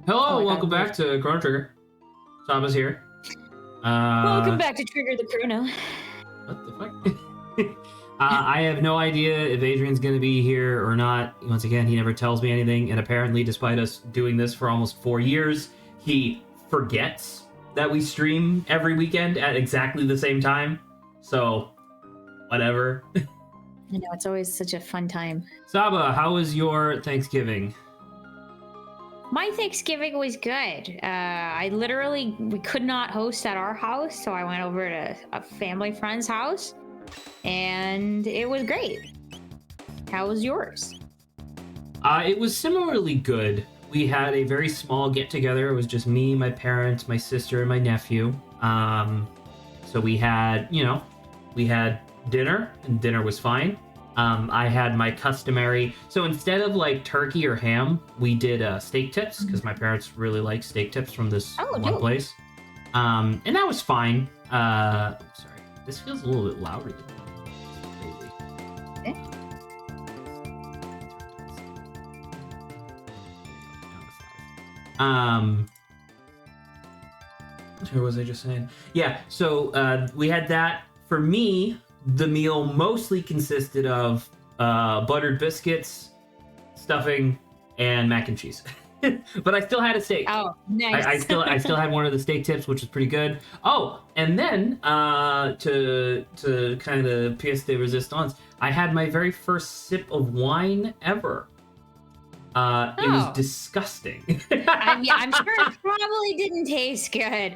Hello, Oh, I welcome gotta back to Chrono Trigger. Saba's here. Welcome back to Trigger the Chrono. What the fuck? I have no idea if Adrian's gonna be here or not. Once again, he never tells me anything, and apparently, despite us doing this for almost 4 years, he forgets that we stream every weekend at exactly the same time. So, whatever. I know, it's always such a fun time. Saba, how was your Thanksgiving? My Thanksgiving was good. We could not host at our house, so I went over to a family friend's house, and it was great. How was yours? It was similarly good. We had a very small get-together. It was just me, my parents, my sister, and my nephew. So we had, we had dinner, and dinner was fine. I had my customary... So instead of, like, turkey or ham, we did steak tips, because my parents really like steak tips from this one place. And that was fine. Sorry. This feels a little bit louder than crazy. What was I just saying? Yeah, so we had that. For me, the meal mostly consisted of buttered biscuits, stuffing, and mac and cheese. But I still had a steak. Oh, nice. I still had one of the steak tips, which was pretty good. Oh, and then to kind of pièce de résistance, I had my very first sip of wine ever. It was disgusting. I'm sure it probably didn't taste good.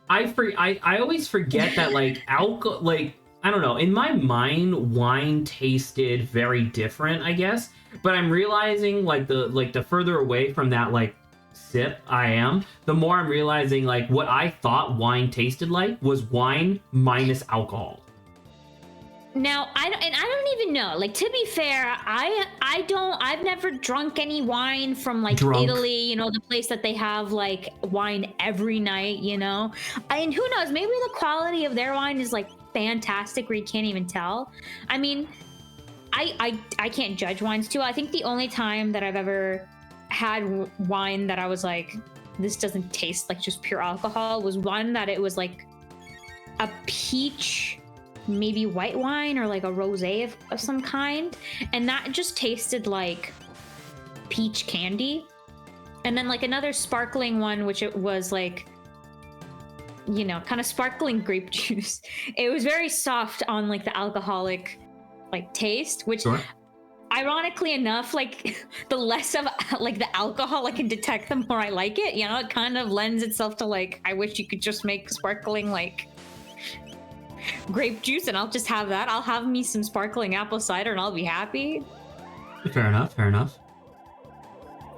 I always forget that, like, alcohol, like, I don't know, in my mind wine tasted very different, I guess, but I'm realizing, like, the further away from that, like, sip I am, the more I'm realizing, like, what I thought wine tasted like was wine minus alcohol. Now, I don't even know. Like, to be fair, I've never drunk any wine from, like, Italy, the place that they have, like, wine every night, and who knows, maybe the quality of their wine is, like, fantastic where you can't even tell. I mean, I can't judge wines too. I think the only time that I've ever had wine that I was like, this doesn't taste like just pure alcohol, was one that it was like a peach, maybe white wine or like a rosé of some kind, and that just tasted like peach candy. And then like another sparkling one, which it was like, kind of sparkling grape juice. It was very soft on like the alcoholic like taste, which ironically enough, like the less of like the alcohol I can detect, the more I like it. It kind of lends itself to like, I wish you could just make sparkling like grape juice and I'll just have that. I'll have me some sparkling apple cider and I'll be happy. Fair enough.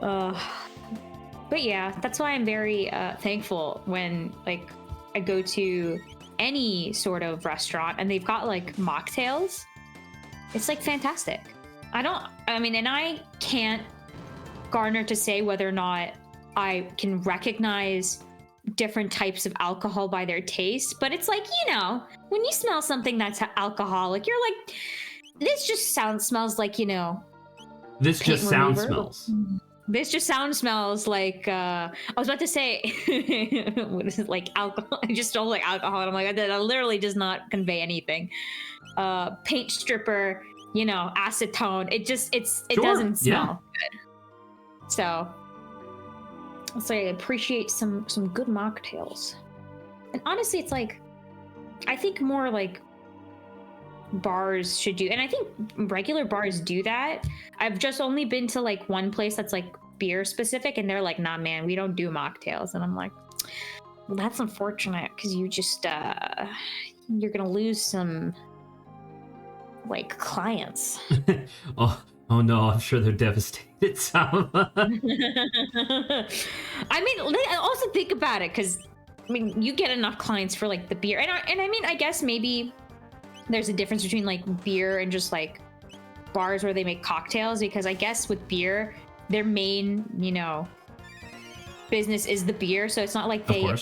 But yeah, that's why I'm very thankful when like I go to any sort of restaurant and they've got like mocktails. It's like fantastic. And I can't garner to say whether or not I can recognize different types of alcohol by their taste, but it's like, when you smell something that's alcoholic, you're like, this just smells like, this just smells. This just smells like, I was about to say, what is it, like alcohol? I just don't like alcohol. And I'm like, that literally does not convey anything. Paint stripper, acetone. It doesn't smell good. So I appreciate some good mocktails. And honestly, it's like, I think more like bars should do, and I think regular bars do that. I've just only been to like one place that's like beer specific, and they're like, nah man, we don't do mocktails. And I'm like, well, that's unfortunate, because you just you're gonna lose some like clients. oh no, I'm sure they're devastated. I mean, also think about it, because you get enough clients for like the beer, and I mean, I guess maybe there's a difference between like beer and just like bars where they make cocktails, because I guess with beer, their main, business is the beer. So it's not like they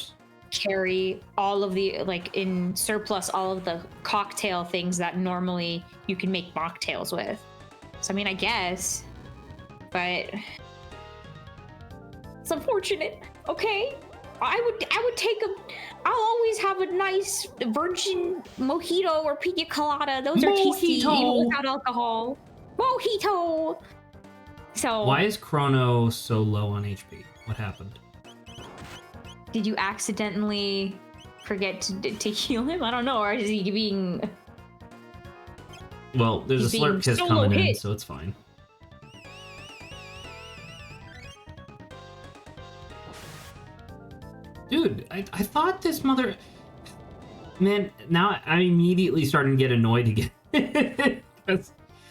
carry all of the, like in surplus, all of the cocktail things that normally you can make mocktails with. So I mean, I guess, but It's unfortunate. Okay, I would take a. I'll always have a nice virgin mojito or pina colada. Those are tasty, even without alcohol. Mojito. So why is Chrono so low on HP? What happened? Did you accidentally forget to heal him? I don't know. Or is he being? Well, there's a slurp kiss coming in, so it's fine. Dude, I thought this mother... Man, now I'm immediately starting to get annoyed again.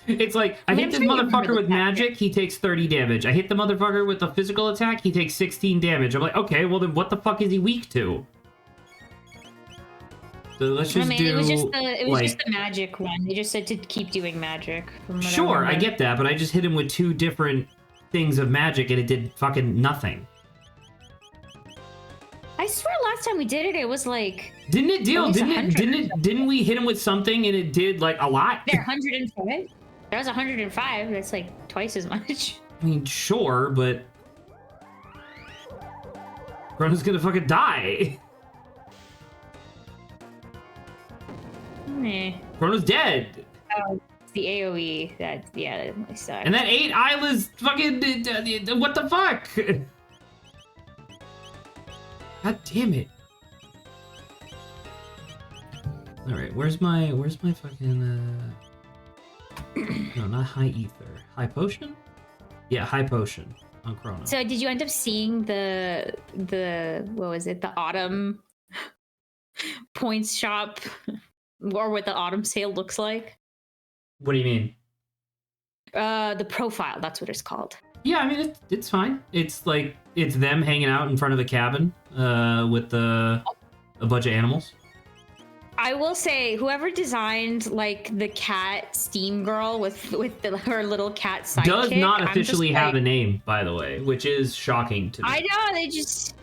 It's like, I hit this motherfucker with magic, he takes 30 damage. I hit the motherfucker with a physical attack, he takes 16 damage. I'm like, okay, well then what the fuck is he weak to? So let's just do... It was just the magic one. They just said to keep doing magic. Sure, I get that, but I just hit him with 2 different things of magic and it did fucking nothing. I swear last time we did it, it was like... Didn't it deal? Didn't we hit him with something and it did like a lot? There, 105? That was 105. That's like twice as much. I mean, sure, but... Chrono's gonna fucking die. Meh. Chrono's dead. Oh, it's the AoE. That really sucks. And that 8 Isla's fucking... What the fuck? God damn it. Alright, where's my fucking, No, not high ether. High potion? Yeah, high potion on Chrono. So did you end up seeing the what was it? The autumn points shop? Or what the autumn sale looks like? What do you mean? The profile, that's what it's called. Yeah, I mean, it's fine. It's like, it's them hanging out in front of a cabin with a bunch of animals. I will say, whoever designed like the cat Steam girl with her little cat sidekick does not officially have a name, by the way, which is shocking to me. I know, they just...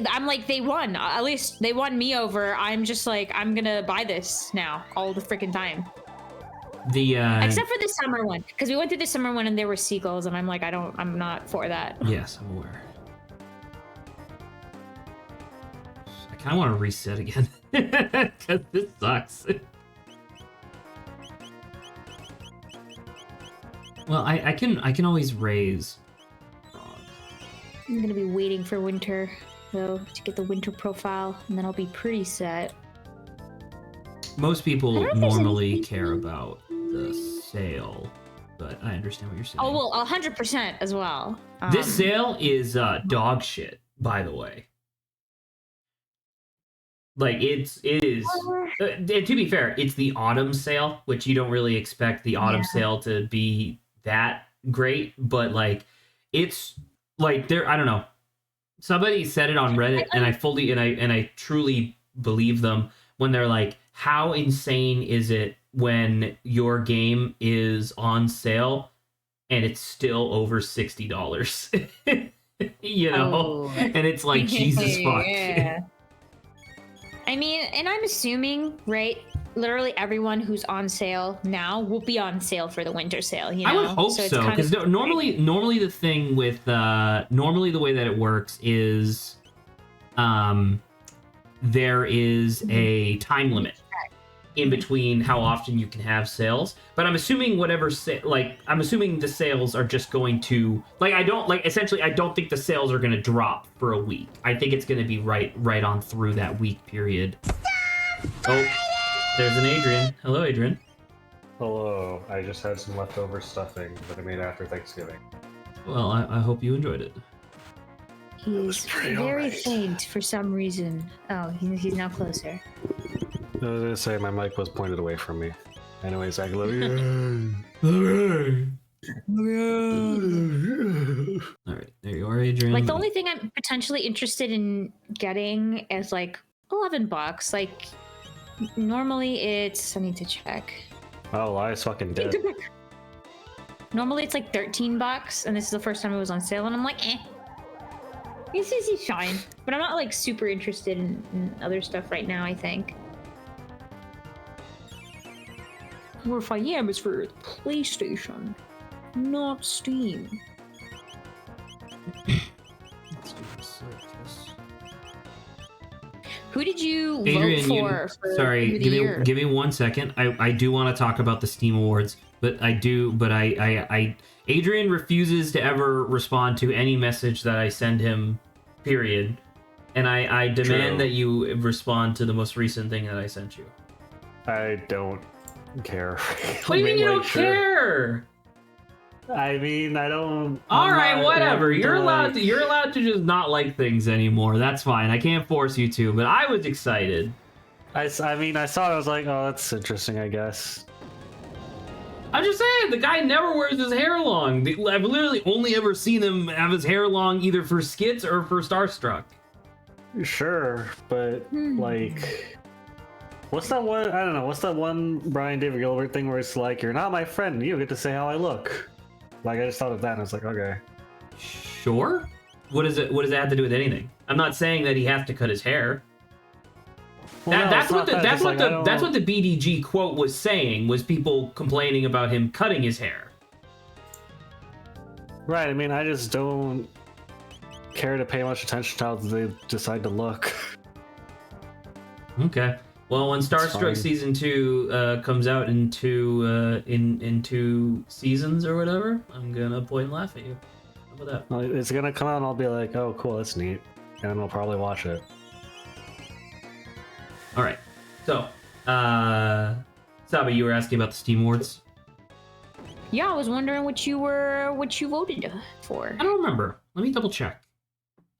I'm like, they won. At least they won me over. I'm just like, I'm gonna buy this now all the freaking time. Except for the summer one, because we went through the summer one and there were seagulls, and I'm like, I'm not for that. Yes, I'm aware. I kind of want to reset again because this sucks. Well, I can always raise. I'm gonna be waiting for winter though to get the winter profile, and then I'll be pretty set. Most people normally care about the sale, but I understand what you're saying. Oh, well, 100% as well. This sale is dog shit, by the way. Like, it is. To be fair, it's the autumn sale, which you don't really expect the autumn sale to be that great, but like, it's like I don't know. Somebody said it on Reddit, and I truly believe them when they're like, how insane is it when your game is on sale and it's still over $60? You know? And it's like, Jesus fuck. Yeah. I mean, and I'm assuming, right, literally everyone who's on sale now will be on sale for the winter sale, you know? I would hope so, because normally the thing with normally the way that it works is there is a time limit in between how often you can have sales, but I'm assuming I'm assuming the sales are just going to I don't think the sales are going to drop for a week. I think it's going to be right on through that week period. Oh, there's an Adrian. Hello, Adrian. Hello. I just had some leftover stuffing that I made after Thanksgiving. Well, I hope you enjoyed it. He's very faint for some reason. Oh, he's now closer. I was gonna say my mic was pointed away from me. Anyways, I love you. All right, there you are, Adrian. Like, the only thing I'm potentially interested in getting is like $11. Like, normally it's, I need to check. Oh, Elias fucking dead. Normally it's like $13, and this is the first time it was on sale, and I'm like, eh. This is fine, but I'm not like super interested in other stuff right now, I think. Or if I am, it's for PlayStation, not Steam. Who did you Adrian, vote for sorry, Game of the Year? give me 1 second. I do want to talk about the Steam Awards, but Adrian refuses to ever respond to any message that I send him, period. And I demand that you respond to the most recent thing that I sent you. I don't care. What do you mean you don't care? I mean, I don't. All right, whatever. You're allowed to just not like things anymore. That's fine. I can't force you to, but I was excited. I mean, I saw it. I was like, oh, that's interesting. I guess. I'm just saying, the guy never wears his hair long. I've literally only ever seen him have his hair long either for skits or for Starstruck. Sure, but like, what's that one? I don't know. What's that one Brian David Gilbert thing where it's like, you're not my friend. You get to say how I look. Like, I just thought of that and I was like, okay. Sure. What does it have to do with anything? I'm not saying that he has to cut his hair. Well, That's what the BDG quote was saying, was people complaining about him cutting his hair. Right. I mean, I just don't care to pay much attention to how they decide to look. Okay. Well, when Starstruck Season 2 comes out in two seasons or whatever, I'm gonna point and laugh at you. How about that? Well, it's gonna come out and I'll be like, oh, cool, that's neat. And I'll probably watch it. All right. So, Saba, you were asking about the Steam Awards? Yeah, I was wondering what you voted for. I don't remember. Let me double check.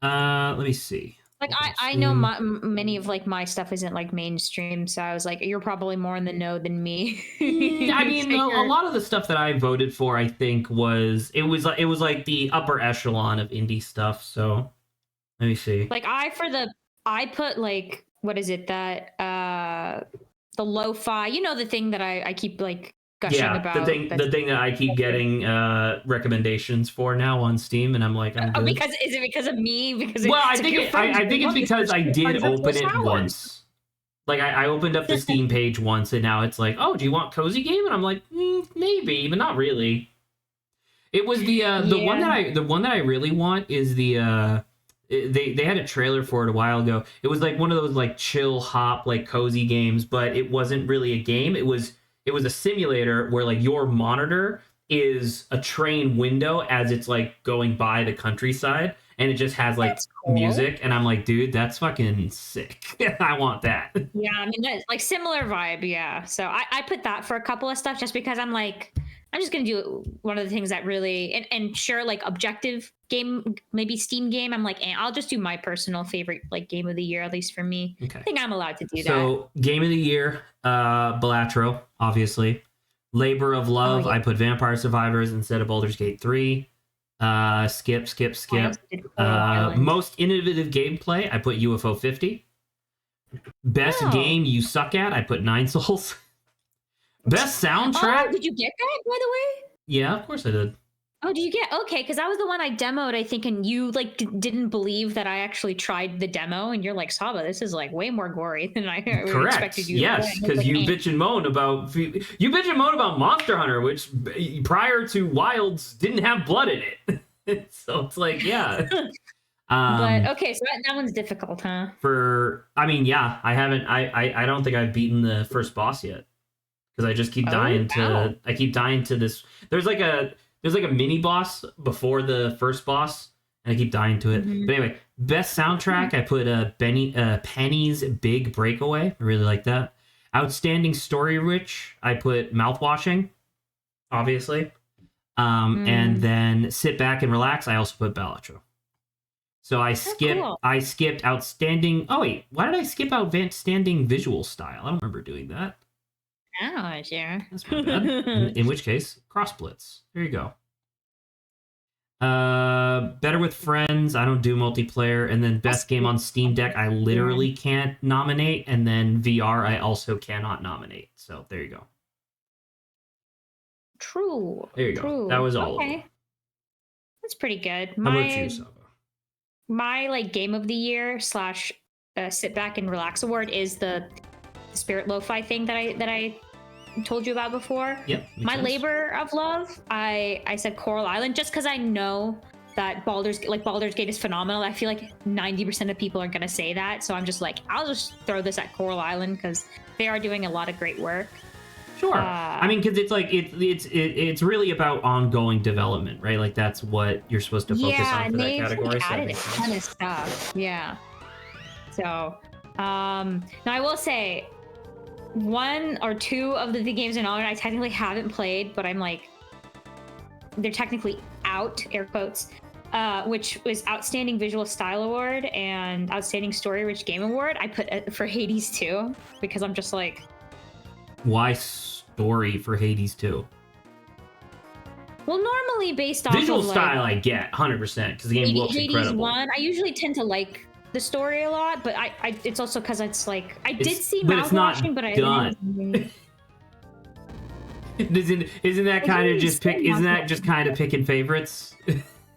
Let me see. Like I know many of like my stuff isn't like mainstream, so I was like, you're probably more in the know than me. I mean, a lot of the stuff that I voted for, I think was like the upper echelon of indie stuff. So let me see. Like I put like, what is it that the lo-fi? You know, the thing that I keep like gushing about. the thing that I keep getting recommendations for now on Steam, and I'm like, I'm good. Because is it because of me? Because I think it's because I did open it once. Like I opened up the Steam page once, and now it's like, oh, do you want cozy game? And I'm like, maybe, but not really. It was the one that I really want is the they had a trailer for it a while ago. It was like one of those like chill hop like cozy games, but it wasn't really a game. It was a simulator where like your monitor is a train window as it's like going by the countryside, and it just has like music, and I'm like, dude, that's fucking sick. I want that. Yeah, I mean, that's like similar vibe, yeah. So I put that for a couple of stuff just because I'm like, I'm just gonna do one of the things that really and sure, like objective game, maybe Steam game. I'm like, I'll just do my personal favorite like game of the year, at least for me. Okay. I think I'm allowed to do that. So game of the year, Balatro, obviously. Labor of Love, I put Vampire Survivors instead of Baldur's Gate 3. Skip. Most innovative gameplay, I put UFO 50. Best game you suck at, I put Nine Souls. Best soundtrack. Oh, did you get that, by the way? Yeah, of course I did. Oh, did you get? Okay, because that was the one I demoed, I think, and you like didn't believe that I actually tried the demo, and you're like, Saba, this is like way more gory than I expected you. Yes, because you bitch and moan about Monster Hunter, which prior to Wilds didn't have blood in it. So it's like, yeah. But okay, so that one's difficult, huh? I haven't. I don't think I've beaten the first boss yet because I just keep dying to. I keep dying to this. There's like a mini boss before the first boss, and I keep dying to it. Mm-hmm. But anyway, best soundtrack, I put Penny's Big Breakaway. I really like that. Outstanding story rich, I put Mouthwashing, obviously. And then Sit Back and Relax, I also put Balatro. So I skipped outstanding. Oh wait, why did I skip outstanding visual style? I don't remember doing that. Oh, sure. That's not bad. In which case, Cross Blitz. There you go. Better with Friends. I don't do multiplayer. And then best game on Steam Deck, I literally can't nominate. And then VR, I also cannot nominate. So there you go. True. There you go. That was all of them. That's pretty good. How about you, Saba? My like game of the year / sit back and relax award is the Spirit Lo-Fi thing that I told you about before. Yep. My Labor of Love, I said Coral Island just because I know that Baldur's Gate is phenomenal. I feel like 90% of people are gonna say that. So I'm just like, I'll just throw this at Coral Island because they are doing a lot of great work. Sure. I mean, because it's like it's really about ongoing development, right? Like that's what you're supposed to focus on for that category. Yeah, added a ton of stuff. Yeah. So, now I will say, 1 or 2 of the games in Honor I technically haven't played, but I'm like, they're technically out, air quotes, which was Outstanding Visual Style Award and Outstanding Story Rich Game Award. I put for Hades 2 because I'm just like, why story for Hades 2? Well, normally based on visual style, I get 100% because the game looks Hades incredible. 1, I usually tend to like the story a lot, but I it's also because it's like I did see mouthwashing, but I done. Isn't that kind of just pick? Isn't that just kind of picking favorites?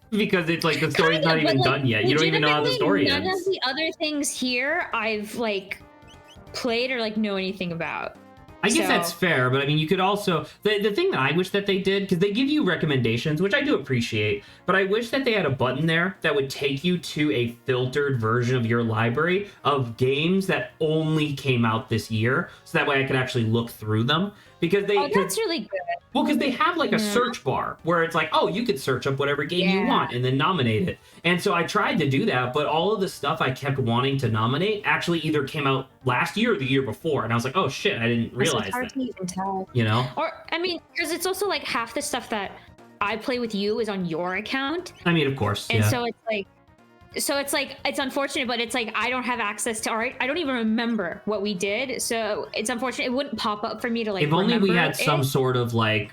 Because it's like the story's not even done yet. You don't even know how the story ends. None of the other things here I've like played or like know anything about. I guess that's fair, but I mean, you could also... The thing that I wish that they did, because they give you recommendations, which I do appreciate, but I wish that they had a button there that would take you to a filtered version of your library of games that only came out this year, so that way I could actually look through them. Because they... Oh, that's really good. Well, because they have like a search bar where it's like, oh, you could search up whatever game you want and then nominate it. And so I tried to do that, but all of the stuff I kept wanting to nominate actually either came out last year or the year before. And I was like, oh shit, I didn't realize that. To even tell. You know? Or, I mean, because it's also like half the stuff that I play with you is on your account. I mean, of course. And so it's like, it's unfortunate, but it's like, I don't have access to art. I don't even remember what we did. So it's unfortunate. It wouldn't pop up for me to like, if only we had some sort of like,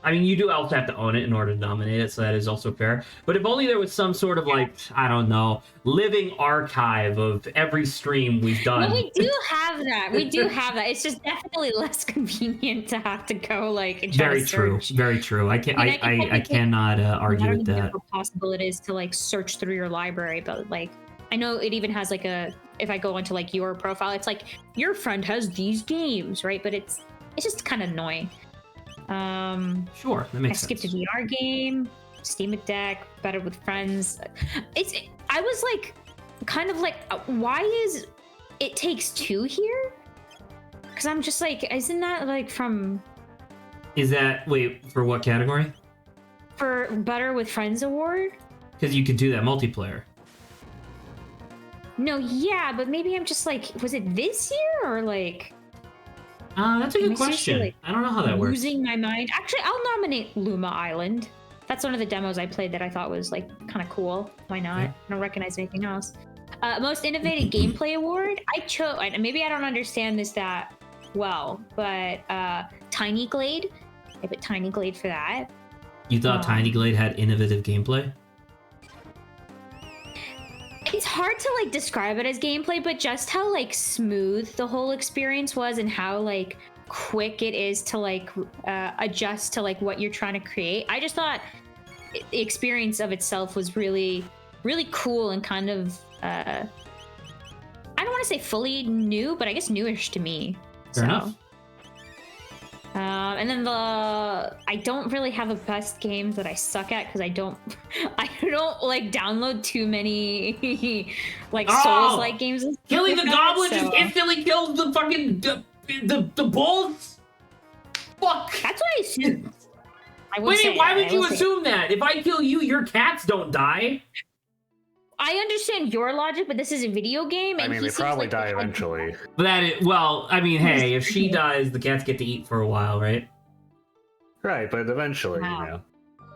I mean, you do also have to own it in order to nominate it, so that is also fair. But if only there was some sort of like, I don't know, living archive of every stream we've done. Well, we do have that. We do have that. It's just definitely less convenient to have to go like and try very to true. search. Very true. I cannot argue with that. How possible it is to like search through your library, but like I know it even has like a. If I go onto like your profile, it's like your friend has these games, right? But it's just kind of annoying. Sure, that makes sense. I skipped a VR game, Steam Deck, Better with Friends. I was like, kind of like, why is It Takes Two here? Because I'm just like, isn't that like from? Is that wait for what category? For Better with Friends award? Because you could do that multiplayer. No, yeah, but maybe I'm just like, was it this year or like? That's a good question. Like, I don't know how that works. Losing my mind. Actually, I'll nominate Luma Island. That's one of the demos I played that I thought was like kind of cool. Why not? Yeah. I don't recognize anything else. Most Innovative Gameplay Award. I chose. Maybe I don't understand this that well, but Tiny Glade. I put Tiny Glade for that. You thought Tiny Glade had innovative gameplay? It's hard to like describe it as gameplay, but just how like smooth the whole experience was and how like quick it is to like adjust to like what you're trying to create. I just thought the experience of itself was really, really cool and kind of I don't want to say fully new, but I guess newish to me. Fair enough. And then I don't really have a best games that I suck at because I don't like download too many like Souls-like games. Killing the goblin just instantly kills the fucking the bulls. Fuck. That's what I assumed. Wait, why would you assume that? If I kill you, your cats don't die. I understand your logic, but this is a video game. And I mean, they probably die eventually. But I mean, hey, if she dies, the cats get to eat for a while, right? Right, but eventually, you know.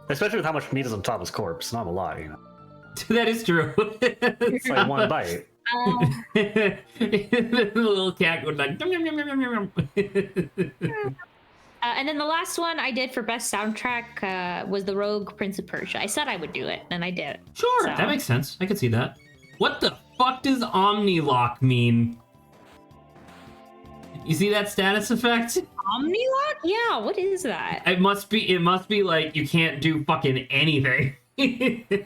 Especially with how much meat is on top of his corpse. Not a lot, you know. That is true. It's like one bite. The little cat would like... and then the last one I did for best soundtrack was the Rogue Prince of Persia. I said I would do it, and I did it. Sure, that makes sense. I could see that. What the fuck does Omnilock mean? You see that status effect? Omnilock? Yeah, what is that? It must be like you can't do fucking anything. I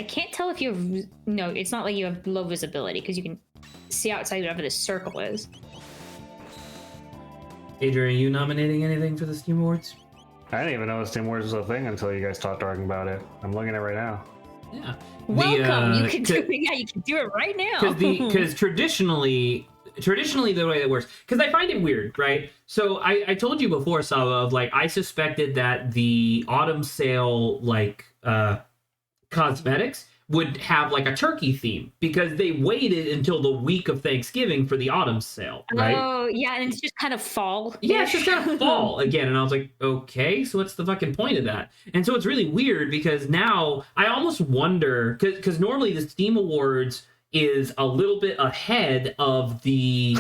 can't tell if you have... No, it's not like you have low visibility, because you can see outside whatever this circle is. Adrian, are you nominating anything for the Steam Awards? I didn't even know Steam Wars was a thing until you guys started talking about it. I'm looking at it right now. Yeah. Welcome. You can do it right now. Because traditionally the way it works, because I find it weird, right? So I told you before, Sava, of like I suspected that the autumn sale cosmetics would have like a turkey theme because they waited until the week of Thanksgiving for the autumn sale, right? Oh, yeah, and it's just kind of fall. Yeah, it's just kind of fall again. And I was like, okay, so what's the fucking point of that? And so it's really weird because now I almost wonder, because normally the Steam Awards is a little bit ahead of the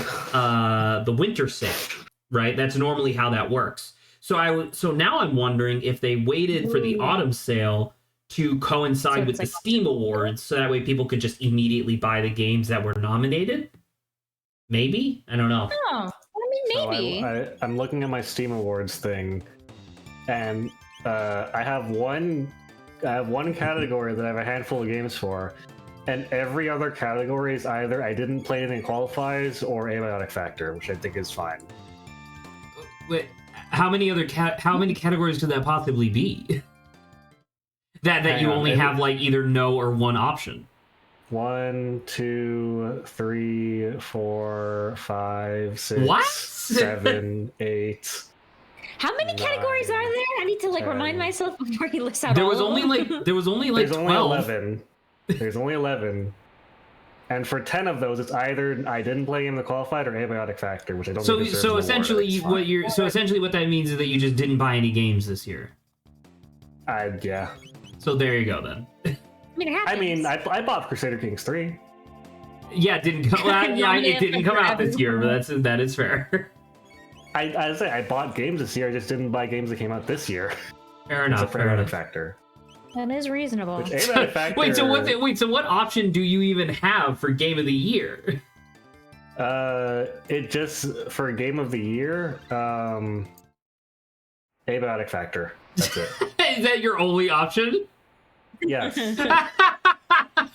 winter sale, right? That's normally how that works. So now I'm wondering if they waited for the autumn sale to coincide with the Steam Awards, so that way people could just immediately buy the games that were nominated. Maybe? I don't know. Oh, I mean, maybe. So I'm looking at my Steam Awards thing, and I have one category that I have a handful of games for, and every other category is either I didn't play anything qualifies or Abiotic Factor, which I think is fine. Wait, how many categories could that possibly be? that you only have like either no or one option. 1, 2, 3, 4, 5, 6, what? 7, 8. How many categories are there? I need to remind myself before he lists out. There was only like 12. Only 11. There's only 11. And for 10 of those, it's either I didn't play in the qualified or Abiotic Factor, which I don't think deserves so an essentially what that means is that you just didn't buy any games this year. Yeah. So there you go then. I mean, I bought Crusader Kings 3. Yeah, it didn't come. It didn't come out this year, but that is fair. I bought games this year. I just didn't buy games that came out this year. Fair enough. Fair enough. Factor. That is reasonable. Factor... So what option do you even have for Game of the Year? It just for Game of the Year, Abiotic Factor. That's it. Is that your only option? Yes.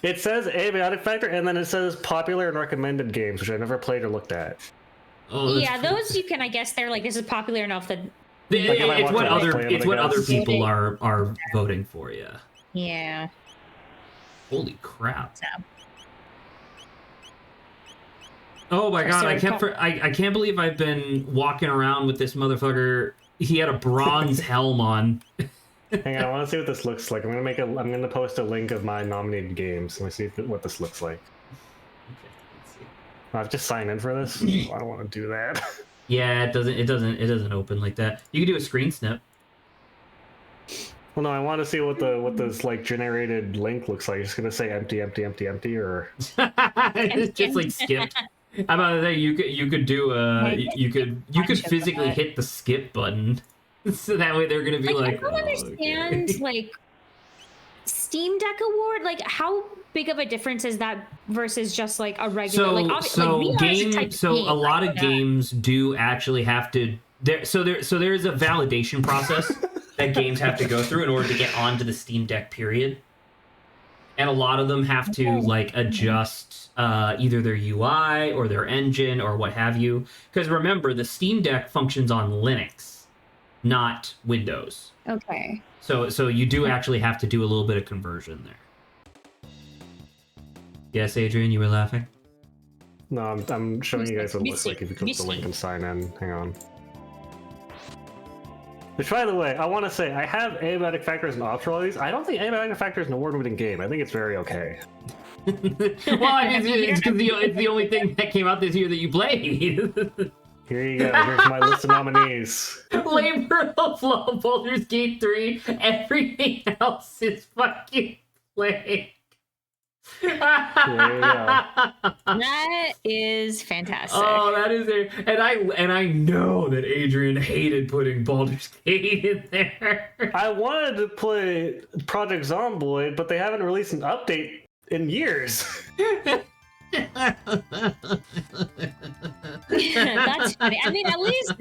It says Abiotic Factor, and then it says popular and recommended games, which I never played or looked at. Oh, yeah, those you can. I guess they're like, this is popular enough that it's what other people are voting for. Yeah. Yeah. Holy crap. So. Oh my god! I can't believe I've been walking around with this motherfucker. He had a bronze helm on. Hang on, I want to see what this looks like. I'm gonna post a link of my nominated games. Let me see what this looks like. Okay, let's see. I've just signed in for this. I don't want to do that. Yeah, it doesn't open like that. You can do a screen snip. Well, no, I want to see what this like generated link looks like. It's gonna say empty, empty, empty, empty, or it's just like skip. I'm about to say you could physically hit the skip button, so that way they're gonna be like. I don't understand okay. like Steam Deck Award. Like, how big of a difference is that versus just like a regular? A lot of games do actually have to. There is a validation process that games have to go through in order to get onto the Steam Deck. Period. And a lot of them have to like adjust either their UI or their engine or what have you. Because remember, the Steam Deck functions on Linux, not Windows. Okay. So you do actually have to do a little bit of conversion there. Yes, Adrian, you were laughing? No, I'm showing you guys what it looks like if you click the link and sign in. Hang on. Which, by the way, I want to say, I have Abiotic Factor as an option for all these. I don't think Abiotic Factor is an award-winning game. I think it's very okay. Well, I mean, it's the only thing that came out this year that you played. Here you go. Here's my list of nominees. Labor of Love, Baldur's Gate 3. Everything else is fucking playing. There you go. That is fantastic. Oh, that is it. And I know that Adrian hated putting Baldur's Gate in there. I wanted to play Project Zomboid, but they haven't released an update in years. That's funny. I mean, at least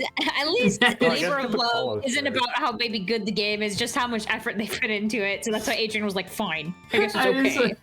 Labor of Love isn't about how maybe good the game is, just how much effort they put into it. So that's why Adrian was like, fine. I guess it's okay.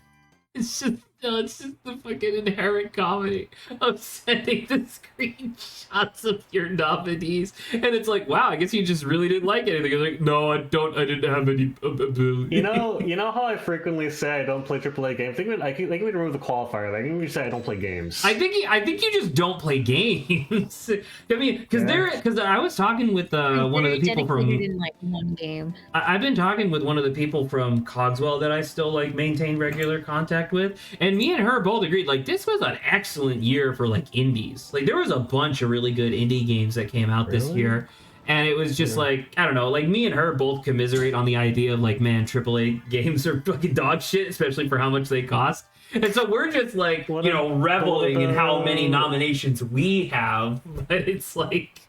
It's just No, it's just the fucking inherent comedy of sending the screenshots of your nominees, and it's like, wow, I guess you just really didn't like anything. You're like, no, I didn't have any ability. You know how I frequently say I don't play AAA games. I think we remove the qualifier. I think we say I don't play games. I think you just don't play games. I mean, because I was talking with one of the people from in like one game. I've been talking with one of the people from Cogswell that I still like maintain regular contact with, and me and her both agreed like this was an excellent year for like indies. Like there was a bunch of really good indie games that came out this year, and it was just like, I don't know, like me and her both commiserate on the idea of like, man, AAA games are fucking dog shit, especially for how much they cost. And so we're just like, reveling in how many nominations we have, but it's like,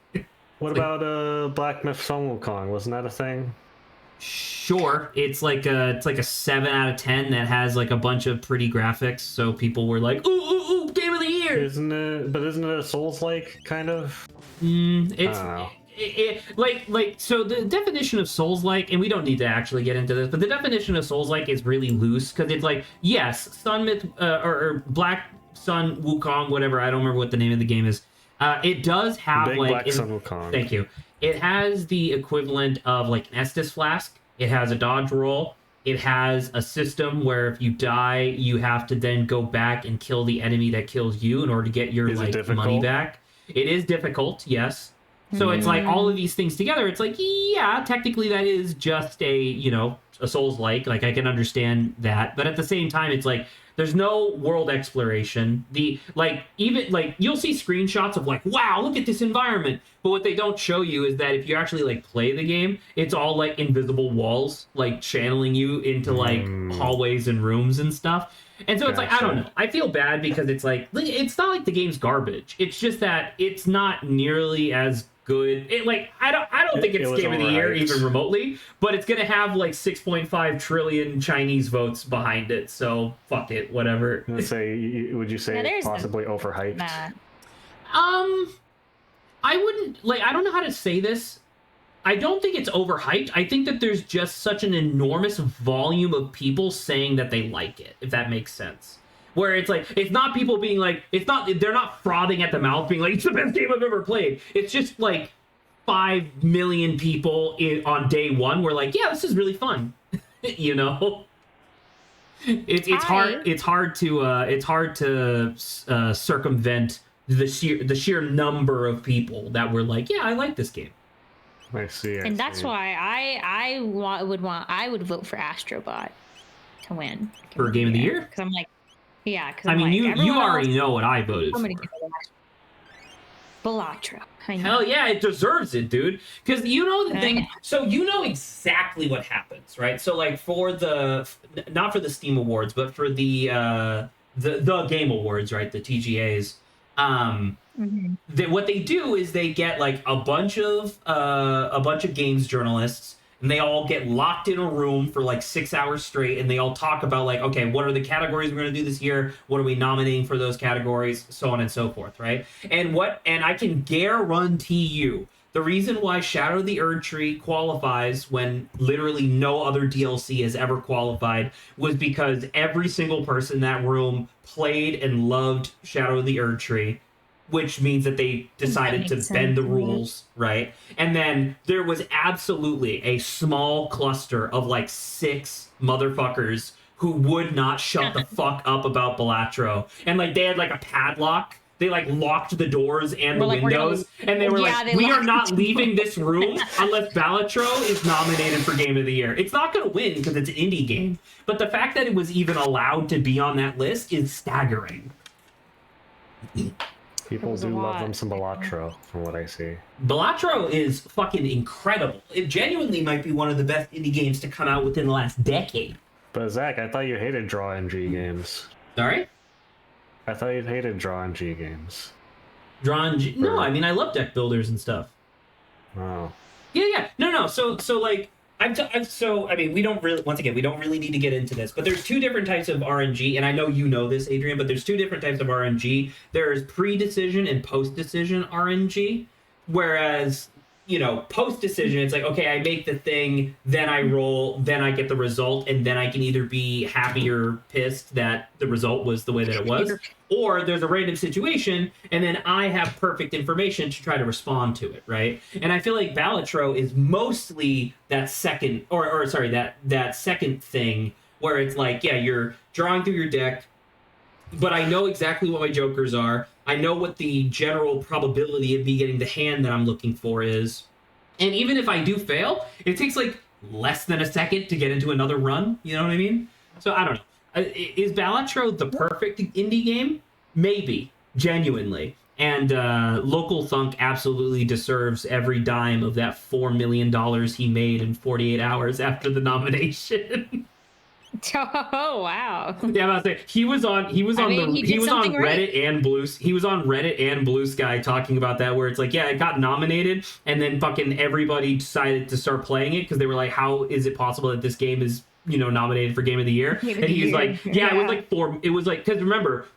what about Black Myth Sun Wukong? Wasn't that a thing? Sure, it's like a 7 out of 10 that has like a bunch of pretty graphics, so people were like, ooh, game of the year. Isn't it a Souls-like kind of? It's so the definition of Souls-like, and we don't need to actually get into this, but the definition of Souls-like is really loose because it's like, yes, Sun Myth or Black Sun Wukong, whatever, I don't remember what the name of the game is. It does have Big like Black Sun Wukong. Thank you. It has the equivalent of like an Estus flask. It has a dodge roll. It has a system where if you die, you have to then go back and kill the enemy that kills you in order to get your money back. It is difficult, yes. So it's like all of these things together. It's like, yeah, technically that is just a Souls-like. Like I can understand that, but at the same time, it's like there's no world exploration. You'll see screenshots of like, wow, look at this environment. But what they don't show you is that if you actually like play the game, it's all like invisible walls, like channeling you into like hallways and rooms and stuff. And so it's like, I don't know. I feel bad because it's like, it's not like the game's garbage. It's just that it's not nearly as good. I don't think it's game of the year even remotely, but it's gonna have like 6.5 trillion Chinese votes behind it. So fuck it, whatever. Would you say it's possibly overhyped? Nah. I wouldn't I don't know how to say this. I don't think it's overhyped. I think that there's just such an enormous volume of people saying that they like it, if that makes sense. Where it's like, it's not people being like, they're not frothing at the mouth being like, it's the best game I've ever played. It's just like 5 million people on day one were like, yeah, this is really fun. It's hard to circumvent the sheer number of people that were like, yeah, I like this game. I see. And that's why I would vote for Astrobot to win for Game of the Year. Because I'm like, yeah. Because you already know what I voted for. Balatro. Hell yeah, it deserves it, dude. Because you know the thing. So you know exactly what happens, right? So like for not for the Steam Awards, but for the Game Awards, right? The TGAs. What they do is they get like a bunch of games journalists, and they all get locked in a room for like 6 hours straight, and they all talk about like, okay, what are the categories we're going to do this year? What are we nominating for those categories? So on and so forth, right? And I can guarantee you the reason why Shadow of the Erdtree qualifies when literally no other DLC has ever qualified was because every single person in that room played and loved Shadow of the Erdtree, which means that they decided to bend the rules, right? And then there was absolutely a small cluster of like 6 motherfuckers who would not shut the fuck up about Balatro. And like they had like a padlock. They like locked the doors and the windows, and they were like, we are not leaving this room unless Balatro is nominated for Game of the Year. It's not going to win because it's an indie game, but the fact that it was even allowed to be on that list is staggering. People do love them some Balatro, from what I see. Balatro is fucking incredible. It genuinely might be one of the best indie games to come out within the last decade. But Zach, I thought you hated draw NG games. Sorry? I thought you hated draw NG games. No, I mean I love deck builders and stuff. Oh. Yeah. No. So like I mean, we don't really need to get into this, but there's 2 different types of RNG, and I know you know this, Adrian, but there's 2 different types of RNG. There's pre-decision and post-decision RNG, whereas, post decision, it's like, okay, I make the thing, then I roll, then I get the result, and then I can either be happy or pissed that the result was the way that it was, or there's a random situation, and then I have perfect information to try to respond to it, right? And I feel like Balatro is mostly that second, or sorry, that second thing where it's like, yeah, you're drawing through your deck, but I know exactly what my jokers are. I know what the general probability of me getting the hand that I'm looking for is. And even if I do fail, it takes like less than a second to get into another run. You know what I mean? So I don't know. Is Balatro the perfect indie game? Maybe. Genuinely. And Local Thunk absolutely deserves every dime of that $4 million he made in 48 hours after the nomination. Oh wow! Yeah, I'm about to say he was on Reddit and Blue Sky talking about that, where it's like, yeah, it got nominated, and then fucking everybody decided to start playing it because they were like, how is it possible that this game is nominated for Game of the Year? And he's like, yeah, it was like because remember,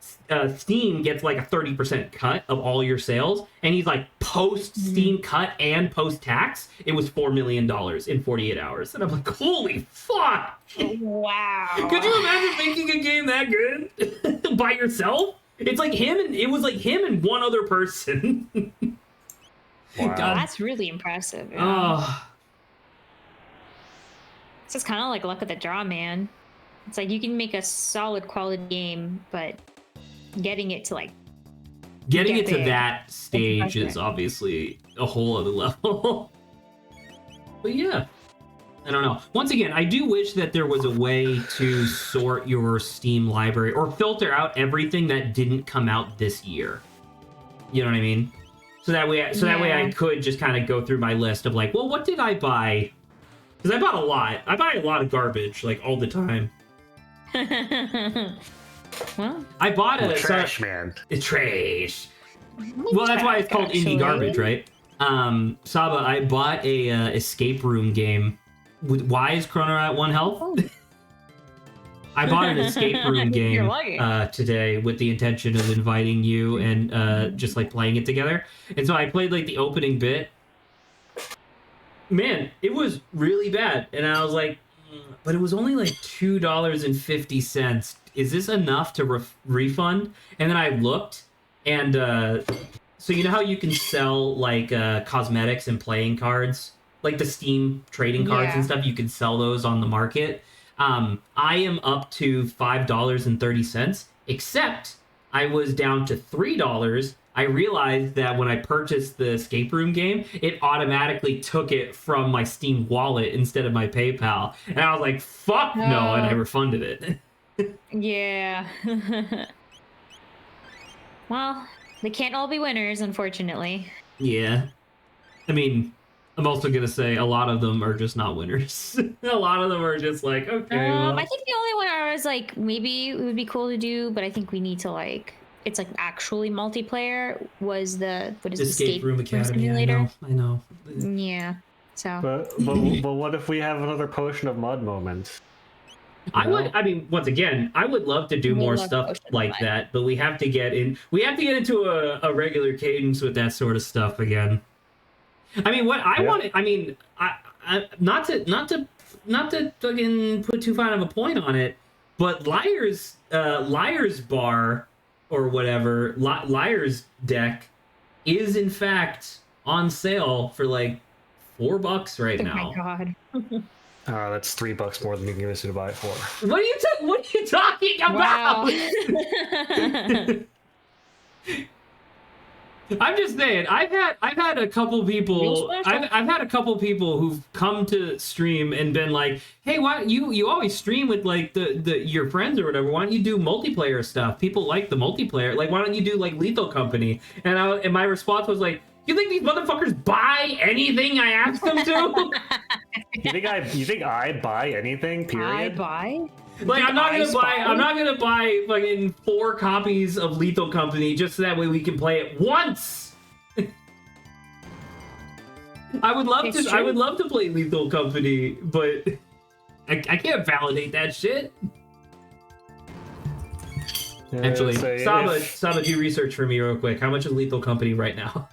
Steam gets like a 30% cut of all your sales, and he's like, post Steam cut and post tax, it was $4 million in 48 hours, and I'm like, holy fuck! Wow! Could you imagine making a game that good by yourself? It's like it was like him and one other person. Wow. God, that's really impressive. Yeah. Oh. It's just kind of like luck of the draw, man. It's like you can make a solid quality game, but getting it to that stage is obviously a whole other level. But yeah, I don't know. Once again, I do wish that there was a way to sort your Steam library or filter out everything that didn't come out this year. You know what I mean? So that way I could just kind of go through my list of like, well, what did I buy? Because I bought a lot. I buy a lot of garbage, like, all the time. Well, I bought a trash man. It's trash. Well, that's why it's called indie garbage, right? Saba, I bought a escape room game. Why is Chrono at 1 health? Oh. I bought an escape room game today with the intention of inviting you and just like playing it together. And so I played like the opening bit. Man, it was really bad. And I was like, but it was only like $2.50. Is this enough to refund? And then I looked, and so you know how you can sell like cosmetics and playing cards, like the Steam trading cards and stuff. You can sell those on the market. I am up to $5.30, except I was down to $3. I realized that when I purchased the escape room game, it automatically took it from my Steam wallet instead of my PayPal. And I was like, fuck no, and I refunded it. Yeah. Well, they can't all be winners, unfortunately. Yeah. I mean, I'm also going to say a lot of them are just not winners. A lot of them are just like, okay. Well. I think the only one I was like, maybe it would be cool to do, but I think we need to like... It's like actually multiplayer was the escape room Academy simulator. I know. Yeah. So. But what if we have another potion of mud moment? I mean, once again, I would love to do more stuff like that, but we have to get into a regular cadence with that sort of stuff again. I mean, what I wanted. I mean, I not to fucking put too fine of a point on it, but Liar's Bar. Or whatever, Liar's deck is in fact on sale for like $4 right now. Oh my god. That's $3 more than you can give us to buy it for. What are you talking about? Wow. I'm just saying, I've had a couple people I've had a couple people who've come to stream and been like, hey, why you always stream with like the your friends or whatever, why don't you do multiplayer stuff? People like the multiplayer, like why don't you do like Lethal Company? And my response was like, you think these motherfuckers buy anything I ask them to? You think I buy anything, period? I buy? Like I'm not gonna buy fucking 4 copies of Lethal Company just so that way we can play it once. I would love to play Lethal Company, but I can't validate that shit. Actually, Saba, do research for me real quick. How much is Lethal Company right now?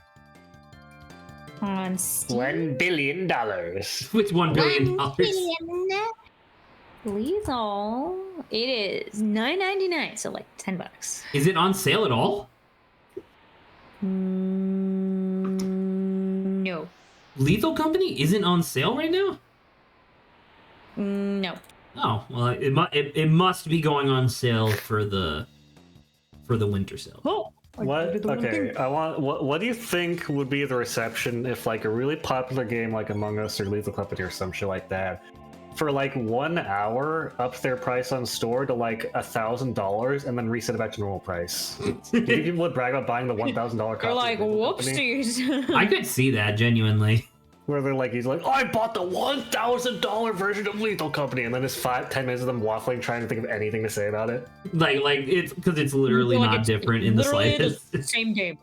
On Steam. $1 billion. With $1 billion. $1 billion. Lethal. It is $9.99, so like $10. Is it on sale at all? No. Lethal Company isn't on sale right now? No. Oh, well, it must be going on sale for the winter sale. Oh. What? Okay, What do you think would be the reception if like a really popular game like Among Us or Lethal Company or some shit like that, for like 1 hour, ups their price on store to like $1,000 and then reset it back to normal price? Do you think people would brag about buying the $1,000 copy? They're like, whoopsies. I could see that genuinely. Where they're like, he's like, I bought the $1,000 version of Lethal Company, and then it's 5-10 minutes of them waffling, trying to think of anything to say about it. Like it's because it's literally Like, not it's different in the literally slightest. Same game.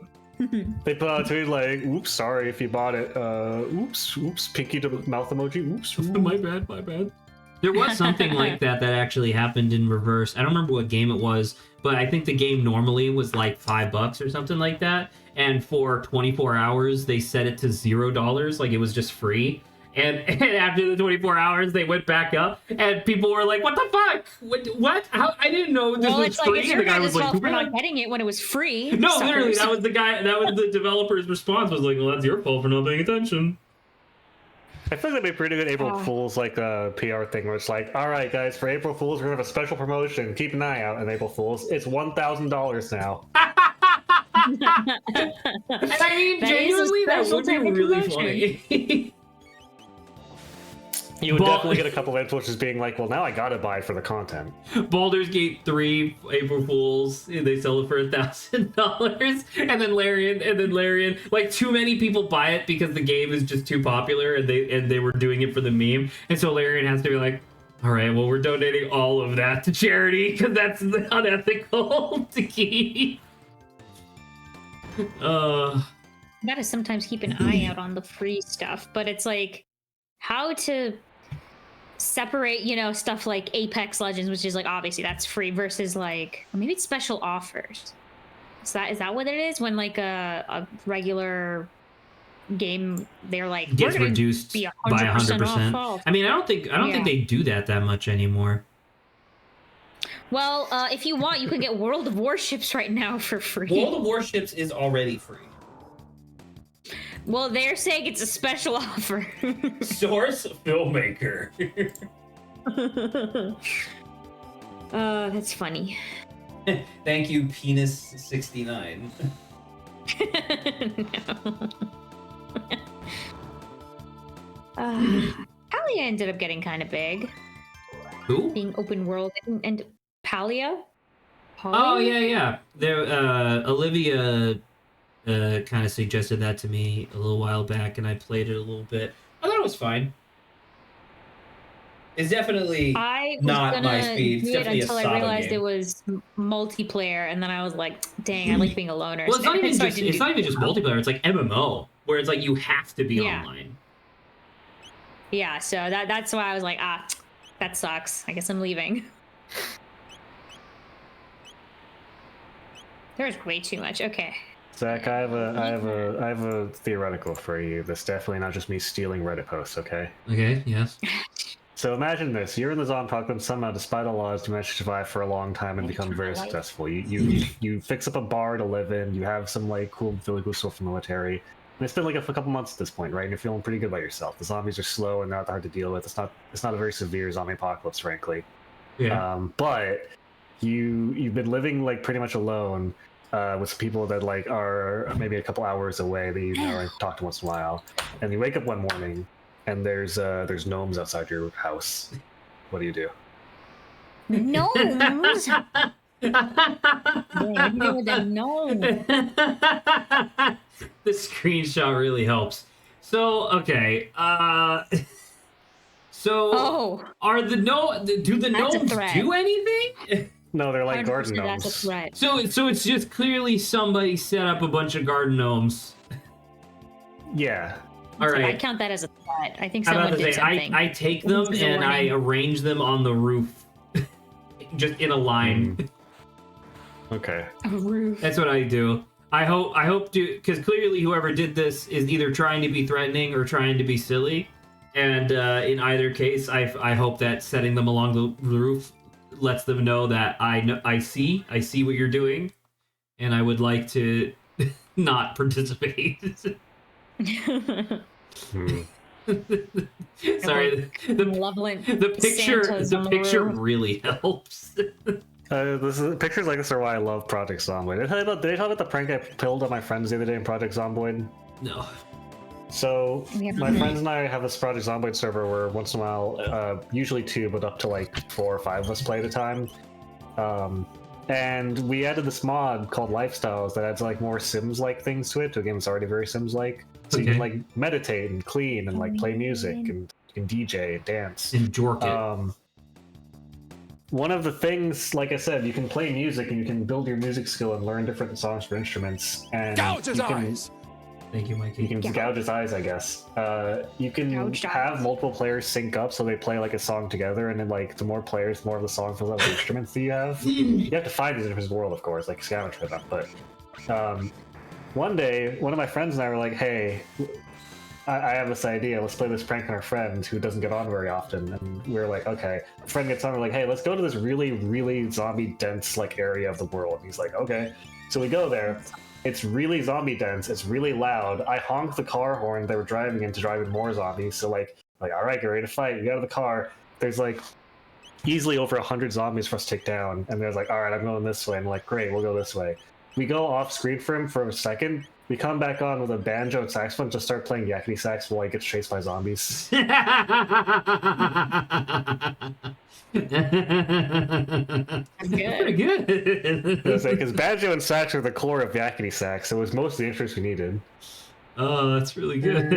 They put out a tweet like, oops, sorry if you bought it. Oops, pinky to mouth emoji. Oops. My bad. There was something like that actually happened in reverse. I don't remember what game it was, but I think the game normally was like $5 or something like that. And for 24 hours, they set it to $0, like it was just free. And after the 24 hours, they went back up, and people were like, "What the fuck? What? How? I didn't know this was it's free." like, it's your The guy guys' was like, fault for not getting it when it was free. "No, Suckers. literally, that was the guy. That was the developer's response. Was like, well, that's your fault for not paying attention." I feel like that'd be pretty good April Fool's like PR thing where it's like, all right, guys, for April Fool's, we're gonna have a special promotion. Keep an eye out on April Fool's. It's $1,000 now. And I mean, genuinely, that would be really funny. You would definitely get a couple of influencers being like, well, now I gotta buy it for the content. Baldur's Gate 3 April Fools, they sell it for $1,000, and then Larian, like too many people buy it because the game is just too popular, and they were doing it for the meme, and so Larian has to be like, all right, well, we're donating all of that to charity because that's unethical to keep. Gotta sometimes keep an eye out on the free stuff, but it's like how to separate, stuff like Apex Legends, which is like obviously that's free, versus like maybe it's special offers. Is that what it is when like a regular game they're like gets reduced by 100%? Off. I mean, I don't think they do that much anymore. Well, if you want, you can get World of Warships right now for free. World of Warships is already free. Well, they're saying it's a special offer. Source filmmaker. That's funny. Thank you, Penis69. No. Palia ended up getting kind of big. Who? Being open world and Palia. Oh yeah. There, Olivia kind of suggested that to me a little while back, and I played it a little bit. I thought it was fine. It's definitely not my speed. It's definitely until I realized it was multiplayer, and then I was like, "Dang, I like being a loner." Well, it's not even just multiplayer. It's like MMO, where it's like you have to be online. Yeah, so that's why I was like, that sucks. I guess I'm leaving. There's way too much. Okay. Zach, I have a theoretical for you. That's definitely not just me stealing Reddit posts, okay? Okay, yes. So imagine this: you're in the zombie apocalypse. Somehow, despite all odds, you manage to survive for a long time and become very successful. You fix up a bar to live in. You have some like really cool stuff from the military. And it's been like a couple months at this point, right? And you're feeling pretty good about yourself. The zombies are slow and not hard to deal with. It's not a very severe zombie apocalypse, frankly. Yeah. But you've been living like pretty much alone. With some people that like are maybe a couple hours away that you like talk to once in a while, and you wake up one morning and there's gnomes outside your house. What do you do? Gnomes. The screenshot really helps. So okay, so are the do the gnomes do anything? No, they're like garden gnomes. That's a threat. So it's just clearly somebody set up a bunch of garden gnomes. Yeah. All right. I count that as a threat. I think someone did something. I take them and I arrange them on the roof, just in a line. Okay. A roof. That's what I do. I hope to, because clearly whoever did this is either trying to be threatening or trying to be silly, and in either case, I hope that setting them along the roof lets them know that I see what you're doing, and I would like to not participate. Sorry, the picture really helps. Pictures like this are why I love Project Zomboid. Did I tell you about the prank I pulled on my friends the other day in Project Zomboid? No. So my friends and I have this Project Zomboid server where once in a while, usually 2, but up to like 4 or 5 of us play at a time. And we added this mod called Lifestyles that adds like more Sims-like things to it, to a game that's already very Sims-like. So you can like meditate and clean and like play music and you can DJ and dance. And jork it. One of the things, like I said, you can play music and you can build your music skill and learn different songs for instruments. And gouge his eyes. Thank you, Mikey. You can gouge his eyes, I guess. You can have multiple players sync up so they play like a song together, and then like the more players, the more of the song fills out the instruments that you have. You have to find these in his world, of course, like scavenge for them. But one day, one of my friends and I were like, "Hey, I have this idea. Let's play this prank on our friend who doesn't get on very often." And we were like, "Okay." A friend gets on. We're like, "Hey, let's go to this really, really zombie dense like area of the world." And he's like, "Okay." So we go there. It's really zombie dense. It's really loud. I honked the car horn they were driving in to drive in more zombies. So like, all right, get ready to fight. We get out of the car. There's like easily over 100 zombies for us to take down. And there's like, all right, I'm going this way. And I'm like, great, we'll go this way. We go off screen for him for a second. We come back on with a banjo and saxophone, just start playing yakety sax while he gets chased by zombies. Pretty good. Because banjo and sax are the core of yakety sax, so it was most of the interest we needed. Oh, that's really good.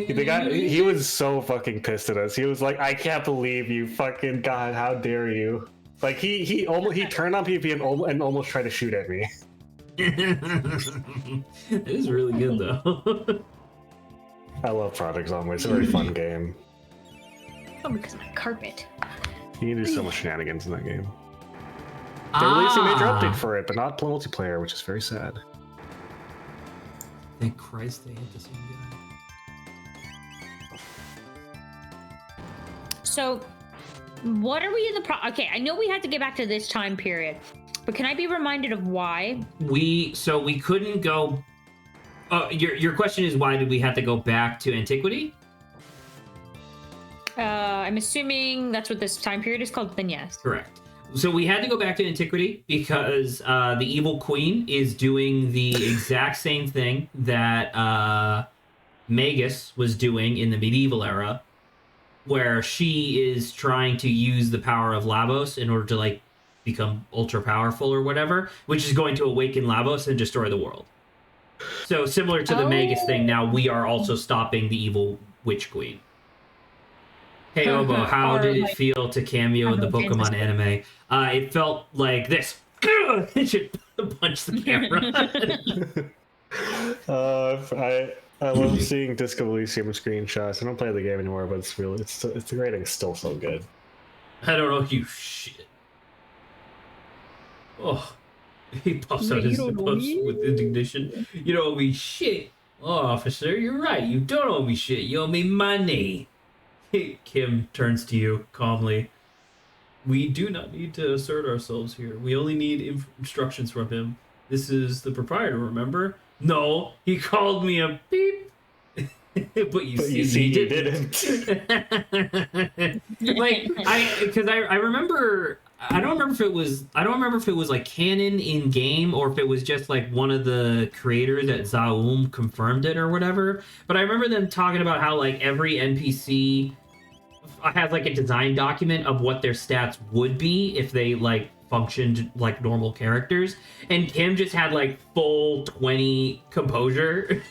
The guy, he was so fucking pissed at us. He was like, "I can't believe you, fucking God! How dare you!" Like he turned on PP and almost tried to shoot at me. It is really good though. I love Project Zomboid. It's a very fun game. Oh, because of my carpet. You can do so much shenanigans in that game. They're releasing a major update for it, but not multiplayer, which is very sad. Thank Christ they hit the same guy. So, what are we in the okay, I know we had to get back to this time period, but can I be reminded of why? We couldn't go. Your question is, why did we have to go back to antiquity? I'm assuming that's what this time period is called, then yes. Correct. So we had to go back to antiquity because the evil queen is doing the exact same thing that Magus was doing in the medieval era, where she is trying to use the power of Lavos in order to like become ultra powerful or whatever, which is going to awaken Lavos and destroy the world. So similar to the Magus thing, now we are also stopping the evil witch queen. Hey Obo, how did it feel to cameo in the Pokemon anime? It felt like this. It should punch the camera. I love seeing Disco Elysium screenshots. I don't play the game anymore, but it's the rating is still so good. I don't know you shit. Oh, he pops out his puffs with indignation. You don't owe me shit. Oh, officer, you're right. You don't owe me shit. You owe me money. Kim turns to you calmly. We do not need to assert ourselves here. We only need instructions from him. This is the proprietor, remember? No, he called me a beep. but you see, he didn't. Because I remember. I don't remember if it was like canon in game or if it was just like one of the creators at Zaum confirmed it or whatever. But I remember them talking about how like every NPC has like a design document of what their stats would be if they like functioned like normal characters, and Kim just had like full 20 composure.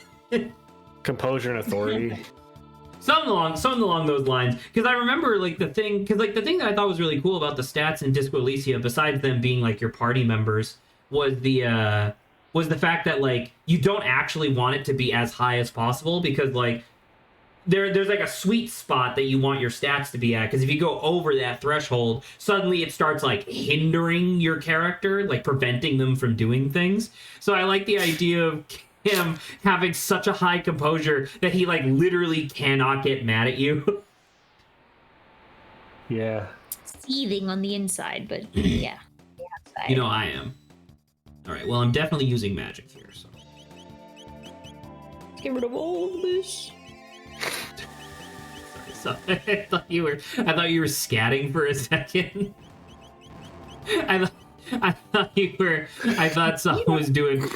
Composure and authority. Something along those lines. Because I remember like the thing that I thought was really cool about the stats in Disco Elysium, besides them being like your party members, was the fact that like you don't actually want it to be as high as possible, because like there's like a sweet spot that you want your stats to be at, because if you go over that threshold, suddenly it starts like hindering your character, like preventing them from doing things. So I like the idea of him having such a high composure that he like literally cannot get mad at you. Yeah. Seething on the inside, but yeah. You know I am. All right, well, I'm definitely using magic here, so. Get rid of all of this. So, I thought you were scatting for a second. I thought someone was doing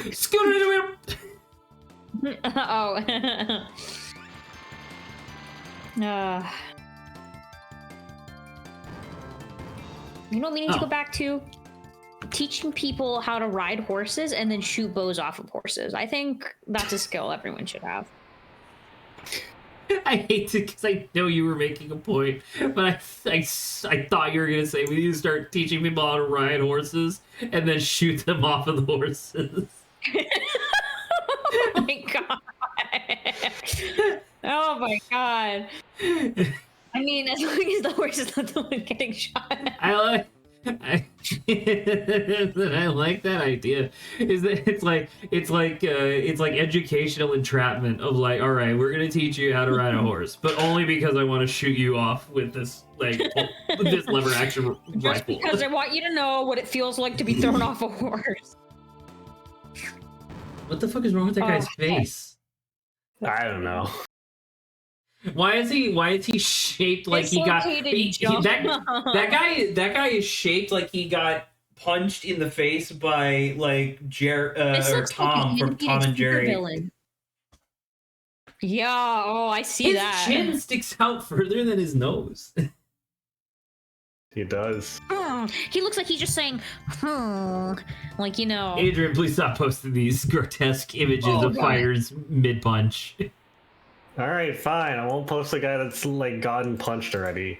Oh. You know what we need to go back to? Teaching people how to ride horses and then shoot bows off of horses. I think that's a skill everyone should have. I hate to, because I know you were making a point, but I thought you were going to say we need to start teaching people how to ride horses and then shoot them off of the horses. Oh my god. Oh my god. I mean, as long as the horse is not the one getting shot. I like that idea. Is that it's like educational entrapment of like, all right, we're gonna teach you how to ride a horse, but only because I want to shoot you off with this this lever action just rifle. Because I want you to know what it feels like to be thrown off a horse. What the fuck is wrong with that guy's face? I don't know. Why is he shaped like he got that guy is shaped like he got punched in the face by like or Tom from Tom and Jerry. Villain. Yeah, oh, I see that. His chin sticks out further than his nose. He does. He looks like he's just saying, like, you know. Adrian, please stop posting these grotesque images of fighters mid-punch. Alright, fine. I won't post the guy that's like gotten punched already.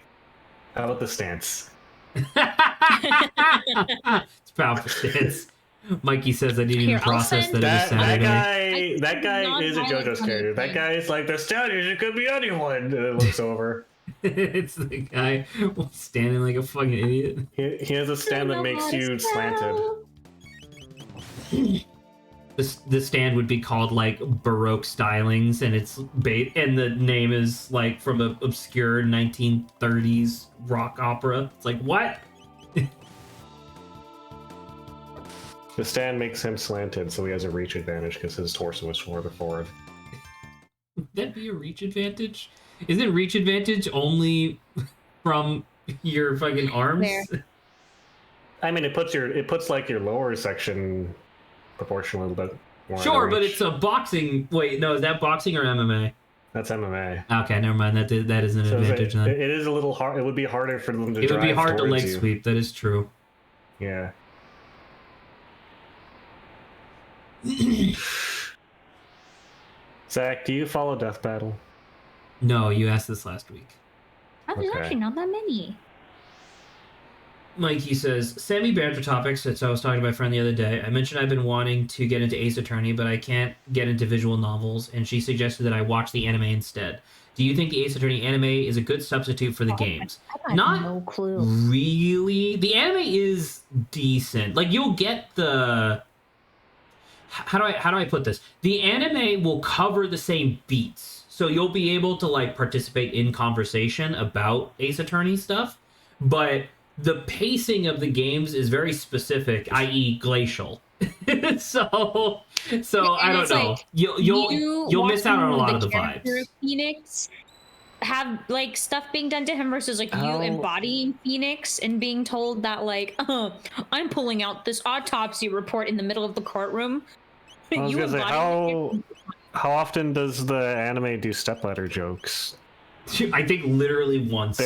How about the stance? It's a powerful stance. Mikey says I didn't even process that it was Saturday. That guy is a JoJo's character. That guy is like, the stallion, it could be anyone. And it looks over. It's the guy standing like a fucking idiot. He has a stand that makes you slanted. The stand would be called like Baroque Stylings, and and the name is like from an obscure 1930s rock opera. It's like, what? The stand makes him slanted, so he has a reach advantage because his torso was further forward. Would that be a reach advantage? Isn't reach advantage only from your fucking arms? There. I mean, it puts like your lower section proportion a little bit more. Sure, but it's a boxing. Wait, no, is that boxing or MMA? That's MMA. Okay, never mind. That is an advantage. Then it is a little hard. It would be harder for them to. It would be hard to leg you. sweep. That is true. Yeah. Zach, do you follow Death Battle? No, you asked this last week. Oh, there's actually not that many. Mikey says, Sammy banter topics. So I was talking to my friend the other day. I mentioned I've been wanting to get into Ace Attorney, but I can't get into visual novels, and she suggested that I watch the anime instead. Do you think the Ace Attorney anime is a good substitute for the games? I got no clue. Really. The anime is decent. Like, you'll get the... How do I put this? The anime will cover the same beats. So you'll be able to, like, participate in conversation about Ace Attorney stuff, but the pacing of the games is very specific, i.e. glacial. so I don't know. Like, you'll miss out on a lot of the vibes. Phoenix have like stuff being done to him versus like you embodying Phoenix and being told that like, I'm pulling out this autopsy report in the middle of the courtroom. I was gonna say, how often does the anime do stepladder jokes? I think literally once.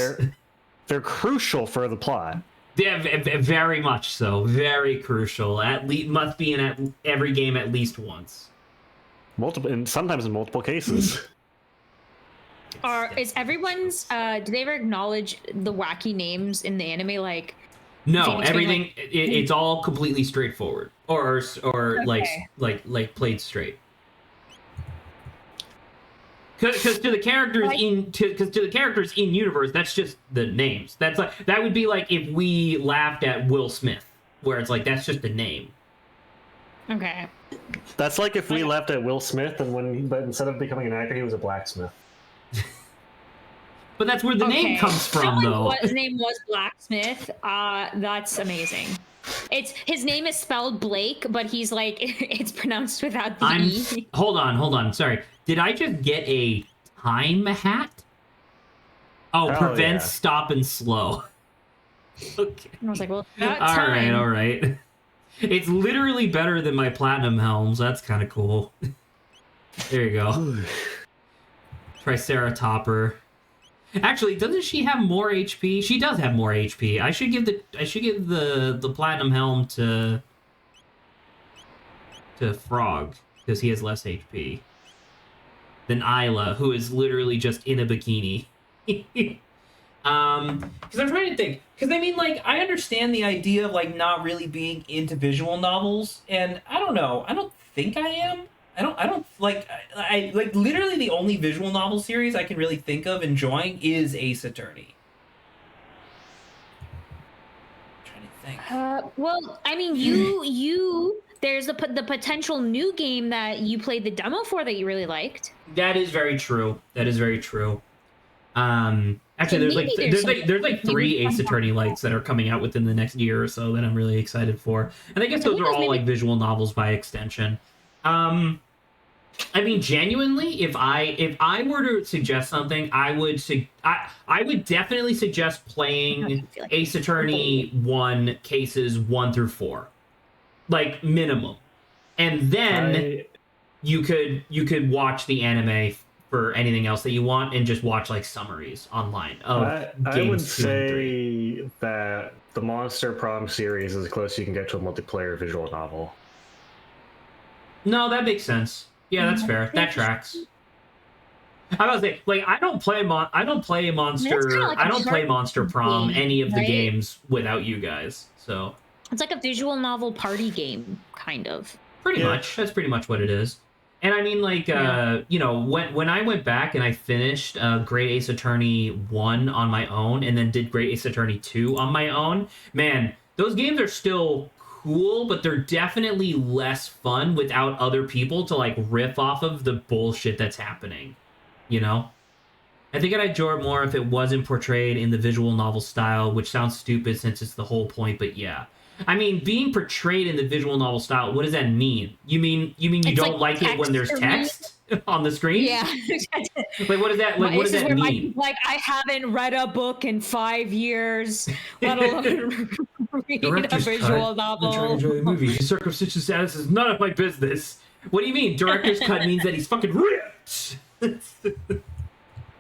They're crucial for the plot. Yeah, very much so. Very crucial. At least must be in every game at least once. Multiple, and sometimes in multiple cases. Is everyone's? Do they ever acknowledge the wacky names in the anime? Like, no, everything. It's all completely straightforward, or okay. like played straight. because to the characters to the characters in universe, that's just the names. That's like that would be like if we laughed at Will Smith, where it's like that's just a name. Okay. That's like if we laughed at Will Smith, and but instead of becoming an actor, he was a blacksmith. But that's where the name comes from, though. His name was Blacksmith. That's amazing. His name is spelled Blake, but he's like it's pronounced without the E. Hold on. Sorry. Did I just get a time hat? Oh, prevent, stop, and slow. Okay. I was like, well, all right. It's literally better than my platinum helms. That's kind of cool. There you go. Triceratopper. Actually, doesn't she have more HP? She does have more HP. I should give the platinum helm to Frog because he has less HP than Isla, who is literally just in a bikini. Because I'm trying to think. Because I mean, like, I understand the idea of like not really being into visual novels, and I don't know. I don't think I am. I don't like literally the only visual novel series I can really think of enjoying is Ace Attorney. I'm trying to think. Well, I mean, you there's the potential new game that you played the demo for that you really liked. That is very true. Actually, there's like 3 Ace Attorney lights that are coming out within the next year or so that I'm really excited for, and I guess those are all like visual novels by extension. I mean, genuinely, if I were to suggest something, I would definitely suggest playing Ace Attorney 1 cases 1 through 4, like minimum, and then you could watch the anime for anything else that you want and just watch like summaries online of games. I would say that the Monster Prom series is as close as you can get to a multiplayer visual novel. No, that makes sense. Yeah, that's fair. That tracks. I was say, like, I don't play Monster Prom any of the games without you guys. So it's like a visual novel party game, kind of. Pretty much. That's pretty much what it is. And I mean, like, you know, when I went back and I finished Great Ace Attorney 1 on my own, and then did Great Ace Attorney 2 on my own, man, those games are still cool, but they're definitely less fun without other people to like riff off of the bullshit that's happening, you know? I think I'd enjoy it more if it wasn't portrayed in the visual novel style, which sounds stupid since it's the whole point, but yeah. I mean, being portrayed in the visual novel style, what does that mean? You mean you don't like it when there's text on the screen? Yeah. Like, what does that mean? I haven't read a book in 5 years, let alone read a visual novel. I'm trying to enjoy a movie. His circumcision status is none of my business. What do you mean? Director's cut means that he's fucking ripped.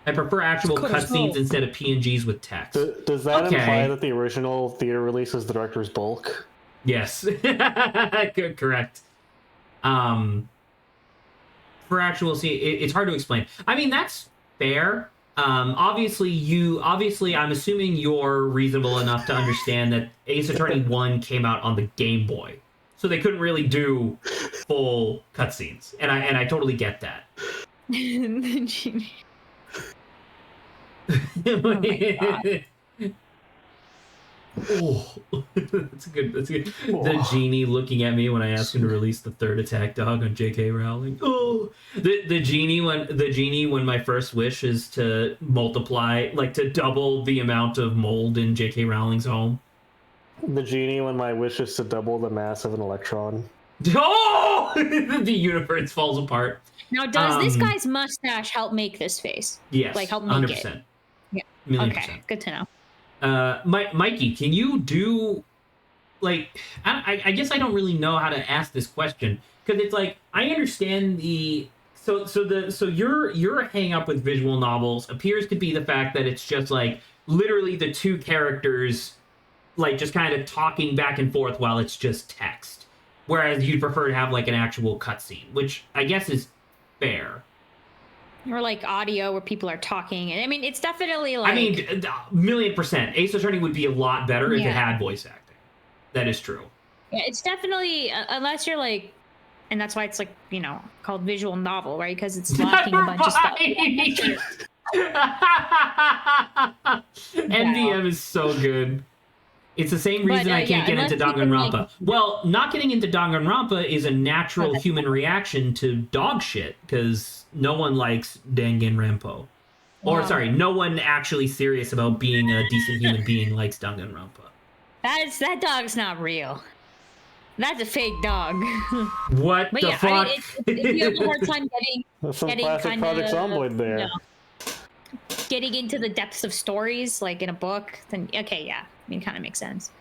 I prefer actual cutscenes instead of PNGs with text. Does that imply that the original theater release is the director's bulk? Yes. Correct. For actual see, it's hard to explain. I mean, that's fair. Obviously, I'm assuming you're reasonable enough to understand that Ace Attorney 1 came out on the Game Boy. So they couldn't really do full cutscenes. And I totally get that. Oh my God. Oh, that's good. The genie looking at me when I asked him to release the 3rd attack dog on J.K. Rowling. Oh, the genie when my first wish is to multiply, like to double the amount of mold in J.K. Rowling's home. The genie when my wish is to double the mass of an electron. Oh, the universe falls apart. Now, does this guy's mustache help make this face? Yes, like help make 100%. it. Yeah. Okay, good to know. Mikey, can you do, like, I guess I don't really know how to ask this question, because it's like, I understand so your hang up with visual novels appears to be the fact that it's just like literally the 2 characters like just kind of talking back and forth while it's just text, whereas you'd prefer to have like an actual cutscene, which I guess is fair. Or like audio where people are talking. And I mean, it's definitely like... I mean, 1,000,000%. Ace Attorney would be a lot better if it had voice acting. That is true. Yeah, it's definitely... unless you're like and that's why it's like, you know, called visual novel, right? Because it's locking a bunch of stuff. NVM is so good. It's the same reason I can't get into Danganronpa. Like, well, not getting into Danganronpa is a natural human reaction to dog shit, because no one likes Danganronpa. Or, sorry, no one actually serious about being a decent human being likes Danganronpa. That dog's not real. That's a fake dog. What but the fuck? I mean, if you have a hard time getting classic Project Zomboid there. You know, getting into the depths of stories, like in a book, then okay, yeah. I mean, kind of makes sense.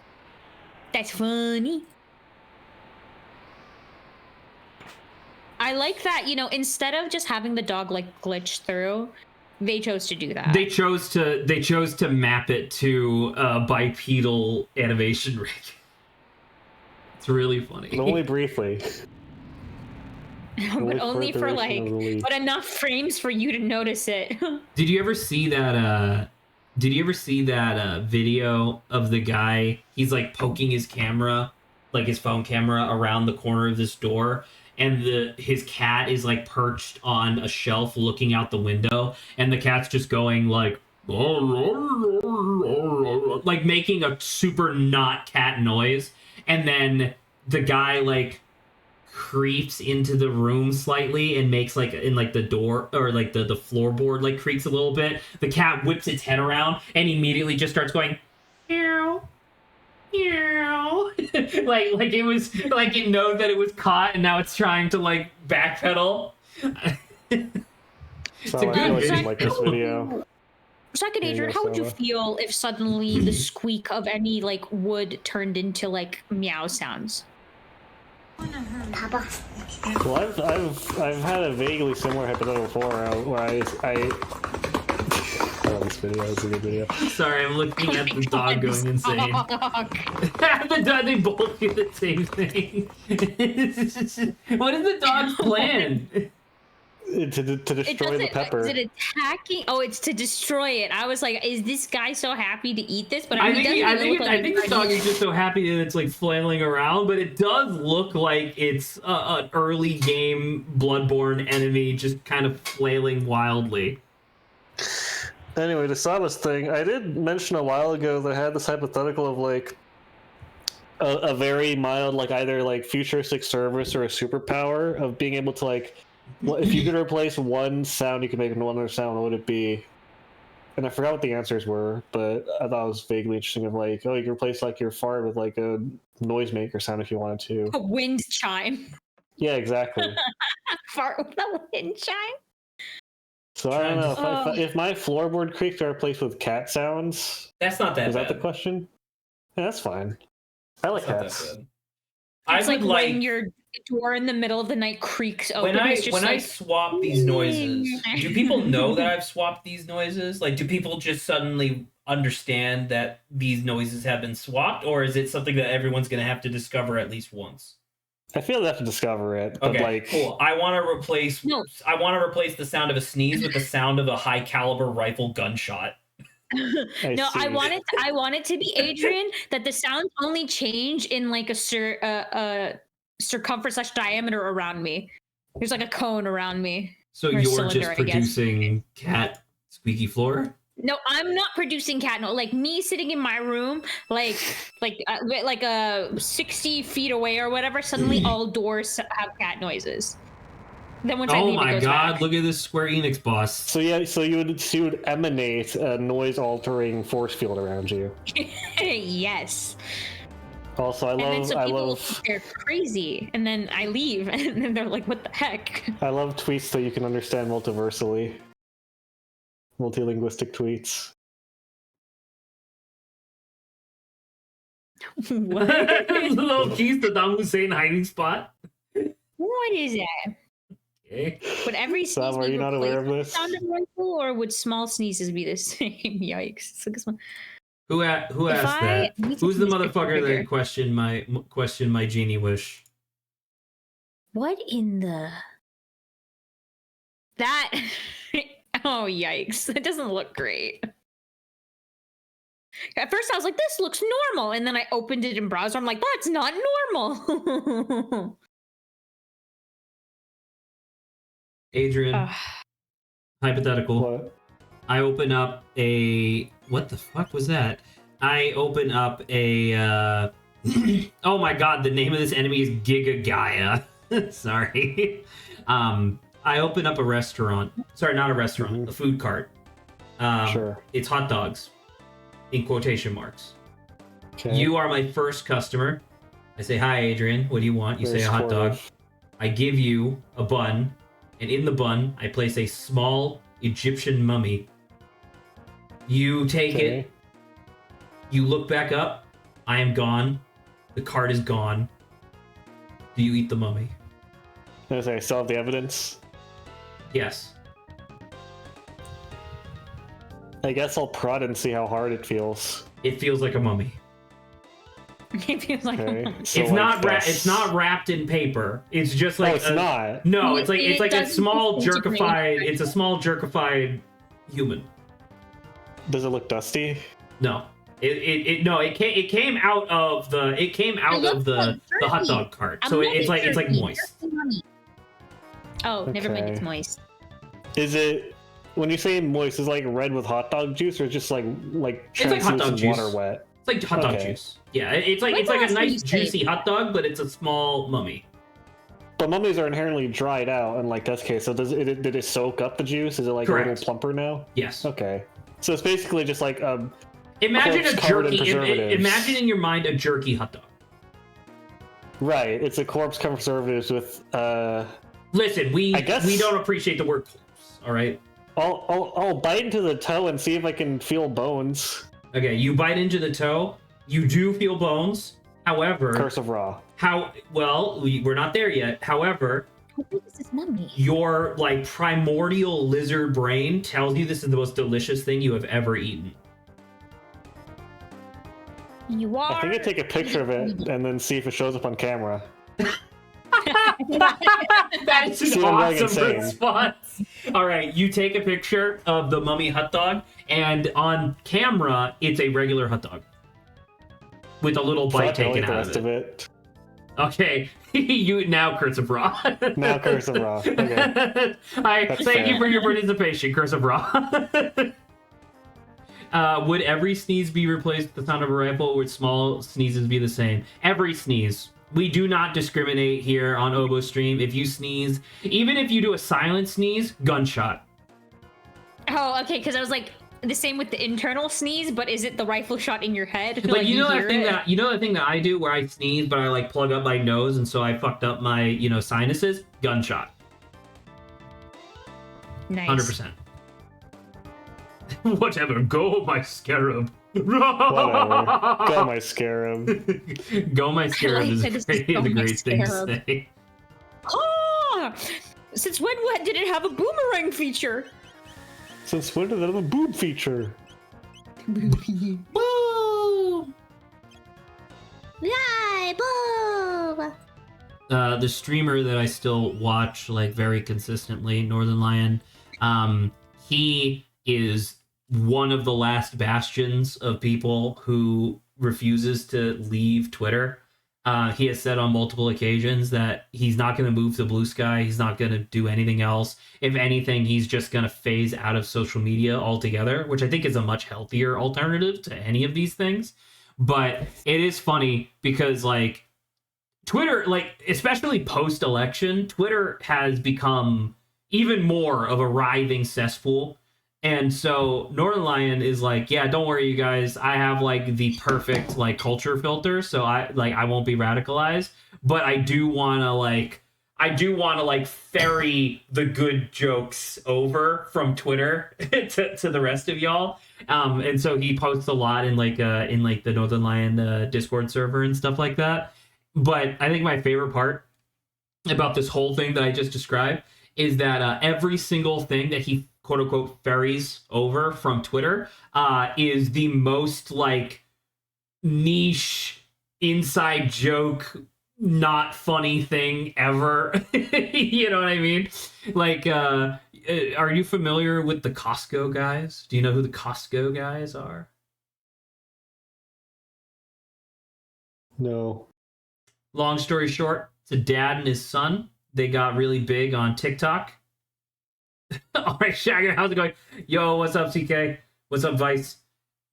That's funny. I like that, you know, instead of just having the dog like glitch through, they chose to do that. They chose to map it to a bipedal animation rig. It's really funny. But only briefly. But only for like, but enough frames for you to notice it. Did you ever see that? Video of the guy? He's like poking his camera, like his phone camera, around the corner of this door, and his cat is like perched on a shelf looking out the window, and the cat's just going like making a super not cat noise, and then the guy like creeps into the room slightly and makes like in like the door or like the floorboard like creaks a little bit. The cat whips its head around and immediately just starts going meow meow like it was like it knows that it was caught and now it's trying to like backpedal. It's a good video. Like this video. Second, Adrian, how would you feel if suddenly the squeak of any like wood turned into like meow sounds? Well, I've had a vaguely similar hypothetical before where I love this video. It's a good video. Sorry, I'm looking at the dog going insane. The dog, they both do the same thing. What is the dog's plan? To destroy the pepper. Is it attacking? Oh, it's to destroy it. I was like, is this guy so happy to eat this? But I think the dog is just so happy that it's like flailing around, but it does look like it's an early game Bloodborne enemy just kind of flailing wildly. Anyway, to Saba's thing, I did mention a while ago that I had this hypothetical of like a very mild, like either like futuristic service or a superpower of being able to like, if you could replace one sound, you could make another sound, what would it be? And I forgot what the answers were, but I thought it was vaguely interesting of like, oh, you could replace like your fart with like a noisemaker sound if you wanted to. A wind chime. Yeah, exactly. Fart with a wind chime? So I don't know, if my floorboard creaks are replaced with cat sounds... That's not that bad. Is that the question? Yeah, that's fine. I like cats. It's like when your door in the middle of the night creaks open. When I swap these noises, do people know that I've swapped these noises? Like, do people just suddenly understand that these noises have been swapped, or is it something that everyone's going to have to discover at least once? I feel they have to discover it. But okay, like... cool. I want to replace the sound of a sneeze with the sound of a high caliber rifle gunshot. I want it to be, Adrian, that the sounds only change in like a circumference / diameter around me. There's like a cone around me. So you're just producing cat squeaky floor? No, I'm not producing cat. No, like me sitting in my room, like 60 feet away or whatever. Suddenly, all doors have cat noises. Then once oh my god! Look at this Square Enix boss. So yeah, so you would emanate a noise-altering force field around you. Yes. Also, I love. They're crazy, and then I leave, and then they're like, "What the heck?" I love tweets that you can understand multiversally. Multilinguistic tweets. What? Little keys to Saddam Hussein hiding spot. What is that? Okay. Would every sneeze Sam, are you not aware of this? Sound of rifle, or would small sneezes be the same? Yikes! Who asked that? Who's the motherfucker that questioned my genie wish? What in the that? Oh yikes! That doesn't look great. At first, I was like, "This looks normal," and then I opened it in browser. I'm like, "That's not normal." Adrian, hypothetical. What? I open up a... What the fuck was that? I open up a... oh my god, the name of this enemy is Giga Gaia. Sorry. I open up a restaurant. Sorry, not a restaurant. A food cart. Sure. It's hot dogs. In quotation marks. Okay. You are my first customer. I say, hi, Adrian. What do you want? You say a hot dog. I give you a bun. And in the bun, I place a small Egyptian mummy. You take it. You look back up. I am gone. The cart is gone. Do you eat the mummy? I still have the evidence. Yes. I guess I'll prod and see how hard it feels. It feels like a mummy. It feels like Okay. So it's not it's not wrapped in paper. It's just like it's not. No, it's like a small disintegrate. jerkified. It's a small jerkified human. Does it look dusty? No. It came out of the the hot dog cart. So it's like moist. Oh, never mind. It's Okay. moist. Is it, when you say moist, is it like red with hot dog juice, or just like It's like hot dog translucent juice. water wet? It's like hot dog Okay. juice. Yeah, it's like When's the a last time nice you juicy hot dog, but it's a small mummy. But mummies are inherently dried out in like this case. So did it soak up the juice? Is it like a Correct. little plumper now? Yes. Okay. So it's basically just like Imagine a corpse covered in jerky. preservatives. Imagine in your mind a jerky hot dog. right. It's a corpse covered preservatives with Listen, we I guess- we don't appreciate the word corpse. All right. I'll bite into the toe and see if I can feel bones. Okay, you bite into the toe. You do feel bones. However, Curse of Ra. we're not there yet. However, How big is this mummy? your like primordial lizard brain tells you this is the most delicious thing you have ever eaten. You are. I think I'd take a picture of it and then see if it shows up on camera. That is See an what I'm going awesome insane. response. All right, you take a picture of the mummy hot dog, and on camera, it's a regular hot dog with a little bite Fuck, I'll taken eat the out rest of of it. it. Okay, you now Curse of Ra. Now Curse of Ra. Okay. Thank fair. you for your participation, Curse of Ra. Would every sneeze be replaced with the sound of a rifle? Would small sneezes be the same? Every sneeze. We do not discriminate here on Obo Stream. If you sneeze, even if you do a silent sneeze, gunshot. Oh, okay. Because I was like the same with the internal sneeze, but is it the rifle shot in your head? Like you know that hear thing it? that thing that I do where I sneeze, but I like plug up my nose, and so I fucked up my sinuses. Gunshot. Nice. 100%. Whatever. Go my scarab. Whatever. Go my scarab. Go my scarab is that it's great, Go the My great thing to Scarab. say. Ah! Since when did it have a boomerang feature? Since when did that have a boob feature? Woo! Yay, boo! The streamer that I still watch like very consistently, Northern Lion, he is one of the last bastions of people who refuses to leave Twitter. He has said on multiple occasions that he's not going to move to Blue Sky. He's not going to do anything else. If anything, he's just going to phase out of social media altogether, which I think is a much healthier alternative to any of these things. But it is funny because like Twitter, like especially post-election, Twitter has become even more of a writhing cesspool. And so Northern Lion is like, yeah, don't worry, you guys. I have like the perfect like culture filter, so I won't be radicalized. But I do want to ferry the good jokes over from Twitter to the rest of y'all. And so he posts a lot in the Northern Lion Discord server and stuff like that. But I think my favorite part about this whole thing that I just described is that every single thing that he quote unquote ferries over from Twitter is the most like niche inside joke, not funny thing ever. You know what I mean? Like, are you familiar with the Costco guys? Do you know who the Costco guys are? No. Long story short, it's a dad and his son. They got really big on TikTok. All right, Shagger, how's it going? Yo, what's up, CK? What's up, Vice?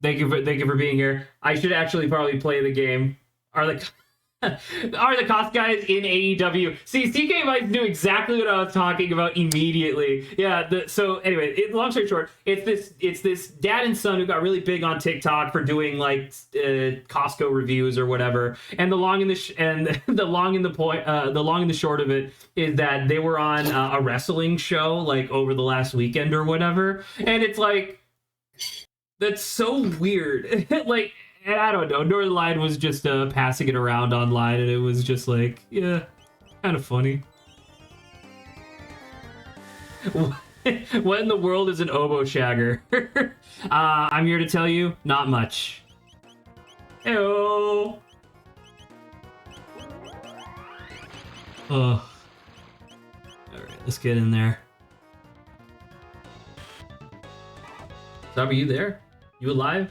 Thank you for being here. I should actually probably play the game. Are the cost guys in AEW? See, CK Vice knew exactly what I was talking about immediately. Yeah. So anyway, long story short, it's this dad and son who got really big on TikTok for doing like Costco reviews or whatever. And the long and the short of it is that they were on a wrestling show like over the last weekend or whatever. And it's like, that's so weird. Like. And I don't know. Northern Lion was just passing it around online, and it was just like, yeah, kind of funny. What in the world is an oboe shagger? I'm here to tell you, not much. Heyo. Oh. All right, let's get in there. Zab, are you there? You alive?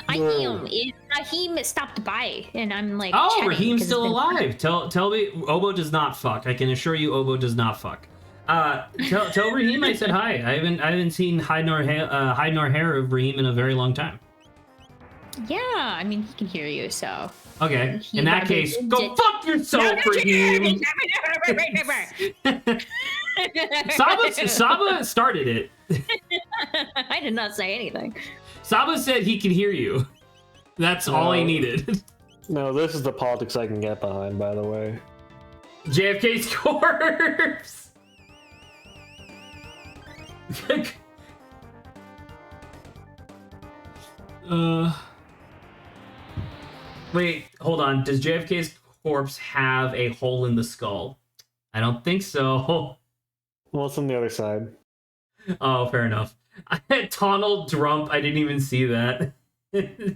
I am. Raheem stopped by, and I'm like, oh, Raheem's still alive. Tell me, Obo does not fuck. I can assure you, Obo does not fuck. Tell Raheem I said hi. I haven't seen hide nor hair of Raheem in a very long time. Yeah, I mean he can hear you, so. Okay, in that case, go fuck yourself, Raheem. Saba started it. I did not say anything. Saba said he can hear you. That's all he needed. No, this is the politics I can get behind, by the way. JFK's corpse! Wait, hold on. Does JFK's corpse have a hole in the skull? I don't think so. Well, it's on the other side. Oh, fair enough. Donald Trump. I didn't even see that.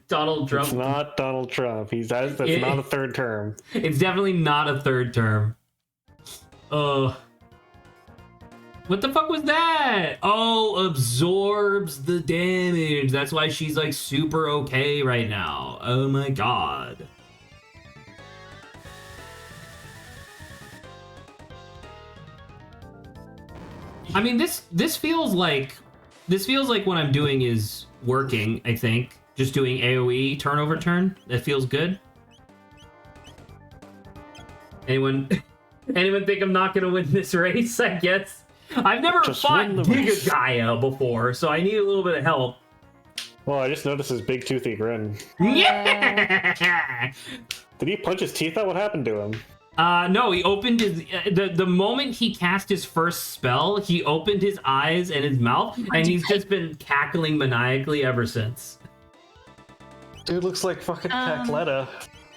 Donald Trump. It's not Donald Trump. That's not a third term. It's definitely not a third term. What the fuck was that? Oh, absorbs the damage. That's why she's like super okay right now. Oh my god. I mean, this feels like what I'm doing is working, I think. Just doing AoE turn over turn. That feels good. Anyone think I'm not gonna win this race? I guess. I've never fought Giga Gaia before, so I need a little bit of help. Well, I just noticed his big toothy grin. Yeah! Did he punch his teeth out? What happened to him? No, he opened his... The moment he cast his first spell, he opened his eyes and his mouth, and he's just been cackling maniacally ever since. Dude looks like fucking Cacletta.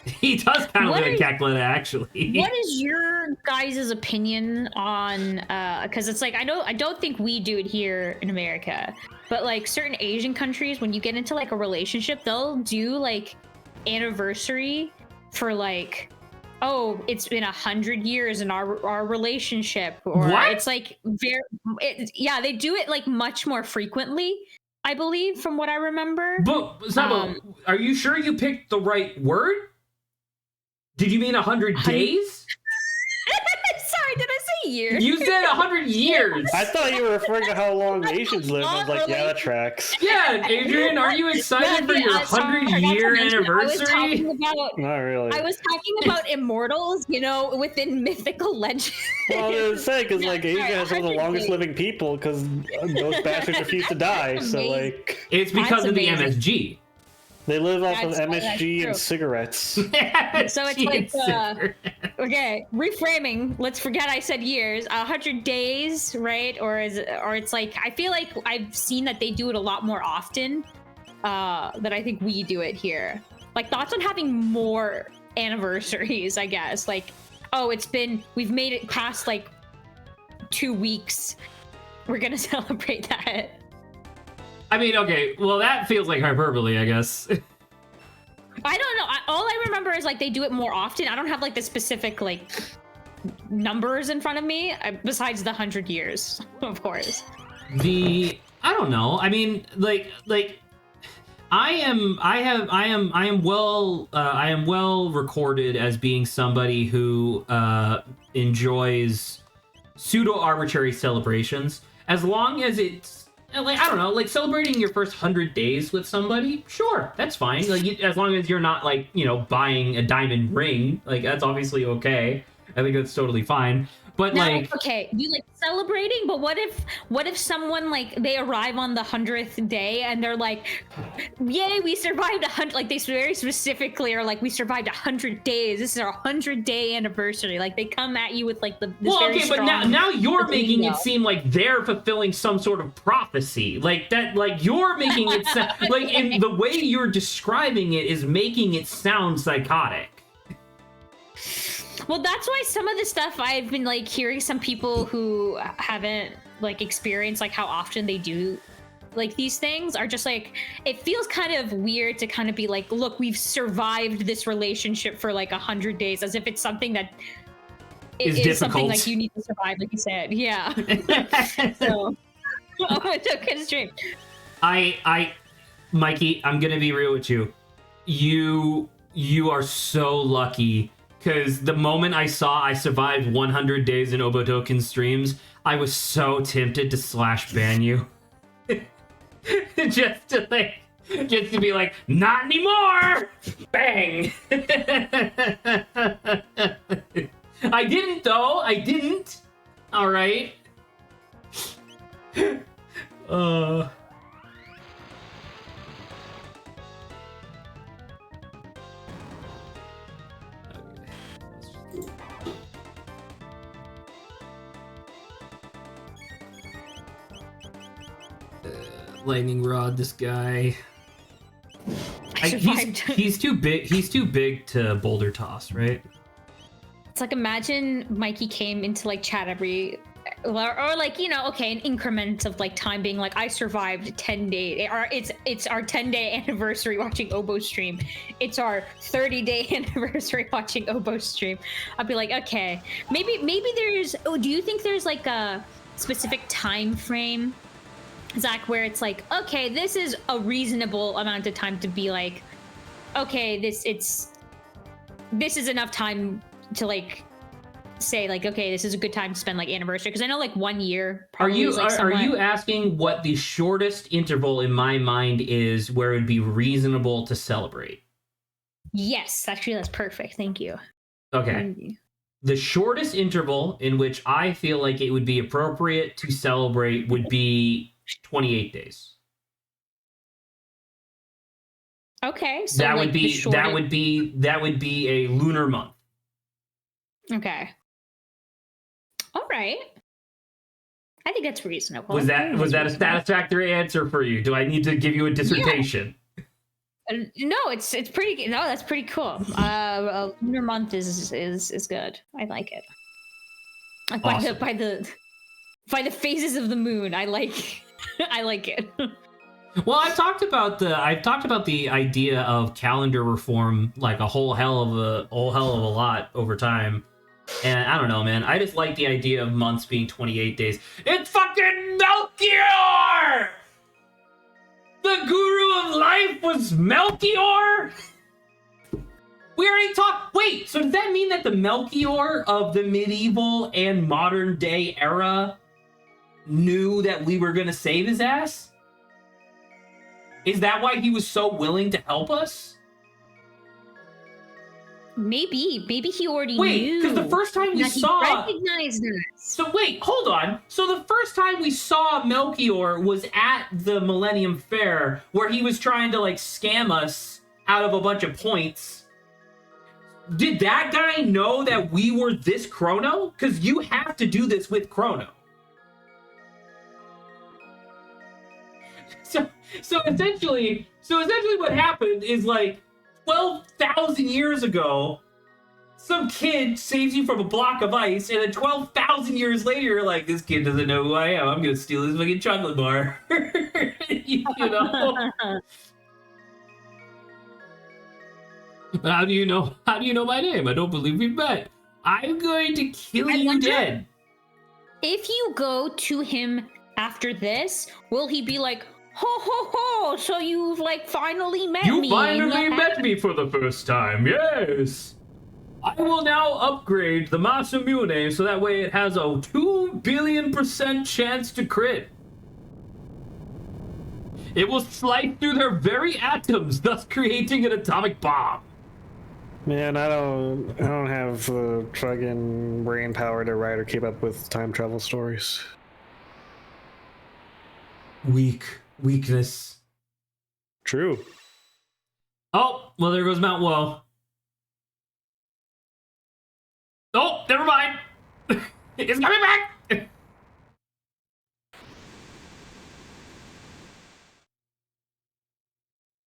He does kind of look like Cacletta, actually. What is your guys' opinion on... Because it's like, I don't think we do it here in America, but like certain Asian countries, when you get into like a relationship, they'll do like anniversary for like... oh, it's been 100 years in our relationship, or what? It's like yeah, they do it like much more frequently, I believe, from what I remember. But Sabo, are you sure you picked the right word? Did you mean 100 days? Sorry, did I say years? You said 100 years. I thought you were referring to how long Asians live. I was like, yeah, that tracks. Yeah, Adrian, are you excited for your 100-year anniversary? Not really. I was talking about immortals, within mythical legends. Well, I was saying, because like Asia has one of the longest living people, because those bastards refuse to die. So like, it's because of the MSG. They live off of MSG and cigarettes. So it's like, okay, reframing. Let's forget I said years. 100 days, right? Or it's like, I feel like I've seen that they do it a lot more often than I think we do it here. Like, thoughts on having more anniversaries, I guess. Like, oh, we've made it past like 2 weeks. We're gonna celebrate that. I mean, okay, well, that feels like hyperbole, I guess. I don't know. All I remember is like they do it more often. I don't have like the specific like numbers in front of me besides the 100 years, of course. I don't know. I mean, like I am well recorded as being somebody who enjoys pseudo arbitrary celebrations, as long as it's like, I don't know, like celebrating your first 100 days with somebody, sure, that's fine. Like, as long as you're not like, you know, buying a diamond ring, like that's obviously okay. I think that's totally fine. But now, like, okay, you like celebrating, but what if someone like they arrive on the 100th day and they're like, yay, we survived 100, like they very specifically are like, we survived 100 days, this is our 100-day anniversary, like they come at you with like this very okay, but strong now you're making lingo. it seem like they're fulfilling some sort of prophecy, like that, like you're making it sound like, in the way you're describing it is making it sound psychotic. Well, that's why some of the stuff I've been like hearing some people who haven't like experienced like how often they do like these things are just like, it feels kind of weird to kind of be like, look, we've survived this relationship for like 100 days, as if it's something that is something like you need to survive, like you said. Yeah. So it's okay to stream. Mikey, I'm gonna be real with you. You are so lucky. Because the moment I saw I survived 100 days in Obotoken streams, I was so tempted to slash ban you. just to be like, not anymore! Bang! I didn't though, I didn't. Alright. Lightning rod this guy. He's too big. He's too big to boulder toss, right? It's like, imagine Mikey came into like chat every or like, you know, okay, an increment of like time being like, I survived 10 days, or it's our 10-day anniversary watching Obo stream, it's our 30-day anniversary watching Obo stream. I'd be like, okay, maybe there's, do you think there's like a specific time frame, Zach, where it's like, okay, this is a reasonable amount of time to be like, okay, this is enough time to like say like, okay, this is a good time to spend like anniversary? Because I know like 1 year probably is, like, are you asking what the shortest interval in my mind is where it would be reasonable to celebrate? Yes, actually that's perfect, thank you. Okay. The shortest interval in which I feel like it would be appropriate to celebrate would be 28 days. Okay, so that like would be a lunar month. Okay. All right. I think that's reasonable. Was that a satisfactory answer for you? Do I need to give you a dissertation? Yeah. No, it's pretty. No, that's pretty cool. A lunar month is good. I like it. Like awesome. by the phases of the moon, I like it. Well, I've talked about the idea of calendar reform like a whole hell of a lot over time. And I don't know, man. I just like the idea of months being 28 days. It's fucking Melchior! The guru of life was Melchior? We already talked. Wait, so does that mean that the Melchior of the medieval and modern day era knew that we were gonna save his ass? Is that why he was so willing to help us? Maybe he already knew. Wait, because the first time we saw, recognized us. So wait, hold on. So the first time we saw Melchior was at the Millennium Fair, where he was trying to like scam us out of a bunch of points. Did that guy know that we were this Chrono? Because you have to do this with Chrono. So essentially what happened is like 12,000 years ago, some kid saves you from a block of ice, and then 12,000 years later, you're like, this kid doesn't know who I am. I'm gonna steal his fucking chocolate bar. You know? How do you know my name? I don't believe we've met. I'm going to kill you dead. If you go to him after this, will he be like, ho ho ho, so you've like finally met me? You finally met me for the first time, yes. I will now upgrade the Masamune so that way it has a 2 billion% chance to crit. It will slice through their very atoms, thus creating an atomic bomb. Man, I don't have the fucking brain power to write or keep up with time travel stories. Weakness. True. Oh, well, there goes Mount Woe. Oh, never mind. It's coming back.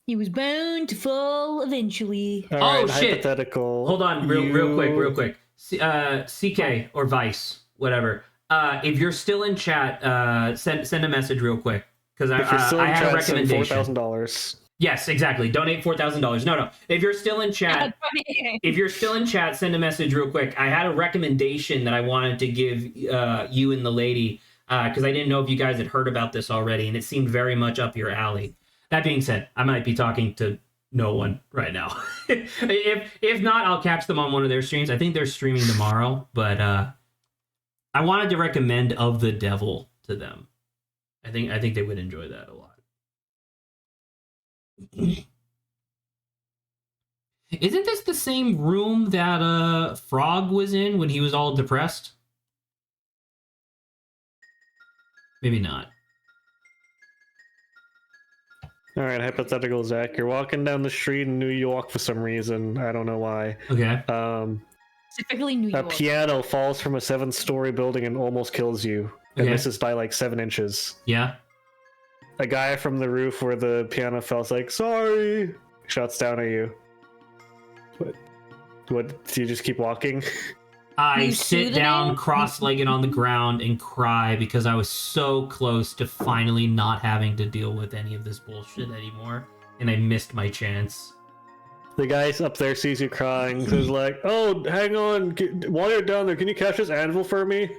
He was bound to fall eventually. All Oh, right, shit. Hypothetical. Hold on, real quick. CK or Vice, whatever. If you're still in chat, send a message real quick because I had a recommendation. $4,000. Yes, exactly. Donate $4,000. No. If you're still in chat, send a message real quick. I had a recommendation that I wanted to give you and the lady because I didn't know if you guys had heard about this already, and it seemed very much up your alley. That being said, I might be talking to no one right now. if not, I'll catch them on one of their streams. I think they're streaming tomorrow, but I wanted to recommend Of the Devil to them. I think they would enjoy that a lot. Isn't this the same room that Frog was in when he was all depressed? Maybe not. All right, hypothetical Zach. You're walking down the street in New York for some reason. I don't know why. Okay. Specifically New York. A piano falls from a 7-story building and almost kills you. And this is by like 7 inches. Yeah. A guy from the roof where the piano fell's like, sorry, shouts down at you. What? Do you just keep walking? I sit down cross-legged on the ground and cry because I was so close to finally not having to deal with any of this bullshit anymore, and I missed my chance. The guy up there sees you crying, says like, oh, hang on, while you're down there, can you catch this anvil for me?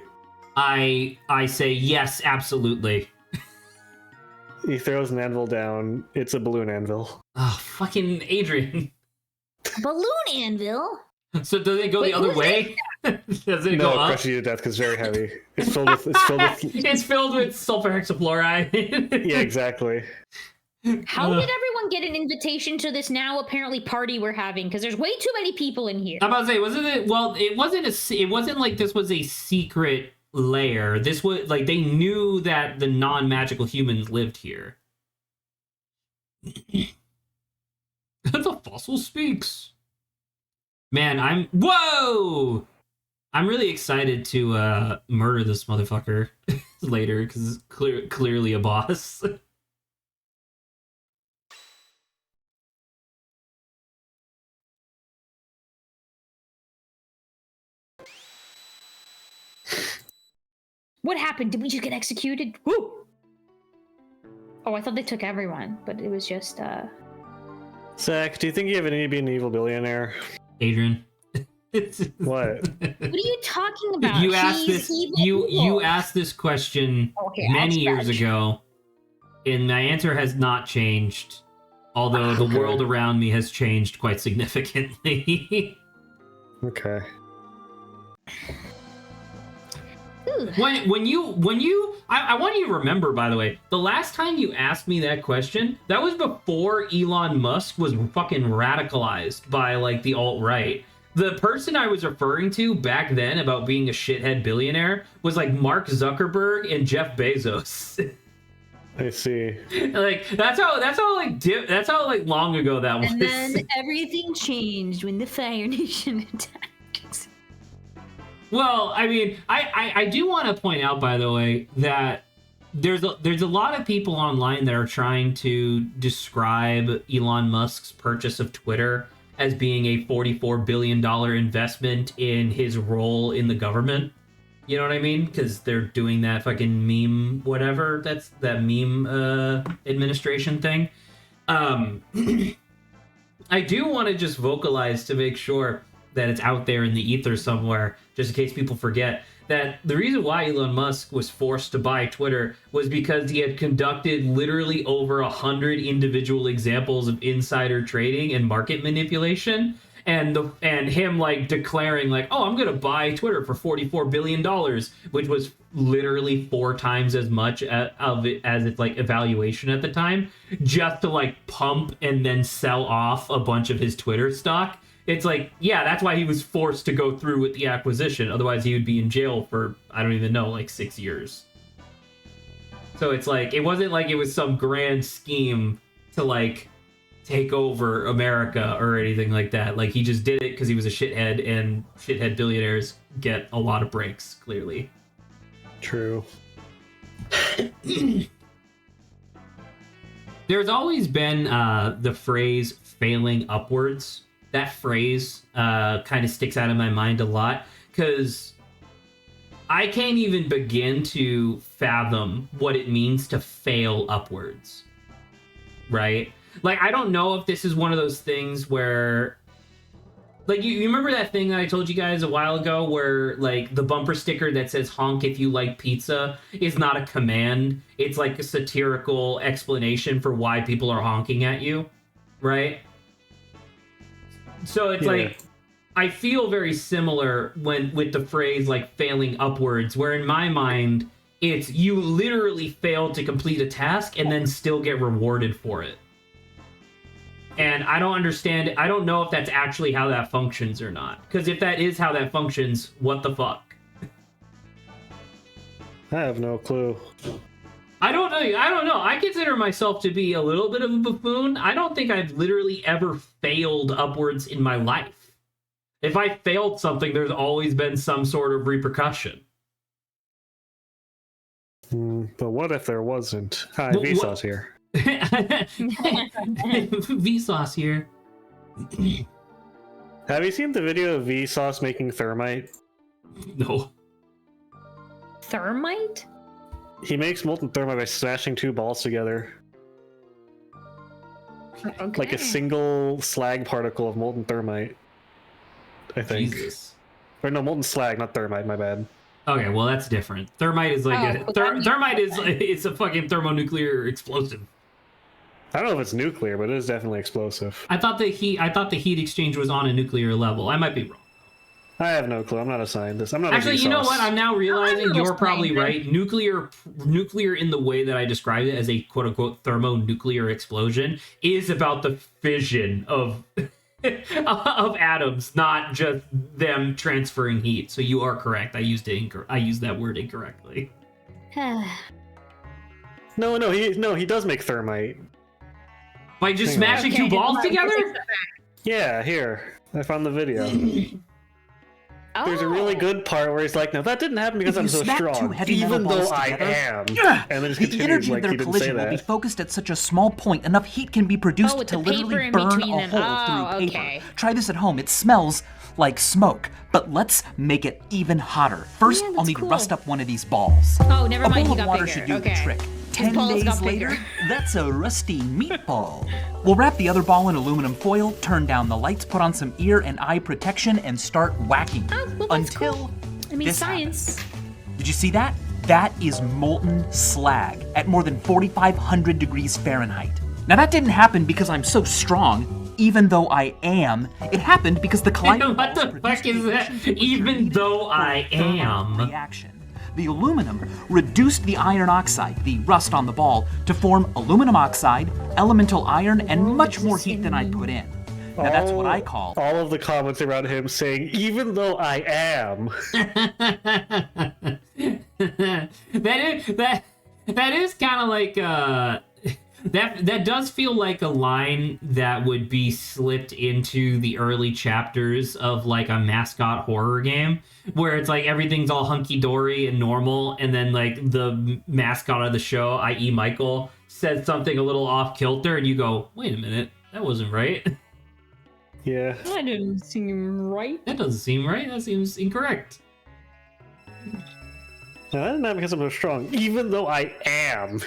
I say, yes, absolutely. He throws an anvil down. It's a balloon anvil. Oh, fucking Adrian. Balloon anvil? So does it go the other way? Does it go up? No, it crushes you to death because it's very heavy. It's filled with It's filled with sulfur hexafluoride. Yeah, exactly. How did everyone get an invitation to this now apparently party we're having? Because there's way too many people in here. I'm about to say, wasn't it? Well, it wasn't like this was a secret lair. This was like they knew that the non-magical humans lived here. The fossil speaks. Man, whoa! I'm really excited to murder this motherfucker later because it's clearly a boss. What happened? Did we just get executed? Woo! Oh, I thought they took everyone, but it was just Zach, do you think you have any to be an evil billionaire? Adrian. What? What are you talking about? You asked this. You asked this question many years ago, and my answer has not changed. Although the world around me has changed quite significantly. Okay. When you I want you to remember, by the way, the last time you asked me that question, that was before Elon Musk was fucking radicalized by like the alt-right. The person I was referring to back then about being a shithead billionaire was like Mark Zuckerberg and Jeff Bezos. I see. Like that's how long ago that was. And then everything changed when the Fire Nation attacked. Well, I mean, I do want to point out, by the way, that there's a lot of people online that are trying to describe Elon Musk's purchase of Twitter as being a $44 billion investment in his role in the government. You know what I mean? Because they're doing that fucking meme, whatever. That's that meme administration thing. I do want to just vocalize to make sure that it's out there in the ether somewhere, just in case people forget, that the reason why Elon Musk was forced to buy Twitter was because he had conducted literally over 100 individual examples of insider trading and market manipulation. and him like declaring like, oh, I'm gonna buy Twitter for $44 billion, which was literally 4 times as much of it as its like evaluation at the time, just to like pump and then sell off a bunch of his Twitter stock. It's like, yeah, that's why he was forced to go through with the acquisition. Otherwise, he would be in jail for, I don't even know, like 6 years. So it's like, it wasn't like it was some grand scheme to like take over America or anything like that. Like, he just did it because he was a shithead, and shithead billionaires get a lot of breaks, clearly. True. There's always been the phrase failing upwards. That phrase kind of sticks out in my mind a lot, because I can't even begin to fathom what it means to fail upwards, right? Like, I don't know if this is one of those things where, like, you remember that thing that I told you guys a while ago where, like, the bumper sticker that says honk if you like pizza is not a command. It's like a satirical explanation for why people are honking at you, right? So it's like, I feel very similar with the phrase like failing upwards, where in my mind, it's you literally failed to complete a task and then still get rewarded for it. And I don't understand, I don't know if that's actually how that functions or not. Because if that is how that functions, what the fuck? I have no clue. I don't know. I consider myself to be a little bit of a buffoon. I don't think I've literally ever failed upwards in my life. If I failed something, there's always been some sort of repercussion. But what if there wasn't? Hi, Vsauce here. Vsauce here. Have you seen the video of Vsauce making thermite? No. Thermite? He makes molten thermite by smashing 2 balls together. Okay. Like a single slag particle of molten thermite, I think. Jesus. Or no, molten slag, not thermite, my bad. Okay, well, that's different. Thermite is like thermite is it's a fucking thermonuclear explosive. I don't know if it's nuclear, but it is definitely explosive. I thought the heat exchange was on a nuclear level. I might be wrong. I have no clue. I'm not a scientist. I'm not Actually, a Vsauce. You know what? I'm now realizing not a you're probably scientist. right. Nuclear in the way that I described it as a quote-unquote thermonuclear explosion is about the fission of of atoms, not just them transferring heat. So you are correct. I used that word incorrectly. No, he does make thermite. By just Hang on. smashing 2 balls together? Yeah, here. I found the video. There's a really Oh. good part where he's like, "No, that didn't happen because If I'm you so smack two strong, heavy even metal though balls I together, am." And then just the continues energy like of their he didn't say collision will be that. focused at such a small point, enough heat can be produced with to the paper literally in burn a between them. hole Oh, through paper. okay. Try this at home. It smells like smoke, but let's make it even hotter. First, Yeah, I'll that's need cool. to rust up one of these balls. Oh, never A mind, bowl he of got water bigger. should do Okay. the trick. His 10 balls days got later, bigger. that's a rusty meatball. We'll wrap the other ball in aluminum foil, turn down the lights, put on some ear and eye protection, and start whacking. Oh, well, that's until cool. I mean, this science. happens. Did you see that? That is molten slag at more than 4,500 degrees Fahrenheit. Now that didn't happen because I'm so strong, even though I am. It happened because the collider What the balls fuck produced is the that? efficient Even needed though for I a thermal am. reaction. The aluminum reduced the iron oxide, the rust on the ball, to form aluminum oxide, elemental iron, and much more heat than I put in. Now that's what I call all of the comments around him saying, "Even though I am." that is kind of like that does feel like a line that would be slipped into the early chapters of like a mascot horror game, where it's like everything's all hunky-dory and normal, and then like the mascot of the show, i.e. Michael, says something a little off kilter, and you go, wait a minute, that wasn't right. Yeah. That didn't seem right. That doesn't seem right. That seems incorrect. No, that didn't happen because I'm so strong, even though I am.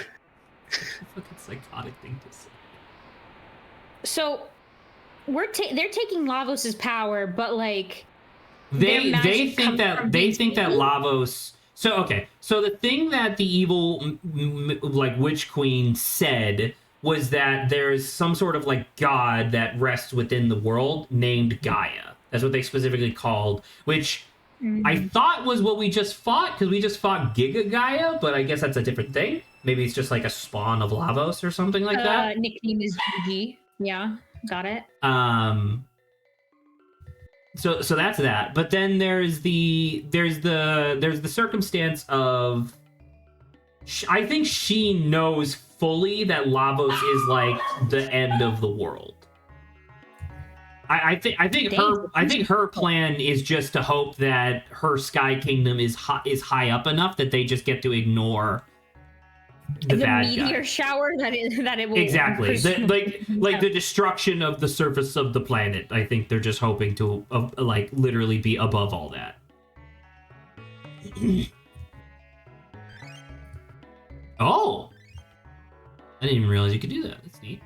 Fucking psychotic thing to say. So, they're taking Lavos's power, but like They their magic think comes that from they these think that people? Lavos. So okay, so the thing that the evil like witch queen said was that there's some sort of like god that rests within the world named Gaia. That's what they specifically called, which I thought was what we just fought, because we just fought Giga Gaia, but I guess that's a different thing. Maybe it's just like a spawn of Lavos or something like that. Nickname is Gigi. Yeah, got it. So that's that. But then there's the circumstance of I think she knows fully that Lavos is like the end of the world. I think her plan is just to hope that her Sky Kingdom is high up enough that they just get to ignore the bad meteor guy. shower that it will exactly the destruction of the surface of the planet. I think they're just hoping to like literally be above all that. Oh, I didn't even realize you could do that. That's neat.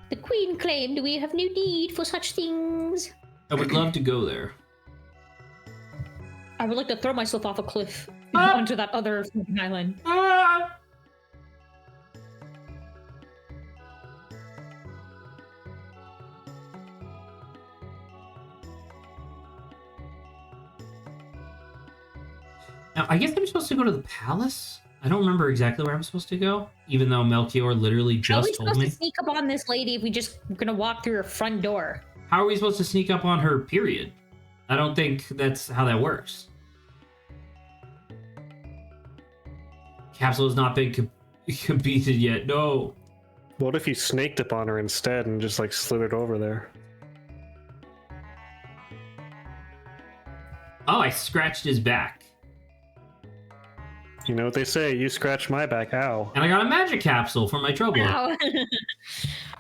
The Queen claimed we have no need for such things. I would love to go there. I would like to throw myself off a cliff onto that other island. Now, I guess I'm supposed to go to the palace? I don't remember exactly where I'm supposed to go, even though Melchior literally just told me. How are we supposed to sneak up on this lady if we just gonna walk through her front door? How are we supposed to sneak up on her, period? I don't think that's how that works. Capsule has not been competed yet, no. What if you snaked upon her instead and just like slithered over there? Oh, I scratched his back. You know what they say, you scratch my back, ow. And I got a magic capsule for my trouble. Ow.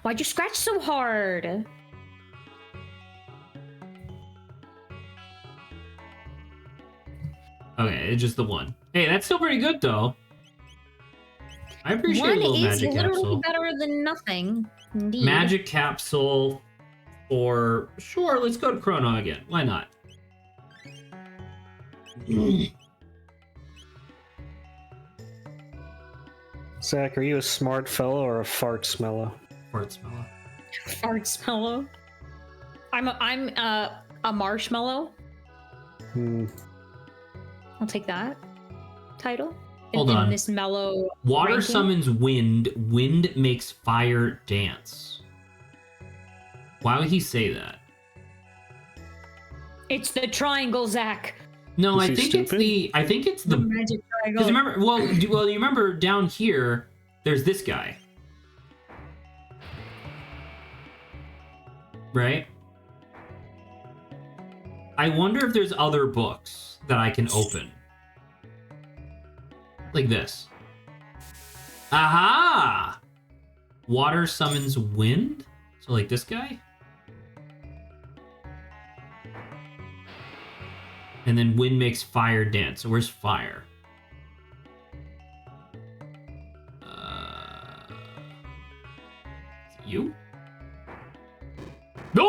Why'd you scratch so hard? Okay, it's just the one. Hey, that's still pretty good, though. I appreciate a little magic capsule. One is literally better than nothing. Indeed. Magic capsule for... Sure, let's go to Chrono again. Why not? Zach, are you a smart fellow or a fart smellow? Fart smellow. Fart smellow? I'm a marshmallow. I'll take that title. Hold on. In this mellow Water ranking. summons wind. Wind makes fire dance. Why would he say that? It's the triangle, Zach. No, Is I he think stupid? I think it's the magic triangle. Because remember, you remember down here, there's this guy, right? I wonder if there's other books that I can open, like this. Aha! Water summons wind, so like this guy. And then wind makes fire dance. So where's fire? Is it you? No!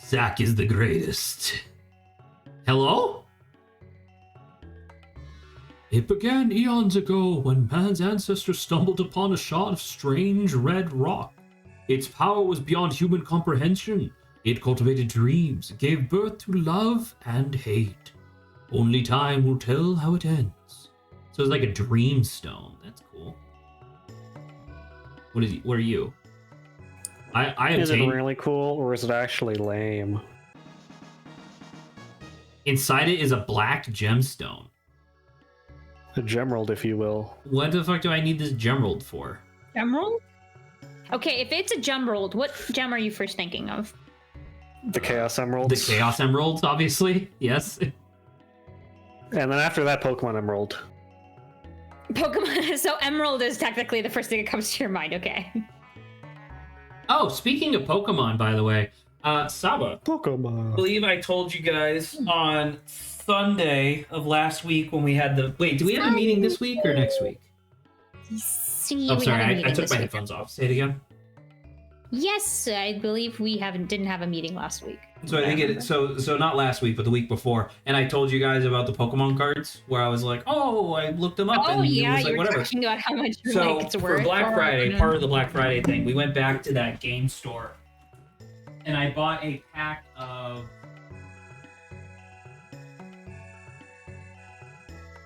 Zack is the greatest. Hello? It began eons ago when man's ancestors stumbled upon a shard of strange red rock. Its power was beyond human comprehension. It cultivated dreams, gave birth to love and hate. Only time will tell how it ends. So it's like a dream stone. That's cool. What is he? What are you? I Is it obtained... really cool or is it actually lame? Inside it is a black gemstone. A gemerald, if you will. What the fuck do I need this gemerald for? Emerald? Okay, if it's a gemerald, what gem are you first thinking of? The Chaos Emeralds. The Chaos Emeralds, obviously. Yes. And then after that, Pokemon Emerald. Pokemon. So Emerald is technically the first thing that comes to your mind. Okay. Oh, speaking of Pokemon, by the way, Saba. Pokemon. I believe I told you guys on Sunday of last week when we had the... Wait, do we have a meeting this week or next week? See, Oh, sorry, I took my headphones off. Say it again. Yes, I believe we didn't have a meeting last week. So I think so not last week, but the week before. And I told you guys about the Pokemon cards where I was like, oh, I looked them up. Oh and yeah, it was like, you were whatever. talking about how much So it's for worth. Black Friday, part of the Black Friday thing, we went back to that game store, and I bought a pack of.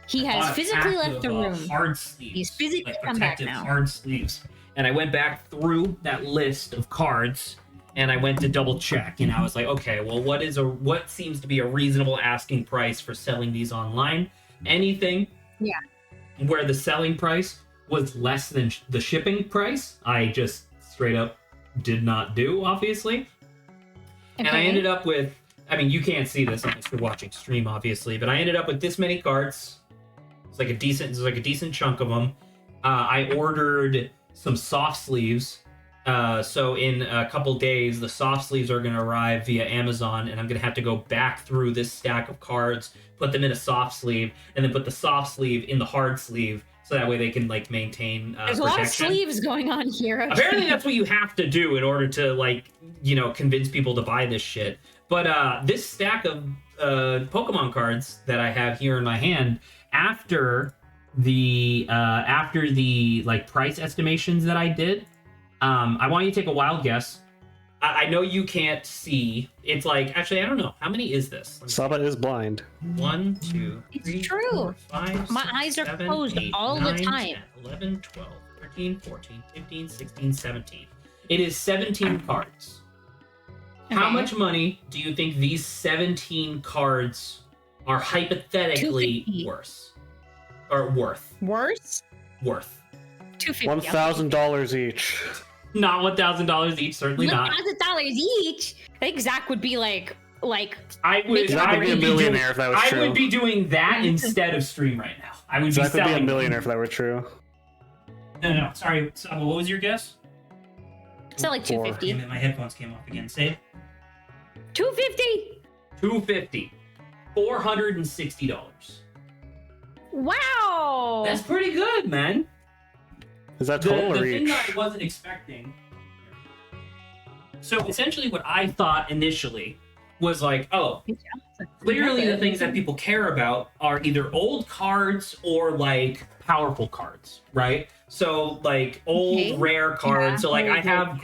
He has physically left the room. Hard sleeves. He's physically like come back protective now. hard sleeves. And I went back through that list of cards, and I went to double check, and I was like, okay, well, what seems to be a reasonable asking price for selling these online? Anything where the selling price was less than the shipping price, I just straight up did not do, obviously. Okay. And I ended up with, I mean, you can't see this unless you're watching stream, obviously, but I ended up with this many cards. It's like a decent chunk of them. I ordered some soft sleeves. So in a couple days, the soft sleeves are going to arrive via Amazon, and I'm going to have to go back through this stack of cards, put them in a soft sleeve, and then put the soft sleeve in the hard sleeve, so that way they can like maintain There's protection. a lot of sleeves going on here. Okay. Apparently that's what you have to do in order to like, convince people to buy this shit. But this stack of Pokemon cards that I have here in my hand, after the like price estimations that I did, I want you to take a wild guess. I know you can't see. It's like, actually, I don't know. How many is this? Saba is blind. 1, 2, 3, It's true. 4, 5, My 6, eyes are 7, closed 8, all 9, the time. 10, 11, 12, 13, 14, 15, 16, 17. It is 17 cards. How Okay. much money do you think these 17 cards are hypothetically $250. worth? Or worth? Worse? Worth. $250. $1,000 each. Not $1,000 each, certainly not. $1,000 each. I think Zach would be like I would, Zach I would be would a millionaire if that was I true. would be doing that instead of stream right now. I would Zach be would be a selling. millionaire if that were true. No. Sorry, Saba, what was your guess? so like Four. $250. Damn it, my headphones came off again. Say it. $250. $250. $460. Wow. That's pretty good, man. Is that The total or thing each? that I wasn't expecting. So essentially, what I thought initially was like, oh, clearly the things that people care about are either old cards or like powerful cards, right? So like old rare cards. Yeah, So like I very have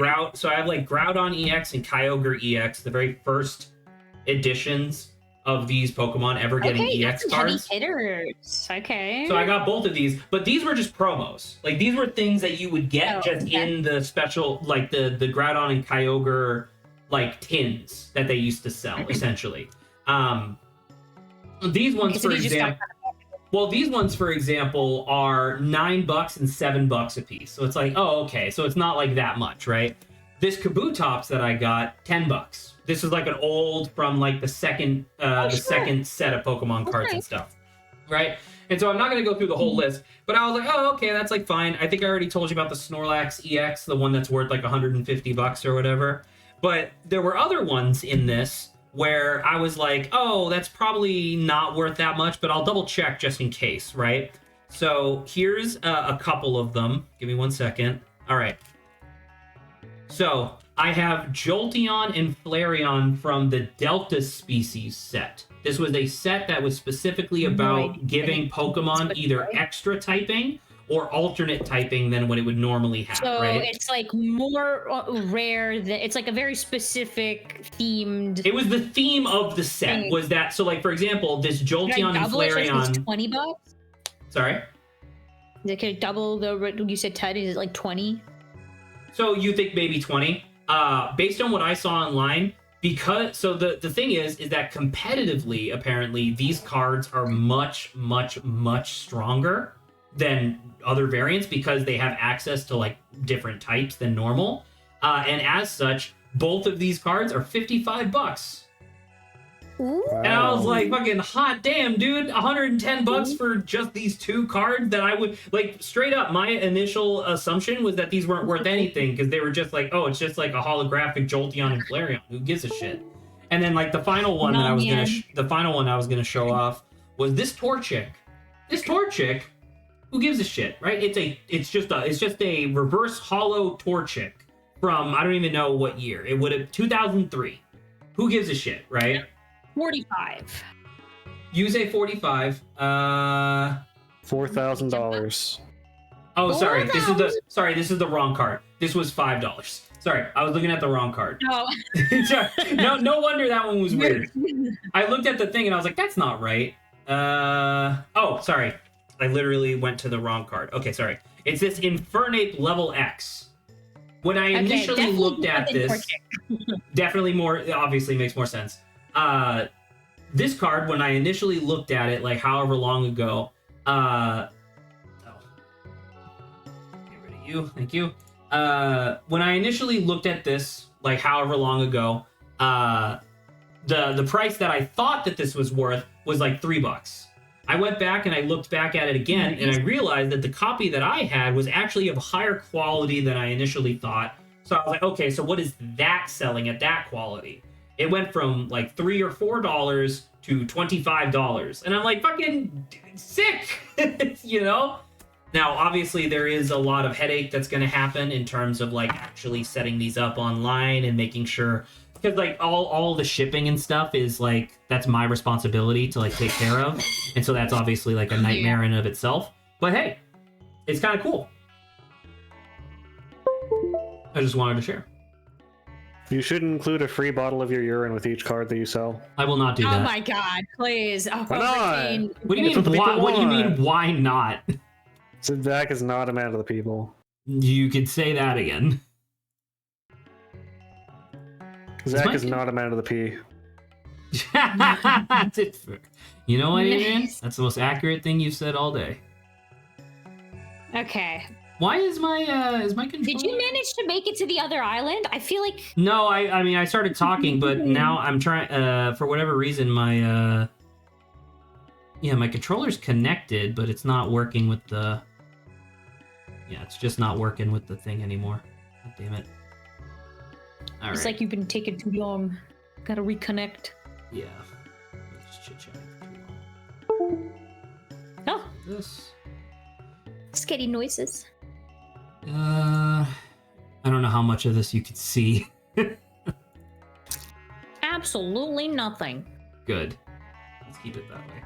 like Groudon EX and Kyogre EX, the very first editions of these Pokemon ever getting okay, EX that's some cards. heavy hitters. Okay. So I got both of these, but these were just promos. Like these were things that you would get just in the special, like the Groudon and Kyogre like tins that they used to sell, essentially. These ones, for example. Well, these ones, for example, are $9 and $7 a piece. So it's like, oh, okay. So it's not like that much, right? This Kabutops that I got, $10. This is like an old from like the second second set of Pokemon cards and stuff, right? And so I'm not going to go through the whole list, but I was like, oh, okay, that's like fine. I think I already told you about the Snorlax EX, the one that's worth like $150 or whatever. But there were other ones in this where I was like, oh, that's probably not worth that much, but I'll double check just in case, right? So here's a couple of them. Give me 1 second. All right. So I have Jolteon and Flareon from the Delta species set. This was a set that was specifically about giving Pokemon either extra typing or alternate typing than what it would normally have, so right? it's like more rare than it's like a very specific themed. It was the theme of the set was that, so like for example, this Jolteon and Flareon. $20. Sorry? They could double the you said 10, is it like 20? So you think maybe 20? Based on what I saw online, because so the thing is that competitively, apparently, these cards are much stronger than other variants because they have access to like different types than normal. And as such, both of these cards are $55. Ooh. And I was like, fucking hot damn, dude, $110 for just these two cards that I would like straight up. My initial assumption was that these weren't worth anything because they were just like, oh, it's just like a holographic Jolteon and Flareon. Who gives a shit? And then like the final one that I was gonna show off was this Torchic. This Torchic, who gives a shit, right? It's just a reverse hollow Torchic from I don't even know what year. It would have 2003. Who gives a shit, right? 45. You say 45. $4,000. Oh, sorry. This is the wrong card. This was $5. Sorry, I was looking at the wrong card. Oh. Sorry. No wonder that one was weird. I looked at the thing and I was like, that's not right. Oh, sorry. I literally went to the wrong card. Okay, sorry. It's this Infernape level X. When I initially looked at this, definitely more, obviously makes more sense. This card, when I initially looked at it, like however long ago, get rid of you, thank you. When I initially looked at this, like however long ago, the price that I thought that this was worth was like $3. I went back and I looked back at it again, and I realized that the copy that I had was actually of higher quality than I initially thought. So I was like, okay, so what is that selling at that quality? It went from like $3 or $4 to $25, and I'm like, fucking sick, you know? Now, obviously, there is a lot of headache that's going to happen in terms of like actually setting these up online and making sure, because like all the shipping and stuff is like, that's my responsibility to like take care of, and so that's obviously like a nightmare in and of itself. But hey, it's kind of cool. I just wanted to share. You should include a free bottle of your urine with each card that you sell. I will not do that. Oh my god, please. Oh, Why not? What do you mean? What do you mean? Why not? So Zach is not a man of the people. You could say that again. Zach is not a man of the P. You know what, Adrian? That's the most accurate thing you've said all day. Okay. Why is my controller? Did you manage to make it to the other island? I feel like No, I mean I started talking, but now I'm trying for whatever reason my my controller's connected, but it's not working with the it's just not working with the thing anymore. God damn it. All it's right. like you've been taking too long. Gotta reconnect. Yeah. Let's chit-chat Oh, this. scary noises. I don't know how much of this you could see. Absolutely nothing. Good. Let's keep it that way.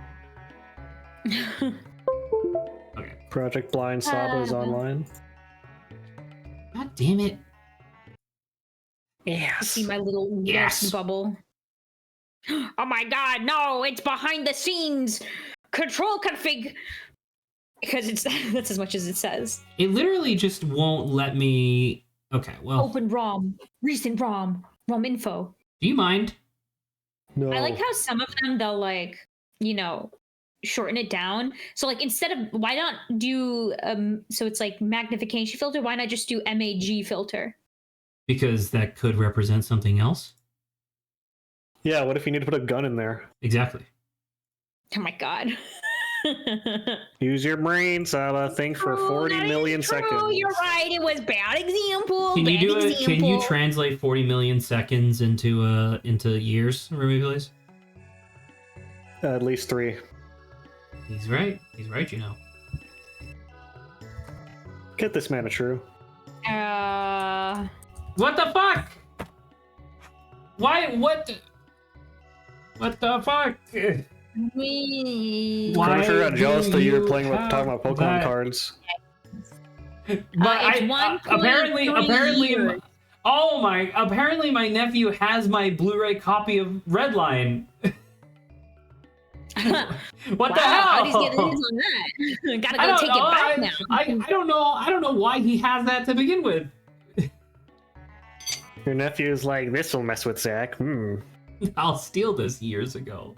Okay. Project Blind Saba is online. God damn it. I Yes. see my little Yes. bubble. Oh my god, no, it's behind the scenes. Control config. Because that's as much as it says. It literally just won't let me. Okay, well. Open ROM, recent ROM info. Do you mind? No. I like how some of them they'll like, shorten it down. So like instead of why not do so it's like magnification filter, why not just do MAG filter? Because that could represent something else. Yeah, what if you need to put a gun in there? Exactly. Oh my god. Use your brain, Saba. Think for 40 million seconds. You're right. It was bad example. Can you do bad it? Can you translate 40 million seconds into years for me, please? At least 3. He's right. He's right. You know. Get this man a true. What the fuck? Why? What? What the fuck? I'm sure I got jealous that you were talking about Pokemon cards. But it's apparently, years. apparently my nephew has my Blu-ray copy of Redline. What the hell? How does he get his on that? Gotta go take it back now. I don't know why he has that to begin with. Your nephew's like, this will mess with Zach. I'll steal this years ago.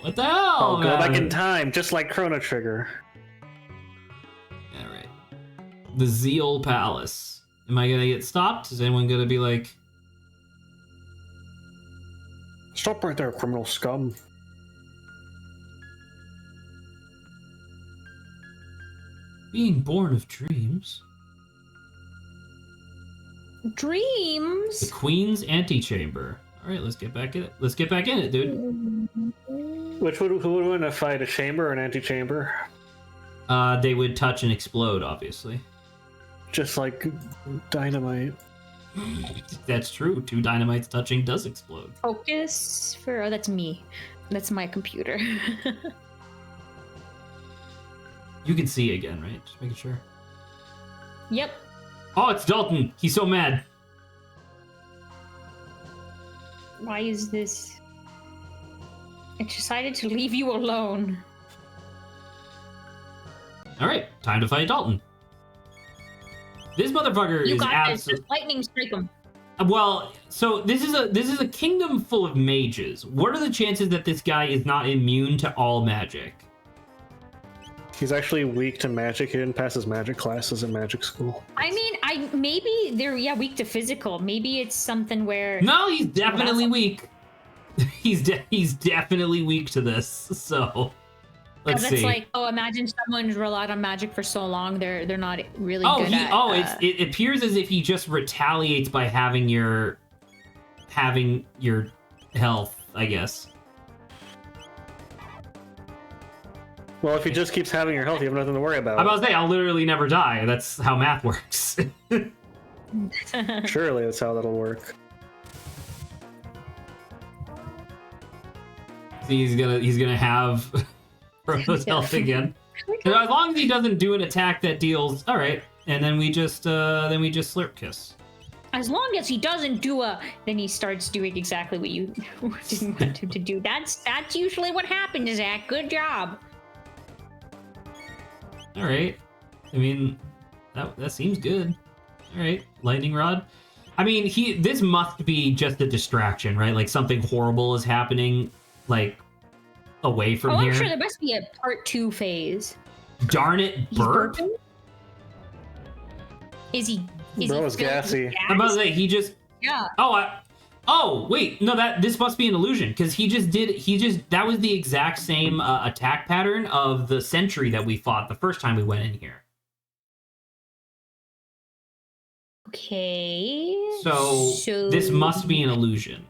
What the hell? I'll go back man? in time, just like Chrono Trigger. All right. The Zeal Palace. Am I gonna get stopped? Is anyone gonna be like, Stop right there, criminal scum. being born of dreams? Dreams? The Queen's Antechamber. All right, let's get back in it. Let's get back in it, dude. Who would win in a fight, a chamber or an antechamber? They would touch and explode, obviously. Just like dynamite. That's true. 2 dynamites touching does explode. Focus for... Oh, that's me. That's my computer. You can see again, right? Just making sure. Yep. Oh, it's Dalton. He's so mad. Why is this... I decided to leave you alone. All right, time to fight Dalton. This motherfucker You is got this. absolutely... Just lightning strike him. Well, so this is a kingdom full of mages. What are the chances that this guy is not immune to all magic? He's actually weak to magic. He didn't pass his magic classes in magic school. I mean, maybe they're weak to physical. Maybe it's something where... No, he's definitely weak. He's definitely weak to this. So let's see. It's like, oh, imagine someone's relied on magic for so long, they're not really good at... It appears as if he just retaliates by having your health, I guess. Well, if he just keeps having your health, you have nothing to worry about. I'm about to say, I'll literally never die. That's how math works. Surely that's how that'll work. He's gonna have Chrono's health again. And as long as he doesn't do an attack that deals, all right. And then we just slurp kiss. As long as he doesn't do then he starts doing exactly what you didn't want him to do. That's usually what happens, Zach. Good job. All right. I mean, that seems good. All right, lightning rod. I mean, this must be just a distraction, right? Like something horrible is happening, like away from here. I'm sure there must be a part 2 phase. Darn it, burp. Is he? Bro is gassy. I'm about to say he just. Yeah. Oh wait, no, this must be an illusion because that was the exact same attack pattern of the sentry that we fought the first time we went in here. Okay. So this must be an illusion.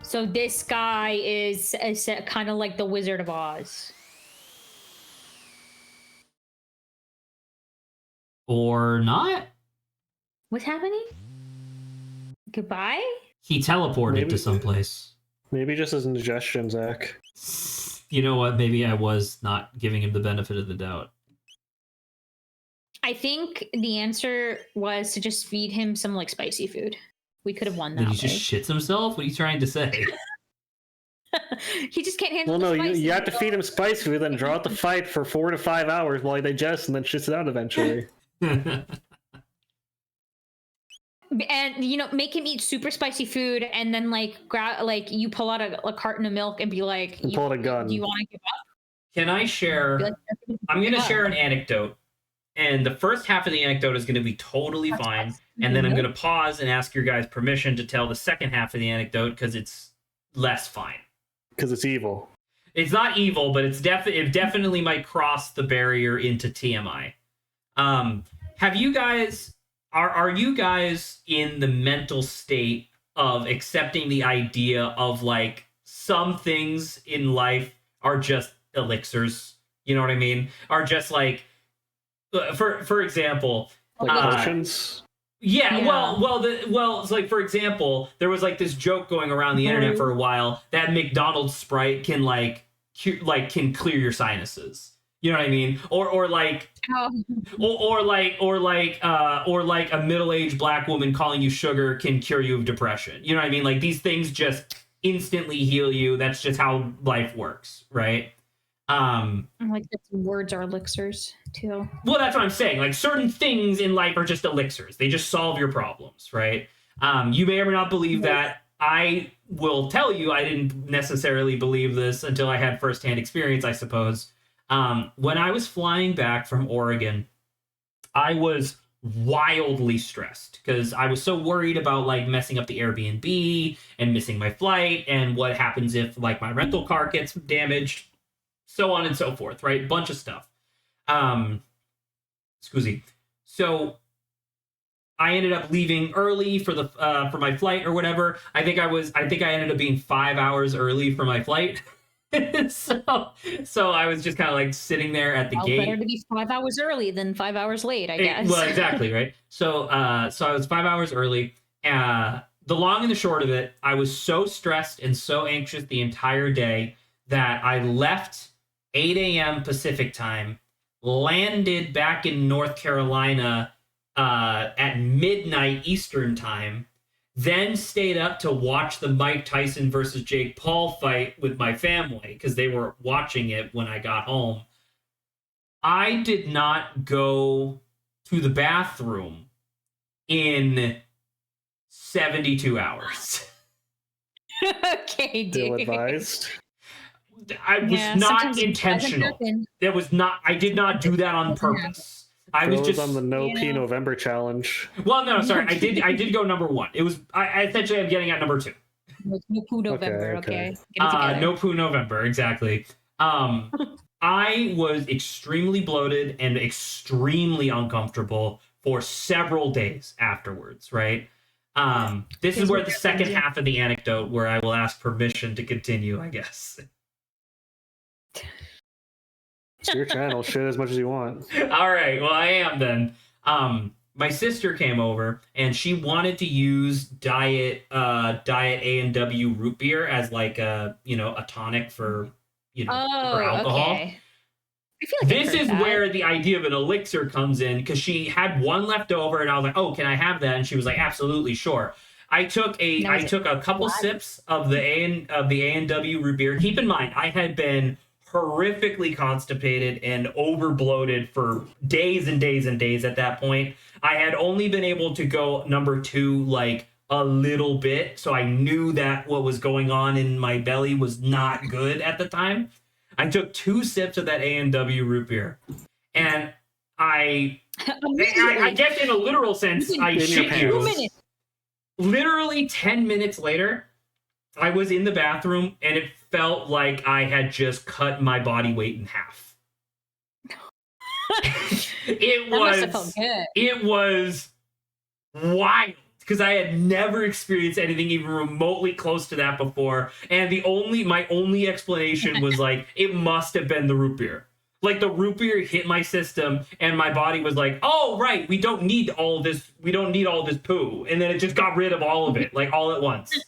So this guy is kind of like the Wizard of Oz. Or not? What's happening? Goodbye? He teleported to someplace. Maybe just as indigestion, Zach. You know what? Maybe I was not giving him the benefit of the doubt. I think the answer was to just feed him some like spicy food. We could have won that. He just shits himself? What are you trying to say? He just can't handle. Well, no, the you have to feed him spice food, then draw out the fight for 4 to 5 hours while he digests, and then shits it out eventually. And make him eat super spicy food, and then you pull out a carton of milk and be like, and pull out a gun. Do you want to give up? Can I share? I'm going to share an anecdote, and the first half of the anecdote is going to be totally fine, and then I'm going to pause and ask your guys' permission to tell the second half of the anecdote because it's less fine. Because it's evil. It's not evil, but it definitely might cross the barrier into TMI. Have you guys? Are you guys in the mental state of accepting the idea of like some things in life are just elixirs? You know what I mean? Are just like, for example, like potions. Yeah. Well. It's like, for example, there was like this joke going around the internet for a while that McDonald's Sprite can can clear your sinuses. You know what I mean? Or like a middle-aged black woman calling you sugar can cure you of depression. You know what I mean? Like these things just instantly heal you. That's just how life works, right? Like that words are elixirs too. Well, that's what I'm saying. Like certain things in life are just elixirs. They just solve your problems, right? You may or may not believe that. I will tell you I didn't necessarily believe this until I had firsthand experience, I suppose. When I was flying back from Oregon, I was wildly stressed because I was so worried about like messing up the Airbnb and missing my flight and what happens if like my rental car gets damaged, so on and so forth, right? Bunch of stuff. Excuse me. So I ended up leaving early for my flight or whatever. I think I ended up being 5 hours early for my flight. so I was just kind of like sitting there at the gate. Better to be 5 hours early than 5 hours late, I guess. Well, exactly, right? So I was 5 hours early. The long and the short of it, I was so stressed and so anxious the entire day that I left 8 a.m. Pacific time, landed back in North Carolina at midnight Eastern time, then stayed up to watch the Mike Tyson versus Jake Paul fight with my family because they were watching it when I got home. I did not go to the bathroom in 72 hours. Okay, dude. Ill advised. I was not intentional. That was not. I did not do that on purpose. I was just on the No Pee November challenge. Well, no, sorry. I did go number one. It was. I essentially am getting at number two. No poo November. Okay. No poo November. Exactly. I was extremely bloated and extremely uncomfortable for several days afterwards. Right. This is where the second half of the anecdote, where I will ask permission to continue, I guess. It's your channel. Shit as much as you want. All right. Well, I am then. My sister came over and she wanted to use diet A&W root beer as like a tonic for for alcohol. Okay. I feel like this is where the idea of an elixir comes in, because she had one left over and I was like, "Oh, can I have that?" And she was like, "Absolutely, sure." I took a couple sips of the A&W root beer. Keep in mind, I had been horrifically constipated and over bloated for days and days and days at that point. I had only been able to go number two like a little bit, so I knew that what was going on in my belly was not good at the time. I took 2 sips of that A&W root beer, and I guess in a literal sense, I shit you. Literally 10 minutes later, I was in the bathroom, and it felt like I had just cut my body weight in half. It was wild, because I had never experienced anything even remotely close to that before, and my only explanation was like, it must have been the root beer. Like, the root beer hit my system, and my body was like, "Oh, right, we don't need all this poo," and then it just got rid of all of it, like, all at once.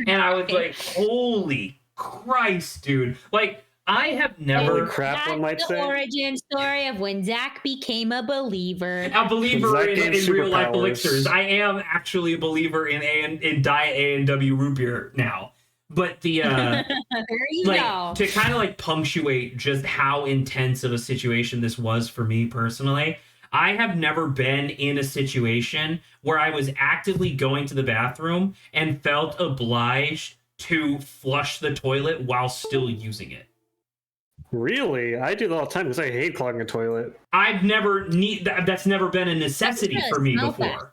And I was like, "Holy Christ, dude!" Like, I have never. Holy crap, one might say. The origin story of when Zach became a believer. A believer in real life elixirs. I am actually a believer in diet A&W root beer now. But the there you go. To kind of like punctuate just how intense of a situation this was for me personally, I have never been in a situation where I was actively going to the bathroom and felt obliged to flush the toilet while still using it. Really? I do that all the time because I hate clogging a toilet. That's never been a necessity for me before.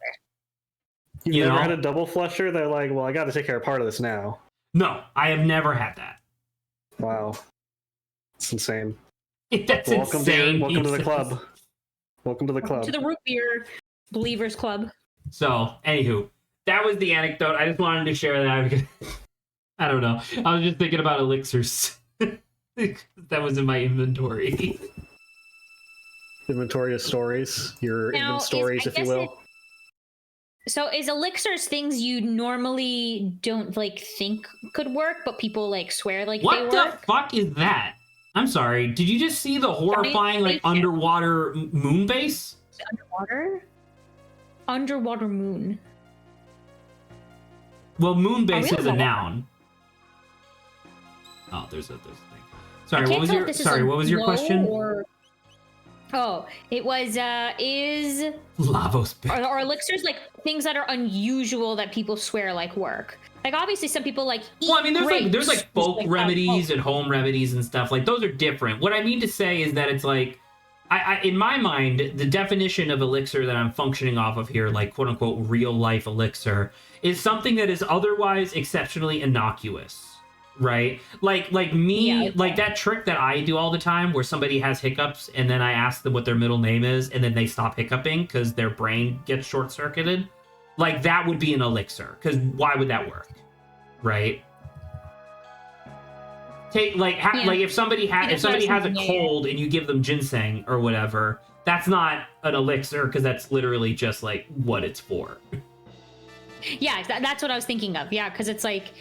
You've never had a double flusher? They're like, well, I got to take care of part of this now. No, I have never had that. Wow. It's insane. Welcome to the club. Welcome to the club. To the root beer believers club. So, anywho, that was the anecdote. I just wanted to share that because I don't know. I was just thinking about elixirs. That was in my inventory. Inventory of stories. Your stories, if you will. So is elixirs things you normally don't like think could work, but people like swear like they work? What the fuck is that? I'm sorry. Did you just see the horrifying like underwater moon base? Underwater? Underwater moon. Well, moon base is a noun. Oh, there's a thing. Sorry, what was your question? Oh, it was, is... Lavos. Are elixirs, like, things that are unusual that people swear, like, work? Like, obviously, some people, like, eat Well, I mean, there's folk remedies and home remedies and stuff. Like, those are different. What I mean to say is that it's, like... in my mind, the definition of elixir that I'm functioning off of here, like, quote-unquote, real-life elixir, is something that is otherwise exceptionally innocuous. Right? Like me, like that trick that I do all the time where somebody has hiccups and then I ask them what their middle name is and then they stop hiccuping because their brain gets short-circuited. Like, that would be an elixir, because why would that work? Right? take like like if somebody has a cold and you give them ginseng or whatever, that's not an elixir because that's literally just like what it's for. Yeah, that's what I was thinking of. Yeah, because it's like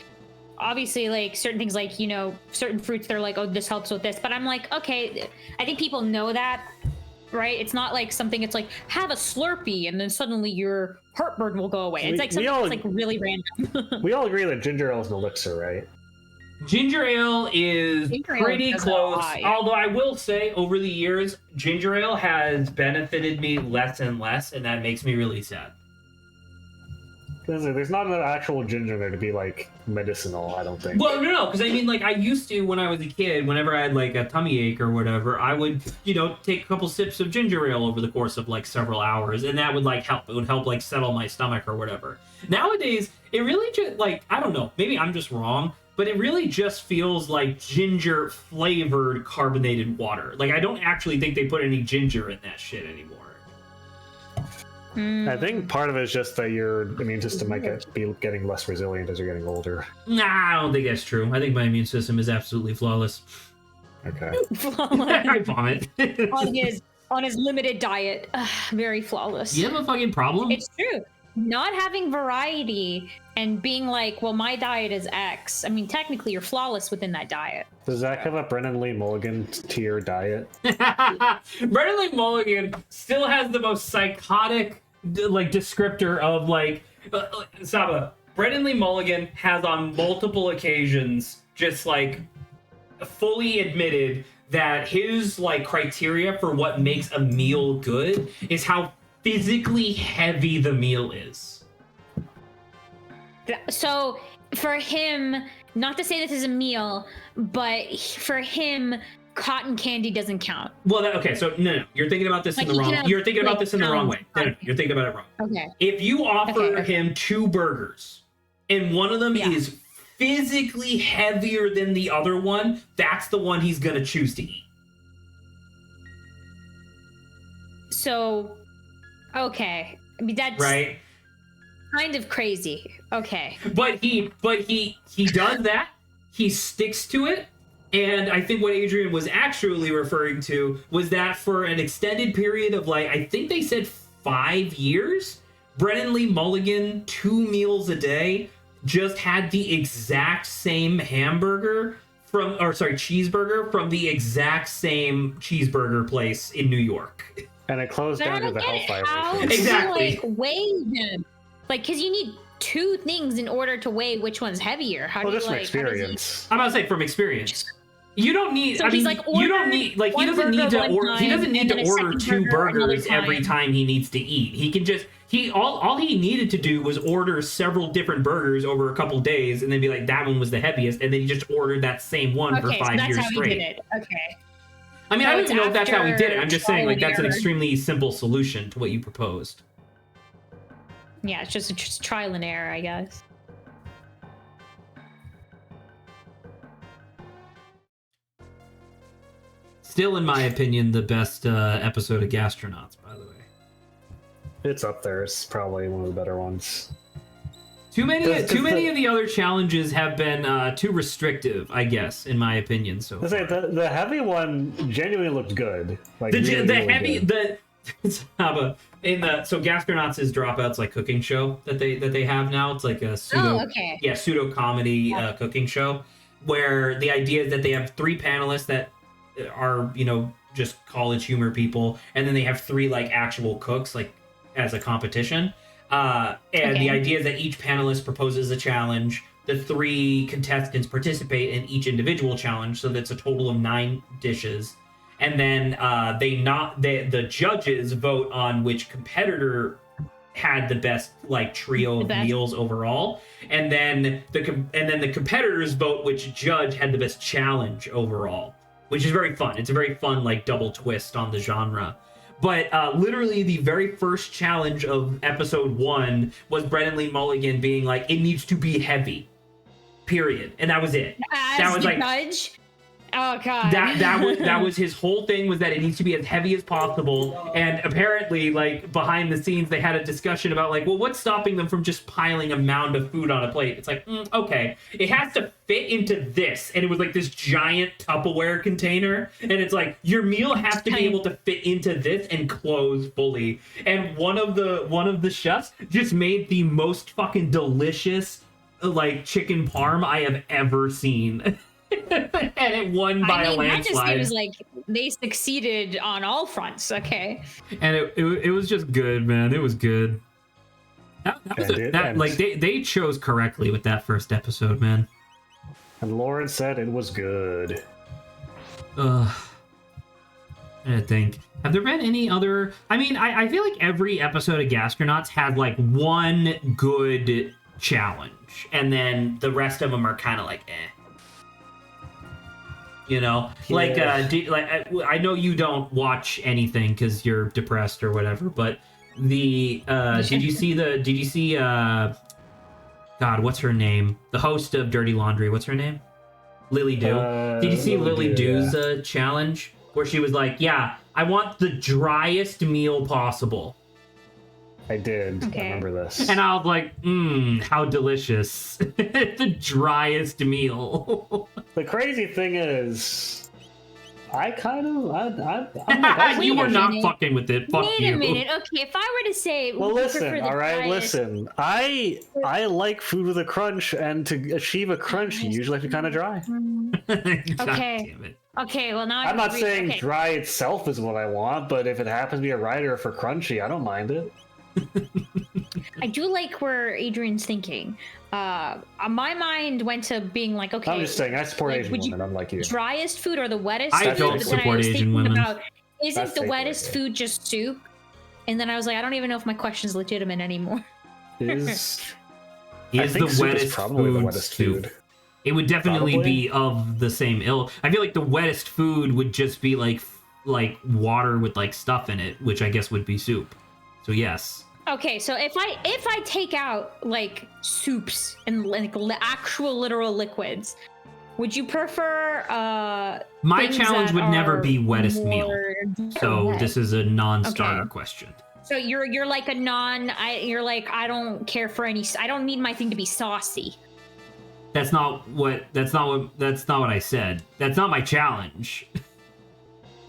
obviously like certain things like, you know, certain fruits they're like, oh, this helps with this, but I'm like, okay, I think people know that, right? It's not like something it's like have a Slurpee and then suddenly your heartburn will go away. It's like something that's like really random. We all agree that ginger ale is an elixir, right? Ginger ale is pretty close, although I will say over the years ginger ale has benefited me less and less, and that makes me really sad. There's not enough actual ginger there to be like medicinal, I don't think. Well, no, because I mean, like I used to when I was a kid. Whenever I had like a tummy ache or whatever, I would, you know, take a couple sips of ginger ale over the course of like several hours, and that would like help. It would help like settle my stomach or whatever. Nowadays, it really just like I don't know. Maybe I'm just wrong, but it really just feels like ginger flavored carbonated water. Like I don't actually think they put any ginger in that shit anymore. I think part of it is just that your immune system might be getting less resilient as you're getting older. Nah, I don't think that's true. I think my immune system is absolutely flawless. Okay. I vomit. on his limited diet. Very flawless. You have a fucking problem? It's true. Not having variety and being like, well, my diet is X. I mean, technically, you're flawless within that diet. Does Zach have a Brennan Lee Mulligan tier diet? Brennan Lee Mulligan still has the most psychotic, like, descriptor of, like, Saba. Brennan Lee Mulligan has on multiple occasions just, like, fully admitted that his, like, criteria for what makes a meal good is how physically heavy the meal is. So for him, not to say this is a meal, but for him, cotton candy doesn't count. Well, okay, so no, you're thinking about this in the wrong. You're thinking about this in the wrong way. No, you're thinking about it wrong. Okay. If you offer him 2 burgers, and one of them is physically heavier than the other one, that's the one he's gonna choose to eat. So, okay, I mean that's right. Kind of crazy. Okay. But he does that. He sticks to it. And I think what Adrian was actually referring to was that for an extended period of like, I think they said 5 years, Brennan Lee Mulligan, 2 meals a day, just had the exact same cheeseburger from the exact same cheeseburger place in New York. And it closed down to the Hellfire. Exactly. Like, weigh them. Like, because you need 2 things in order to weigh which one's heavier. How do you, just from like, experience. I'm about to say from experience. You don't need. So I mean, like, you don't need. Like, he doesn't need to order. He doesn't need to order 2 burgers every time he needs to eat. He can just. All he needed to do was order several different burgers over a couple days, and then be like, that one was the heaviest, and then he just ordered that same one for 5 years straight. He did it. Okay. I mean, I don't even know if that's how he did it. I'm just saying, like, that's an extremely simple solution to what you proposed. Yeah, it's just trial and error, I guess. Still, in my opinion, the best episode of Gastronauts, by the way. It's up there. It's probably one of the better ones. Too many of the other challenges have been too restrictive, I guess, in my opinion. So the heavy one genuinely looked good. Like so Gastronauts is Dropout's like cooking show that they have now. It's like a pseudo comedy cooking show where the idea is that they have 3 panelists that are, you know, just college humor people, and then they have 3 like actual cooks like as a competition. The idea is that each panelist proposes a challenge. The 3 contestants participate in each individual challenge, so that's a total of 9 dishes. And then the judges vote on which competitor had the best like trio of meals overall, and then the competitors vote which judge had the best challenge overall, which is very fun. It's a very fun like double twist on the genre. But literally the very first challenge of episode 1 was Brennan Lee Mulligan being like, it needs to be heavy, period, and that was it. As the judge. Oh god. That was his whole thing, was that it needs to be as heavy as possible. And apparently, like, behind the scenes, they had a discussion about, like, well, what's stopping them from just piling a mound of food on a plate? It's like, okay, it has to fit into this. And it was like this giant Tupperware container, and it's like, your meal has to be able to fit into this and close fully. And one of the chefs just made the most fucking delicious, like, chicken parm I have ever seen. And it won by a landslide. That just seems like they succeeded on all fronts. Okay. And it was just good, man. It was good. They chose correctly with that first episode, man. And Lauren said it was good. I think. Have there been any other? I mean, I feel like every episode of Gastronauts had like one good challenge, and then the rest of them are kind of like, eh. You know, like, I know you don't watch anything because you're depressed or whatever, but did you see God, what's her name? The host of Dirty Laundry, what's her name? Lily Dew. Did you see Lily Dew's challenge where she was like, yeah, I want the driest meal possible? I did. Okay. I remember this. And I was like, how delicious. The driest meal. The crazy thing is, I'm you were not fucking with it. Fuck you. Wait a minute. Okay, if I were to say, well, listen. All right, listen. I like food with a crunch, and to achieve a crunch, you usually have to kind of dry. Okay. Okay. Well, now I'm not saying dry itself is what I want, but if it happens to be a rider for crunchy, I don't mind it. I do like where Adrian's thinking. My mind went to being like, okay. I'm just saying, I support Asian women, unlike you. Driest food or the wettest food? I don't support Asian women. Isn't the wettest food just soup? And then I was like, I don't even know if my question's legitimate anymore. Is the wettest food soup? It would definitely be of the same ilk. I feel like the wettest food would just be like water with like stuff in it, which I guess would be soup. So yes. Okay, so if I take out like soups and like actual literal liquids, would you prefer my challenge would never be wettest meal. So this is a non-starter question. So you're like a you're like, I don't care for any, I don't need my thing to be saucy. That's not what I said. That's not my challenge.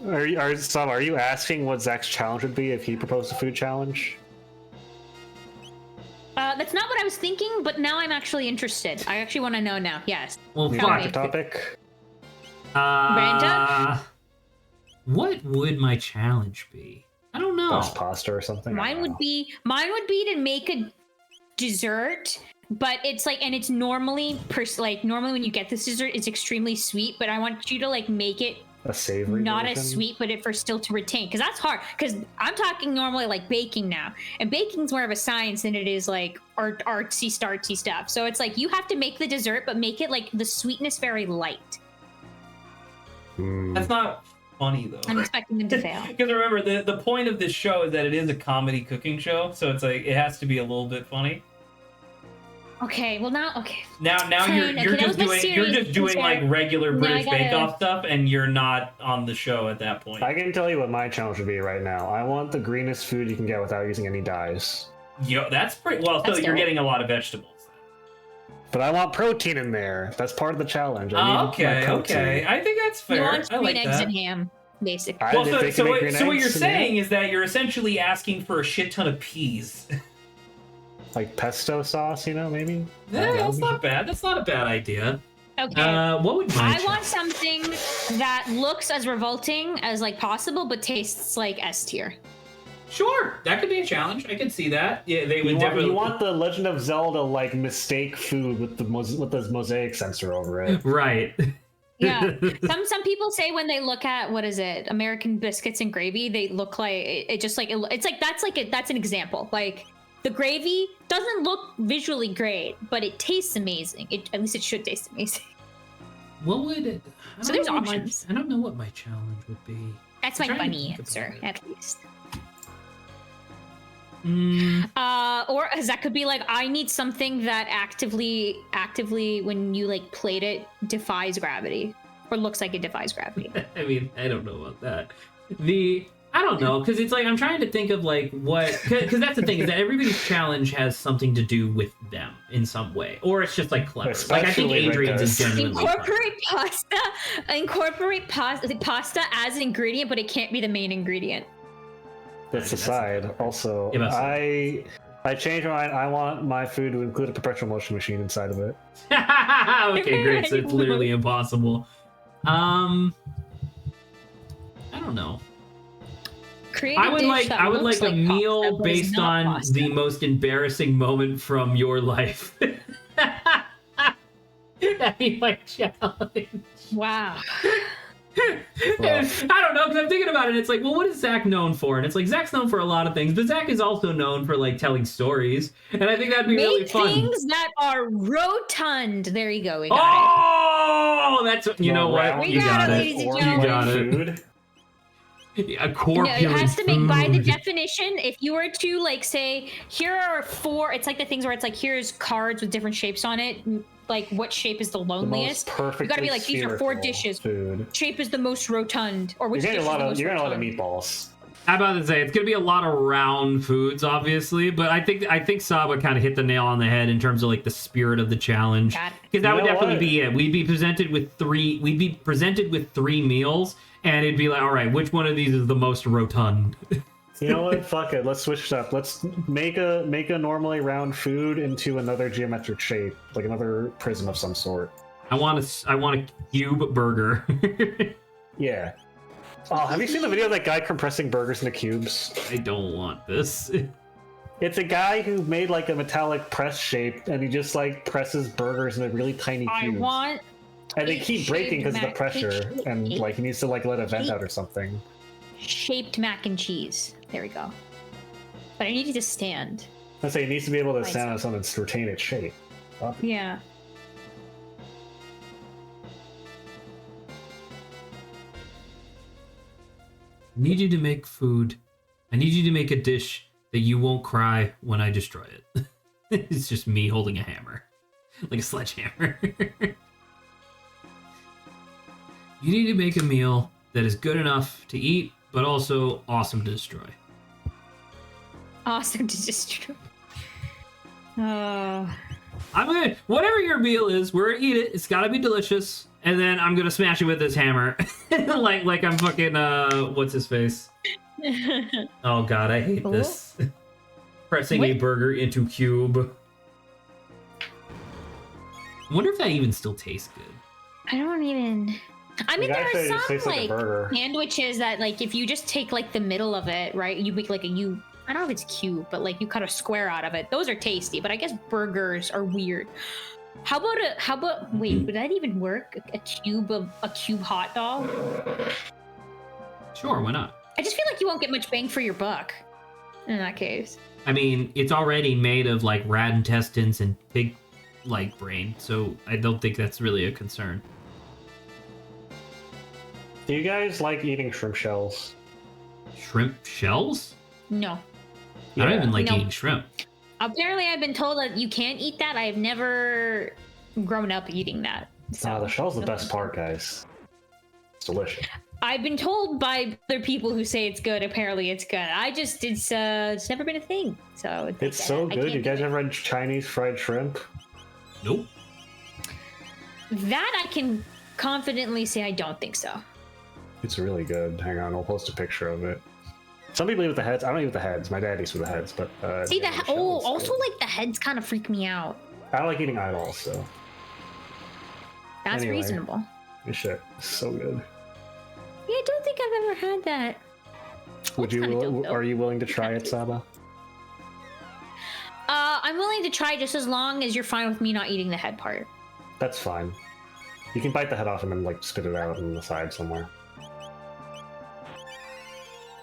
Are you asking what Zach's challenge would be if he proposed a food challenge? That's not what I was thinking, but now I'm actually interested. I actually want to know now. Yes. Well, fuck. Topic. Branda? What would my challenge be? I don't know. Best pasta or something. Mine would be to make a dessert, but it's like, and it's normally when you get this dessert, it's extremely sweet. But I want you to like make it a savory not version? As sweet, but it for still to retain, because that's hard, because I'm talking normally like baking now, and baking's more of a science than it is like artsy startsy stuff. So it's like you have to make the dessert but make it like the sweetness very light. That's not funny though. I'm expecting them to fail. Because remember, the point of this show is that it is a comedy cooking show, so it's like it has to be a little bit funny. Okay, well now you're just doing like regular British Bake Off stuff, and you're not on the show at that point. I can tell you what my challenge would be right now. I want the greenest food you can get without using any dyes. Yo, that's pretty well. So you're getting a lot of vegetables. But I want protein in there. That's part of the challenge. Okay. I think that's fair. You want green eggs that. And ham, basically. Well, so what you're saying is that you're essentially asking for a shit ton of peas. Like pesto sauce, maybe? Yeah, that's not bad. That's not a bad idea. Okay. What would I want something that looks as revolting as like possible, but tastes like S tier. Sure, that could be a challenge. I can see that. Yeah, they would definitely. You want the Legend of Zelda like mistake food with the mosaic sensor over it, right? Yeah. Some people say when they look at what is it, American biscuits and gravy, they look like it's that's an example. Like the gravy doesn't look visually great, but it tastes amazing. At least it should taste amazing. What would it? So there's options. I don't know what my challenge would be. That's my funny answer, at least. Or that could be like, I need something that actively when you like plate it defies gravity, or looks like it defies gravity. I mean, I don't know about that. I don't know, because it's like I'm trying to think of like what, because that's the thing is that everybody's challenge has something to do with them in some way, or it's just like clever. Like I think Adrian's is genuinely Incorporate pasta as an ingredient, but it can't be the main ingredient. That's a side. Also, I changed my mind. I want my food to include a perpetual motion machine inside of it. Okay, great. So it's literally impossible. I don't know. I would like a meal based on pasta. The most embarrassing moment from your life. That'd be my challenge. Wow. I don't know, because I'm thinking about it. It's like, well, what is Zach known for? And it's like, Zach's known for a lot of things, but Zach is also known for like telling stories, and I think that'd be really fun. Things that are rotund. There you go. We got it. That's you know what? You got it. You got it. A corpulent it has to make by the definition. If you were to like say, here are 4, it's like the things where it's like here's cards with different shapes on it. Like what shape is the loneliest? You gotta be like these are 4 dishes. Food. Shape is the most rotund, or which dish is the most You're rotund. gonna a lot of meatballs. I'm about to say it's gonna be a lot of round foods, obviously, but I think Saba kind of hit the nail on the head in terms of like the spirit of the challenge, because that would definitely be it. We'd be presented with 3 meals, and it'd be like, all right, which one of these is the most rotund? You know what? Fuck it. Let's switch it up. Let's make a normally round food into another geometric shape, like another prism of some sort. I want a cube burger. Yeah. Oh, have you seen the video of that guy compressing burgers into cubes? I don't want this. It's a guy who made like a metallic press shape, and he just like presses burgers into really tiny cubes. And they keep breaking because of the pressure, and like he needs to like let a vent out or something. Shaped mac and cheese. There we go. But I need it to stand. I say it needs to be able to stand on something to retain its shape. Yeah. I need you to make food. I need you to make a dish that you won't cry when I destroy it. It's just me holding a hammer. Like a sledgehammer. You need to make a meal that is good enough to eat, but also awesome to destroy. Awesome to destroy. I'm gonna, whatever your meal is, we're gonna eat it. It's gotta be delicious. And then I'm gonna smash it with this hammer. like I'm fucking, what's his face? Oh god, I hate this. Pressing a burger into cube. I wonder if that even still tastes good. I don't even... I mean, there are some like sandwiches that like if you just take like the middle of it, right? You make like I don't know if it's cube, but like you cut a square out of it. Those are tasty, but I guess burgers are weird. How about wait, would that even work? A cube hot dog? Sure, why not? I just feel like you won't get much bang for your buck in that case. I mean, it's already made of like rat intestines and pig like brain, so I don't think that's really a concern. Do you guys like eating shrimp shells? Shrimp shells? No. I don't even like eating shrimp. Apparently, I've been told that you can't eat that. I have never grown up eating that. So the shell's the best part, guys. It's delicious. I've been told by other people who say it's good. Apparently, it's good. It's never been a thing. So it's so good. You guys ever had Chinese fried shrimp? Nope. That I can confidently say I don't think so. It's really good. Hang on, I'll post a picture of it. Some people eat with the heads. I don't eat with the heads. My dad eats with the heads, but see also like the heads kind of freak me out. I like eating eyeballs, so that's reasonable. This shit is so good. Yeah, I don't think I've ever had that. Are you willing to try it, Saba? I'm willing to try just as long as you're fine with me not eating the head part. That's fine. You can bite the head off and then like spit it out on the side somewhere.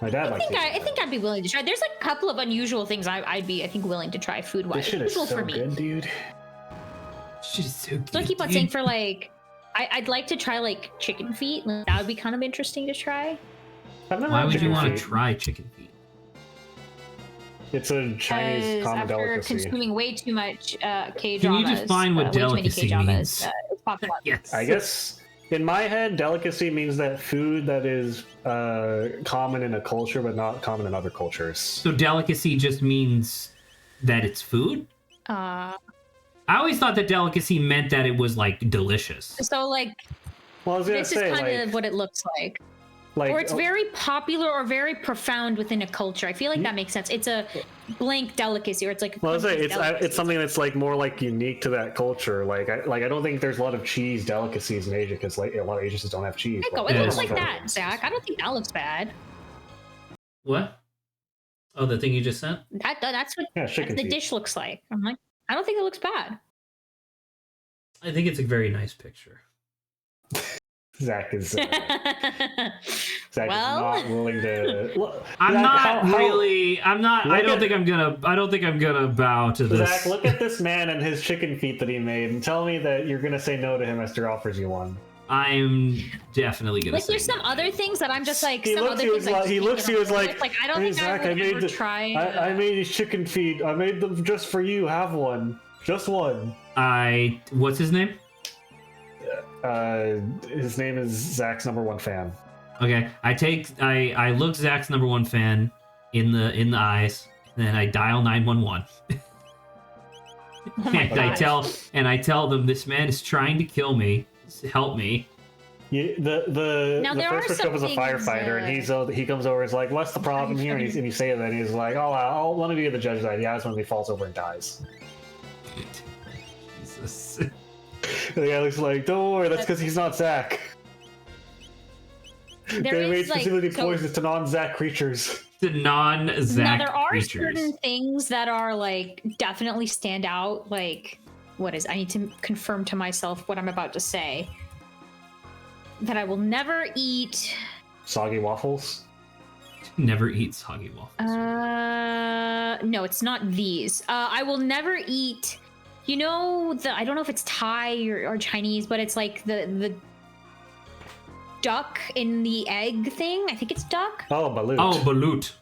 My dad likes it. I think I'd be willing to try. There's like a couple of unusual things I'd be, I think, willing to try food-wise. This shit is so good, dude. Shit is so good. So I keep on saying for like, I'd like to try like chicken feet. That would be kind of interesting to try. Why would you want to try chicken feet? It's a Chinese common delicacy. After consuming way too much K-dramas. Can you define what delicacy means? It's popular. Yes. I guess In my head, delicacy means that food that is common in a culture but not common in other cultures. So delicacy just means that it's food? I always thought that delicacy meant that it was like delicious. So like, Well, I was gonna this say, is kind like, of what it looks like. like, Or it's very popular or very profound within a culture. I feel like that makes sense. It's a blank delicacy, or it's like. Well, I was saying, it's something that's like more like unique to that culture. Like I don't think there's a lot of cheese delicacies in Asia because like a lot of Asians just don't have cheese. Echo, Like, it Yeah, looks it's like that, Zach. I don't think that looks bad. What? Oh, the thing you just sent? That's what Yeah, chicken the feet. dish looks like. I'm like, I don't think it looks bad. I think it's a very nice picture. Zach is Zach Well- is not willing to. Look, I'm Zach, not really. I'm not. I Look don't at- think I'm gonna. I don't think I'm gonna bow to this. Zach, look at this man and his chicken feet that he made, and tell me that you're gonna say no to him after he offers you one. I'm definitely gonna. Like, say there's some no. other things that I'm just like. He some looks other to you things as like, he looks to you as like, I don't hey think Zach, I would made ever the, try. I made these chicken feet. I made them just for you. Have one, just one. What's his name? His name is Zach's #1 fan. Okay, I look Zach's #1 fan in the eyes, and then I dial 911. Oh my and I tell them this man is trying to kill me. Help me. The Now, there first are person some was a things, firefighter, and he comes over. He's like, "What's the problem here?" And you say that, and he's like, "Oh, let me be the judge." That yeah, that's when he falls over and dies. Jesus. And the guy looks like, "Don't worry, that's because he's not Zach." There They made is, like, specifically so- poisons to non-Zach creatures. The non-Zach Now there are creatures. certain things that are like definitely stand out. Like, what is? I need to confirm to myself what I'm about to say. That I will never eat. Soggy waffles. Never eat soggy waffles. No, it's not these. I will never eat. You know I don't know if it's Thai or Chinese, but it's like the duck in the egg thing. I think it's duck. Oh, balut. Oh, balut.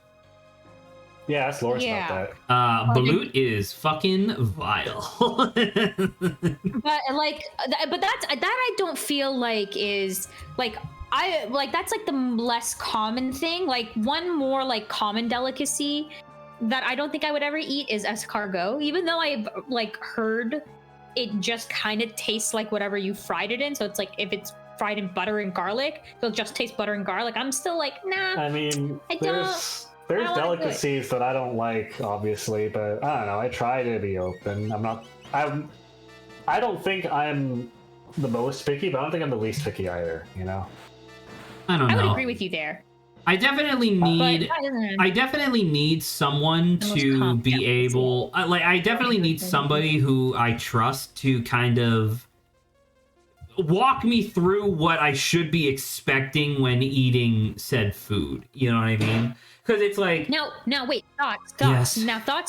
Yeah, that's Laura's Yeah. about that. Balut is fucking vile. But like, but that I don't feel like is like that's like the less common thing. Like one more like common delicacy that I don't think I would ever eat is escargot, even though I've like heard it just kind of tastes like whatever you fried it in. So it's like if it's fried in butter and garlic, it'll just taste butter and garlic. I'm still like, nah. I mean, I there's I don't wanna do it. delicacies that I don't like, obviously, but I don't know. I try to be open. I don't think I'm the most picky, but I don't think I'm the least picky either. You know. I don't I know. would agree with you there. I definitely But need. that doesn't- I definitely need someone The most to calm be delicacy. able. I definitely need somebody who I trust to kind of walk me through what I should be expecting when eating said food. You know what I mean? Because it's like, Now, wait, thoughts. Yes.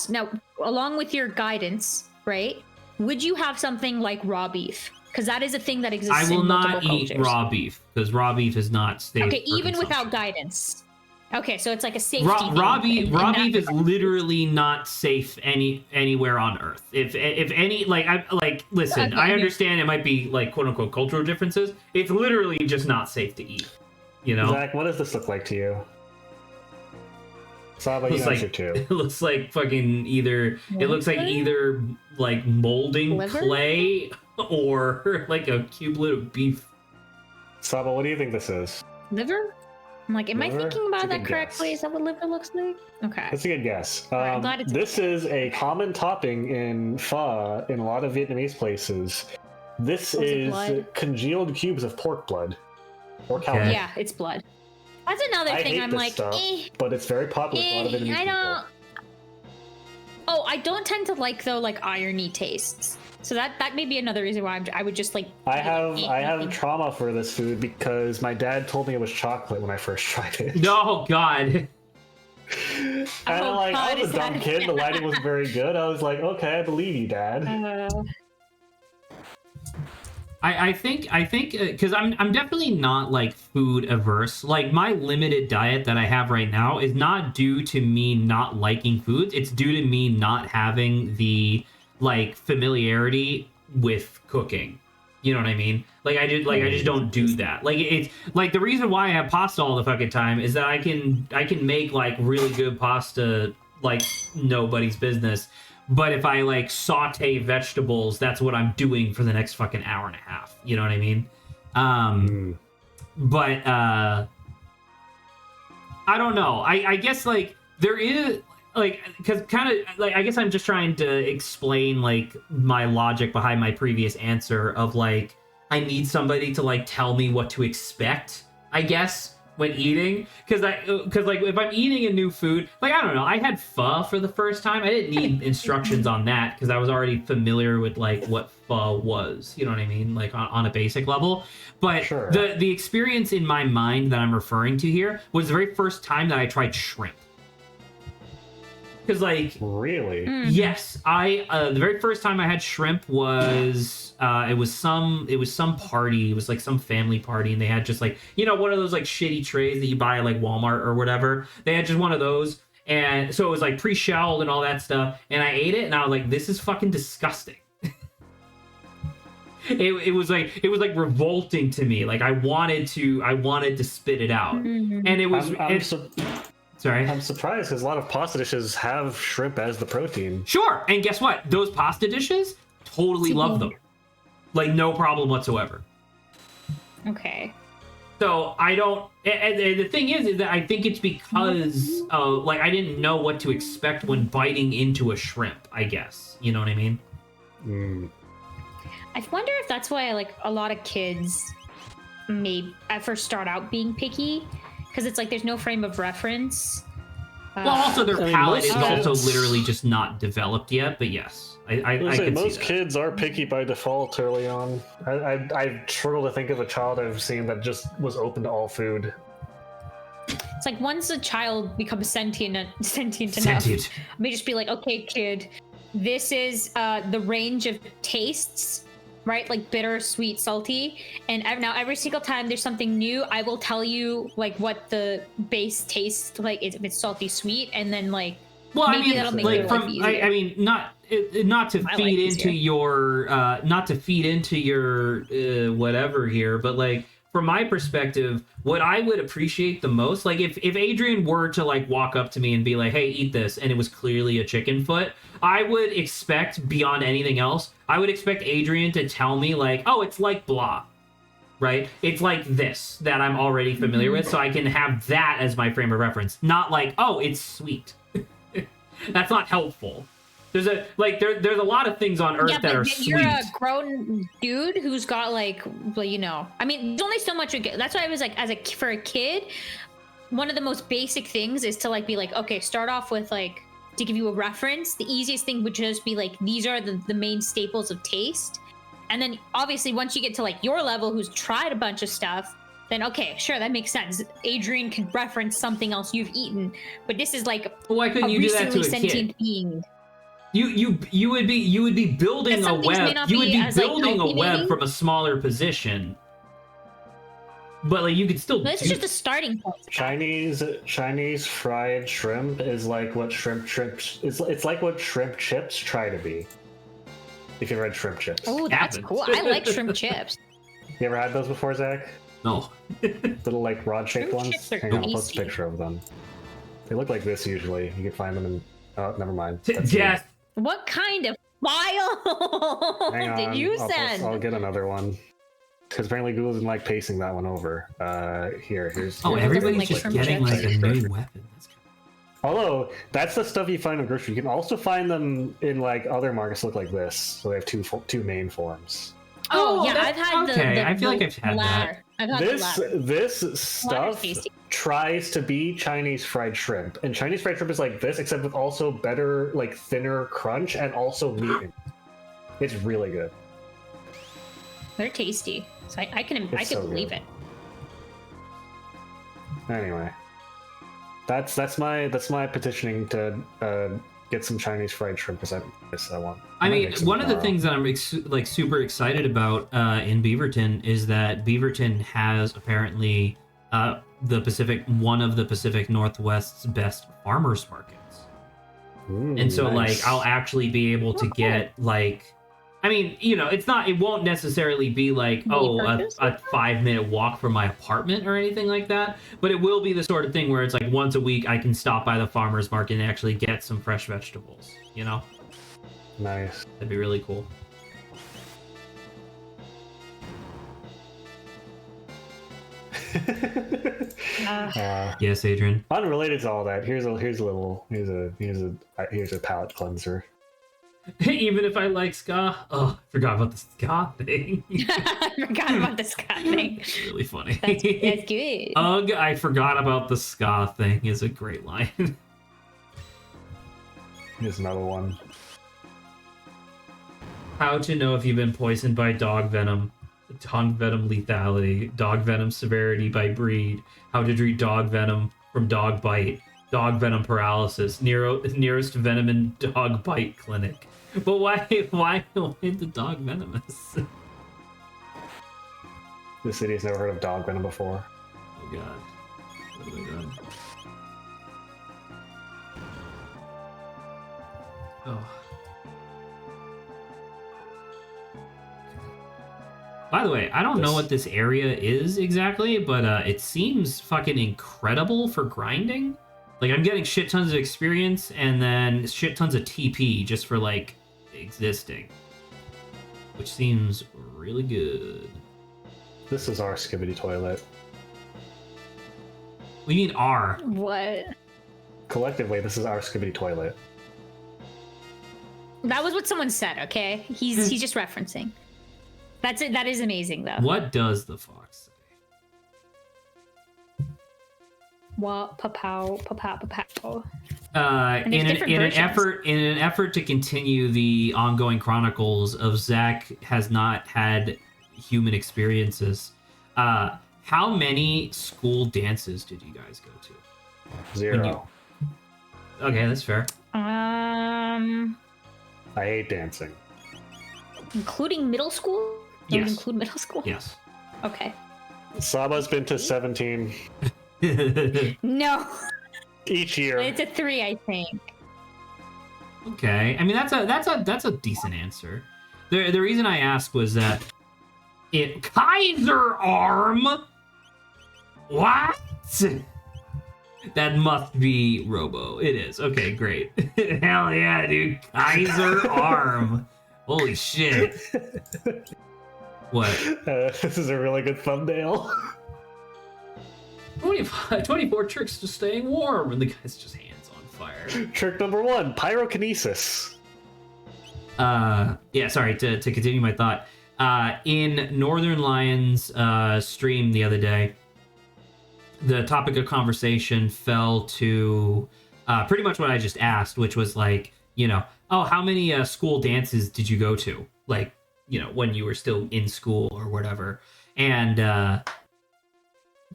Now, along with your guidance, right? Would you have something like raw beef? Because that is a thing that exists. I will in not multiple eat cultures. raw beef because raw beef is not safe. Okay, for even without consumption. guidance. Okay, so it's like a safety. Raw, thing raw beef, in raw that beef is regard. literally not safe anywhere on Earth. If any, listen, Okay, I okay. understand it might be like quote unquote cultural differences. It's literally just not safe to eat. You know, Zach, what does this look like to you? Saba, you Looks answer like- too. it looks like fucking either. It looks like Liver? either like molding Liver? clay or like a cubelet of beef. Saba, what do you think this is? Liver. I'm like, am I Liver? thinking about It's a that good correctly? guess. Is that what liver looks like? Okay. That's a good guess. Alright, I'm glad it's- This is a common topping in pho in a lot of Vietnamese places. This Was it is blood? congealed cubes of pork blood or cow Okay. blood. Yeah, it's blood. That's another I thing. hate I'm this like, stuff, but it's very popular with a lot of Vietnamese I people. don't. Oh, I don't tend to like though like irony tastes. So that may be another reason why I would just like. I have anything. trauma for this food because my dad told me it was chocolate when I first tried it. No, God. And I'm Oh, like, I God, was is a dumb that- kid. The lighting wasn't very good. I was like, okay, I believe you, Dad. I think because I'm definitely not like food averse. Like my limited diet that I have right now is not due to me not liking foods. It's due to me not having the like familiarity with cooking. You know what I mean? Like I just don't do that. Like it's like the reason why I have pasta all the fucking time is that I can make like really good pasta like nobody's business. But if I like saute vegetables, that's what I'm doing for the next fucking hour and a half. You know what I mean? But I don't know. I guess like there is like, because kind of like I guess I'm just trying to explain like my logic behind my previous answer of like I need somebody to like tell me what to expect, I guess, when eating, because like if I'm eating a new food, like I don't know, I had pho for the first time. I didn't need instructions on that because I was already familiar with like what pho was, you know what I mean, like on a basic level. But sure. the experience in my mind that I'm referring to here was the very first time that I tried shrimp. Because like really, yes, I the very first time I had shrimp was it was some party. It was like some family party, and they had just like, you know, one of those like shitty trays that you buy at like Walmart or whatever. They had just one of those, and so it was like pre-shelled and all that stuff. And I ate it, and I was like, this is fucking disgusting. It was like revolting to me. Like I wanted to spit it out, and it was. Sorry. I'm surprised because a lot of pasta dishes have shrimp as the protein. Sure, and guess what? Those pasta dishes, totally love them. Like, no problem whatsoever. Okay. So, I don't... And the thing is that I think it's because, like, I didn't know what to expect when biting into a shrimp, I guess. You know what I mean? I wonder if that's why, like, a lot of kids may at first start out being picky. Because it's like there's no frame of reference. Well, also their palate is also literally just not developed yet. But yes, I can see that. Most kids are picky by default early on. I struggle to think of a child I've seen that just was open to all food. It's like once a child becomes sentient enough, I may just be like, okay, kid, this is the range of tastes. Right, like bitter, sweet, salty, and now every single time there's something new, I will tell you like what the base tastes like. If it's salty, sweet, and then like maybe I mean, that'll make like from I mean not to feed into your whatever here, but like from my perspective, what I would appreciate the most, like if Adrian were to like walk up to me and be like, hey, eat this, and it was clearly a chicken foot, I would expect, beyond anything else, I would expect Adrian to tell me like, oh, it's like blah, right? It's like this that I'm already familiar with, so I can have that as my frame of reference. Not like, oh, it's sweet. That's not helpful. There's a lot of things on Earth that are sweet. You're a grown dude who's got like, you know, I mean, there's only so much. That's why I was like, for a kid, one of the most basic things is to like be like, okay, start off with like, to give you a reference, the easiest thing would just be like, these are the main staples of taste. And then obviously once you get to like your level, who's tried a bunch of stuff, then okay, sure, that makes sense. Adrian can reference something else you've eaten, but this is like why couldn't you do that to a sentient kid? Being. You would be building a web. You would be building a web from a smaller position. But like you could still. This is just a starting point. Chinese fried shrimp is like what shrimp it's like what shrimp chips try to be. If you ever had shrimp chips. Oh, that's cool. I like shrimp chips. You ever had those before, Zach? No. Little like rod-shaped ones. Hang on, I'll post a picture of them. They look like this usually. You can find them in. Oh, never mind. Yes. What kind of file did you send? I'll get another one. Because apparently Google didn't like pasting that one over. Here's. Oh, everybody's just getting like a new weapon. Although that's the stuff you find in grocery. You can also find them in like other markets. Look like this. So they have two main forms. Oh yeah, I've had the I feel like I've had ladder. This stuff tries to be Chinese fried shrimp, and Chinese fried shrimp is like this, except with also better, like thinner crunch and also meat. It's really good. They're tasty, so I can believe it. Anyway, that's my petitioning to get some Chinese fried shrimp because I want. I mean, one of the things that I'm like super excited about in Beaverton is that Beaverton has apparently one of the Pacific Northwest's best farmers markets. And so nice. Like I'll actually be able to get like I mean, it won't necessarily be like, a 5-minute walk from my apartment or anything like that, but it will be the sort of thing where it's like once a week I can stop by the farmer's market and actually get some fresh vegetables, Nice. That'd be really cool. Yes, Adrian. Unrelated to all that, here's a palate cleanser. Even if I like ska, I forgot about the ska thing. I forgot about the ska thing. It's really funny. That's good. Ugh, I forgot about the ska thing is a great line. Here's another one. How to know if you've been poisoned by dog venom. Dog venom lethality. Dog venom severity by breed. How to treat dog venom from dog bite. Dog venom paralysis. Nearest venom and dog bite clinic. But why the dog venomous? The city has never heard of dog venom before. Oh god. What have I done? Oh. By the way, I don't know what this area is exactly, but it seems fucking incredible for grinding. Like, I'm getting shit tons of experience and then shit tons of TP just for, like, existing. Which seems really good. This is our skibbity toilet. We need R. What? Collectively, this is our skibbity toilet. That was what someone said, okay? He's just referencing. That's it. That is amazing, though. What does the fox say? What? Pa-pow, pa-pow, pa-pow. In an effort to continue the ongoing chronicles of Zach has not had human experiences, how many school dances did you guys go to? 0. Okay, that's fair. I hate dancing. Including middle school? Don't Yes. include middle school? Yes. Okay. Saba's been to 17 No. each year. It's a 3, I think. Okay, I mean that's a decent answer. The reason I asked was that Kaiser arm. What? That must be Robo. It is. Okay, great. Hell yeah, dude. Kaiser arm. Holy shit. What? This is a really good thumbnail. 24 tricks to staying warm, and the guy's just hands on fire. Trick number 1, pyrokinesis. Yeah, sorry, to continue my thought. In Northern Lions stream the other day, the topic of conversation fell to pretty much what I just asked, which was like, how many school dances did you go to? Like, when you were still in school or whatever. And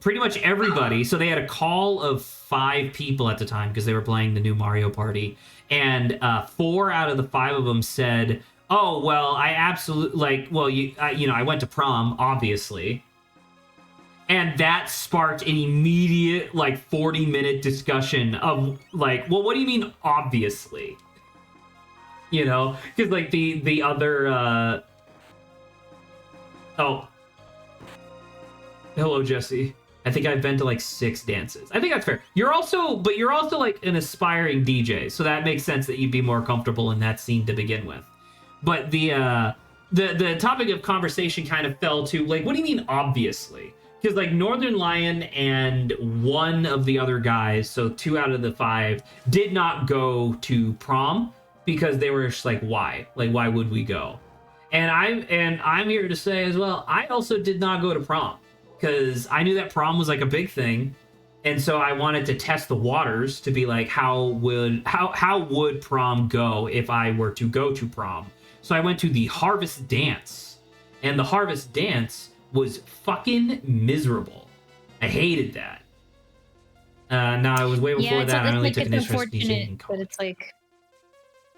pretty much everybody, so they had a call of 5 people at the time because they were playing the new Mario Party. And 4 out of the 5 of them said, oh, well, I absolutely, I went to prom, obviously. And that sparked an immediate, 40-minute discussion of, well, what do you mean, obviously? Because, the other, oh. Hello, Jesse. I think I've been to, 6 dances. I think that's fair. You're also an aspiring DJ, so that makes sense that you'd be more comfortable in that scene to begin with. But the topic of conversation kind of fell to, what do you mean, obviously? Because, Northern Lion and 1 of the other guys, so 2 out of the 5, did not go to prom because they were just why? Why would we go? And I'm here to say as well, I also did not go to prom because I knew that prom was a big thing. And so I wanted to test the waters to be how would prom go if I were to go to prom? So I went to the Harvest Dance, and the Harvest Dance was fucking miserable. I hated that. Now I was way before that. I only took an interest in DJing in college. But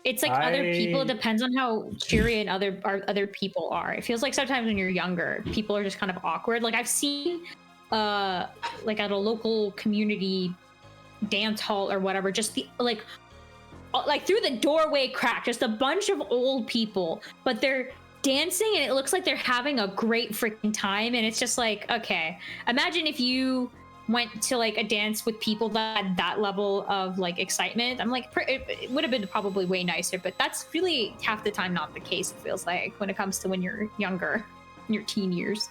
it's other people. It depends on how cheery and other people are. It feels like sometimes when you're younger, people are just kind of awkward. I've seen, at a local community dance hall or whatever, just the like through the doorway crack, just a bunch of old people, but they're dancing and it looks like they're having a great freaking time. And it's just like, okay, imagine if you went to like a dance with people that had that level of like excitement. I'm like, it would have been probably way nicer, but that's really half the time not the case, it feels like, when it comes to when you're younger, in your teen years.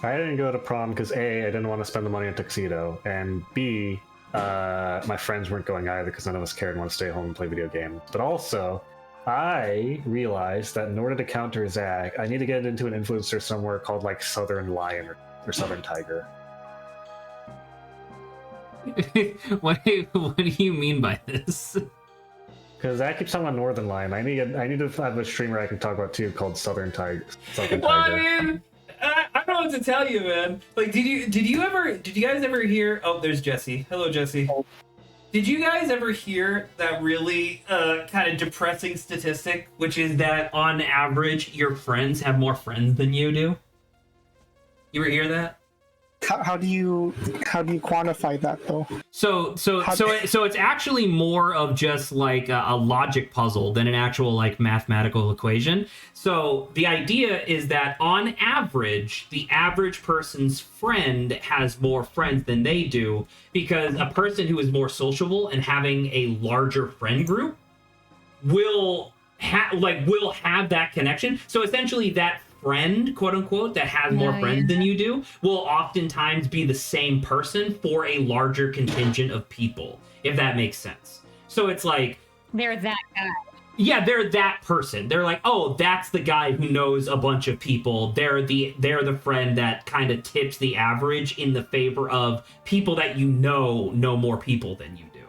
I didn't go to prom because A, I didn't want to spend the money on tuxedo, and B, my friends weren't going either because none of us cared and wanted to stay home and play video games. But also, I realized that in order to counter Zach, I need to get into an influencer somewhere called like Southern Lion or Southern Tiger. What do you mean by this? Because Zach keeps talking about Northern Lion. I need to have a streamer I can talk about too called Southern Tiger. Well, I mean, I don't know what to tell you, man. Like, did you guys ever hear? Oh, there's Jesse. Hello, Jesse. Did you guys ever hear that really kind of depressing statistic, which is that on average your friends have more friends than you do? You ever hear that? How do you quantify that though? So it's actually more of just like a logic puzzle than an actual like mathematical equation. So the idea is that on average, the average person's friend has more friends than they do, because a person who is more sociable and having a larger friend group will have that connection. So essentially that friend, quote unquote, that has more friends than you do will oftentimes be the same person for a larger contingent of people, if that makes sense. So it's like they're that guy. Yeah, they're that person. They're like, oh, that's the guy who knows a bunch of people. They're the friend that kind of tips the average in the favor of people that you know more people than you do.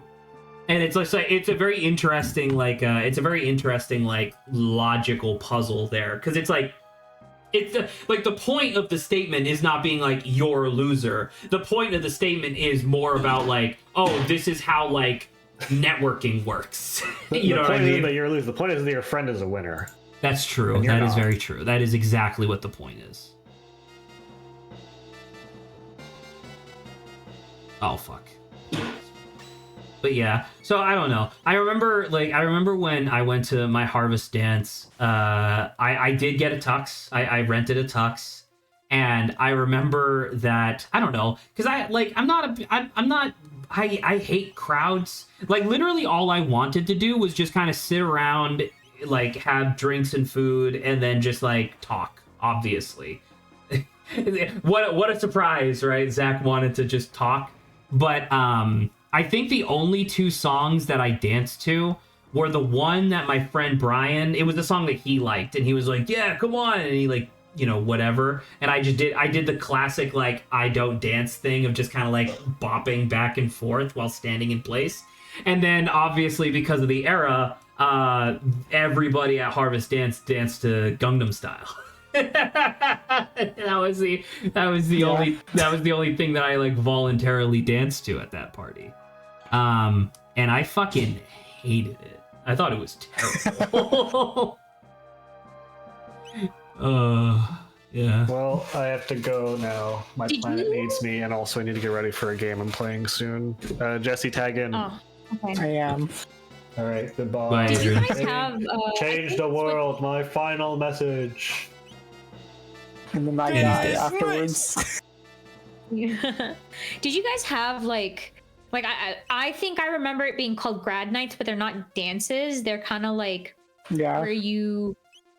And it's like it's a very interesting logical puzzle there, because it's like the point of the statement is not being like you're a loser. The point of the statement is more about like, oh, this is how like networking works. You know what I mean? That you're a loser. The point is that your friend is a winner. That's true. That is very true. That is exactly what the point is. Oh fuck. But yeah, so I don't know. I remember when I went to my harvest dance, I did get a tux. I rented a tux, and I remember that, I don't know, because I hate crowds. Like literally all I wanted to do was just kind of sit around, like have drinks and food, and then just like talk, obviously. What a surprise, right? Zach wanted to just talk. But I think the only two songs that I danced to were the one that my friend Brian, it was the song that he liked, and he was like, yeah, come on, and he like, you know, whatever. And I did the classic like I don't dance thing of just kind of like bopping back and forth while standing in place. And then obviously because of the era, everybody at Harvest danced to Gangnam Style. that was the only thing that I like voluntarily danced to at that party. And I fucking hated it. I thought it was terrible. Yeah. Well, I have to go now. My planet needs me, and also I need to get ready for a game I'm playing soon. Jesse, tag in. Oh, okay. I am. All right, goodbye. Bye, Did you guys have change the world? My final message. And then I die afterwards. Did you guys have like I think I remember it being called grad nights, but they're not dances. They're kind of like where you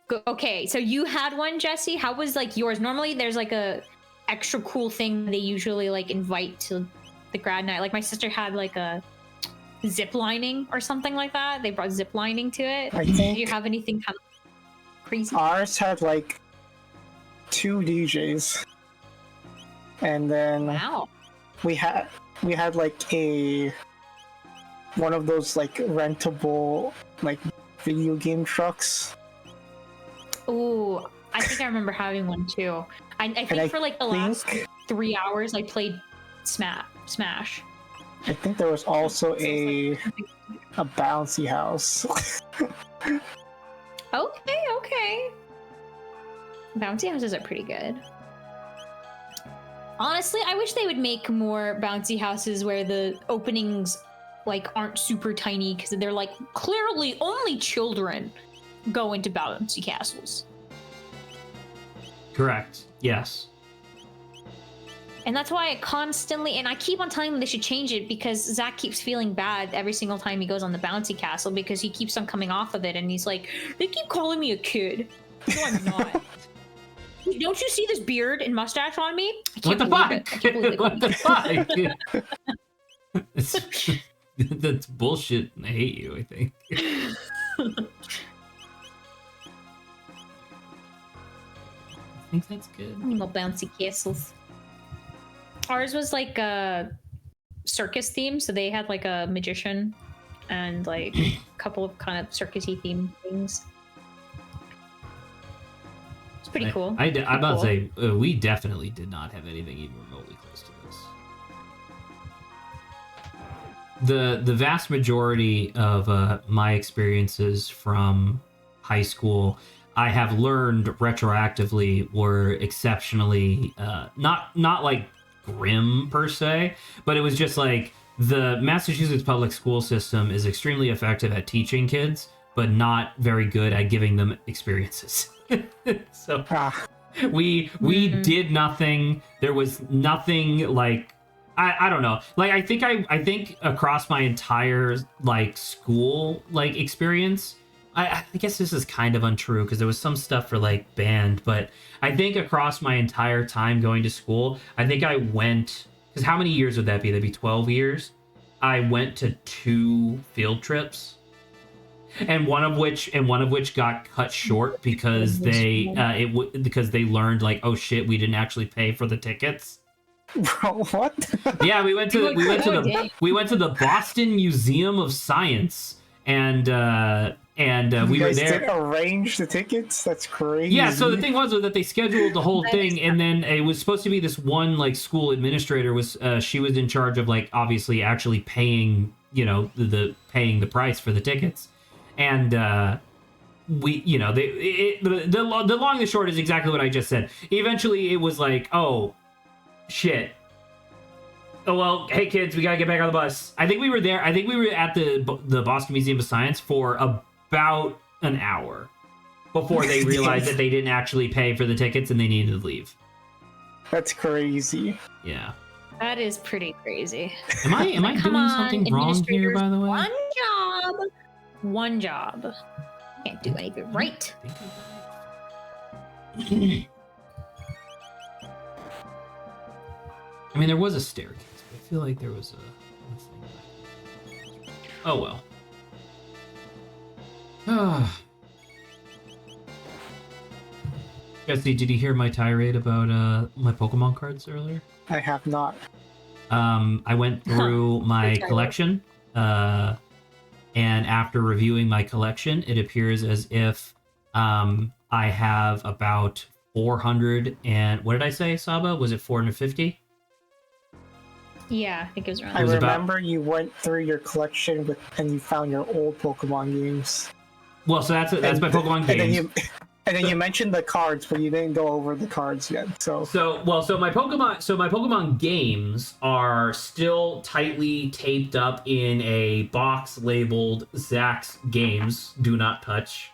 go. Okay, so you had one, Jesse. How was like yours? Normally there's like a extra cool thing they usually like invite to the grad night. Like my sister had like a zip lining or something like that. They brought zip lining to it. I think. Did you have anything kind of crazy? Ours had like 2 DJs, and then we had like one of those like rentable like video game trucks. Ooh, I think I remember having one too. I think for like the last 3 hours I played Smash. I think there was also a bouncy house. Okay. Bouncy houses are pretty good. Honestly, I wish they would make more bouncy houses where the openings like aren't super tiny because they're like clearly only children go into bouncy castles. Correct. Yes. And that's why I keep on telling them they should change it because Zach keeps feeling bad every single time he goes on the bouncy castle because he keeps on coming off of it and he's like, they keep calling me a kid. No, I'm not. Don't you see this beard and mustache on me? What the fuck? What the fuck? That's bullshit and I hate you, I think. I think that's good. No bouncy castles. Ours was like a circus theme, so they had like a magician and like a couple of kind of circusy themed things. It's pretty cool. I'm about to say, we definitely did not have anything even remotely close to this. The vast majority of my experiences from high school, I have learned retroactively, were exceptionally not like grim per se, but it was just like the Massachusetts public school system is extremely effective at teaching kids, but not very good at giving them experiences. So we did nothing. There was nothing like I don't know. Like I think across my entire like school like experience, I guess this is kind of untrue because there was some stuff for like band, but I think across my entire time going to school, I think I went, because how many years would that be? That'd be 12 years. I went to 2 field trips, and one of which got cut short because because they learned like, oh shit, we didn't actually pay for the tickets. Bro, what? Yeah, we went to the Boston Museum of Science, and we were there. Did arrange the tickets? That's crazy. Yeah, so the thing was that they scheduled the whole thing, and then it was supposed to be this one like school administrator was she was in charge of like obviously actually paying, you know, paying the price for the tickets, and we, you know, the long and the short is exactly what I just said. Eventually, it was like, oh shit. Oh well, hey kids, we gotta get back on the bus. I think we were there. I think we were at the Boston Museum of Science for about an hour before they realized that they didn't actually pay for the tickets and they needed to leave. That's crazy. Yeah. That is pretty crazy. Am I doing something wrong here, by the way? One job. Can't do anything right. I mean, there was a staircase, but I feel like there was a thing. Oh well. Jesse, did you hear my tirade about my Pokemon cards earlier? I have not. I went through my collection, and after reviewing my collection, it appears as if I have about 400 and what did I say, Saba? Was it 450? Yeah, I think it was around. I remember you went through your collection and you found your old Pokemon games. Well, so that's my Pokemon games. And then you mentioned the cards, but you didn't go over the cards yet. So my Pokemon games are still tightly taped up in a box labeled Zach's Games. Do not touch.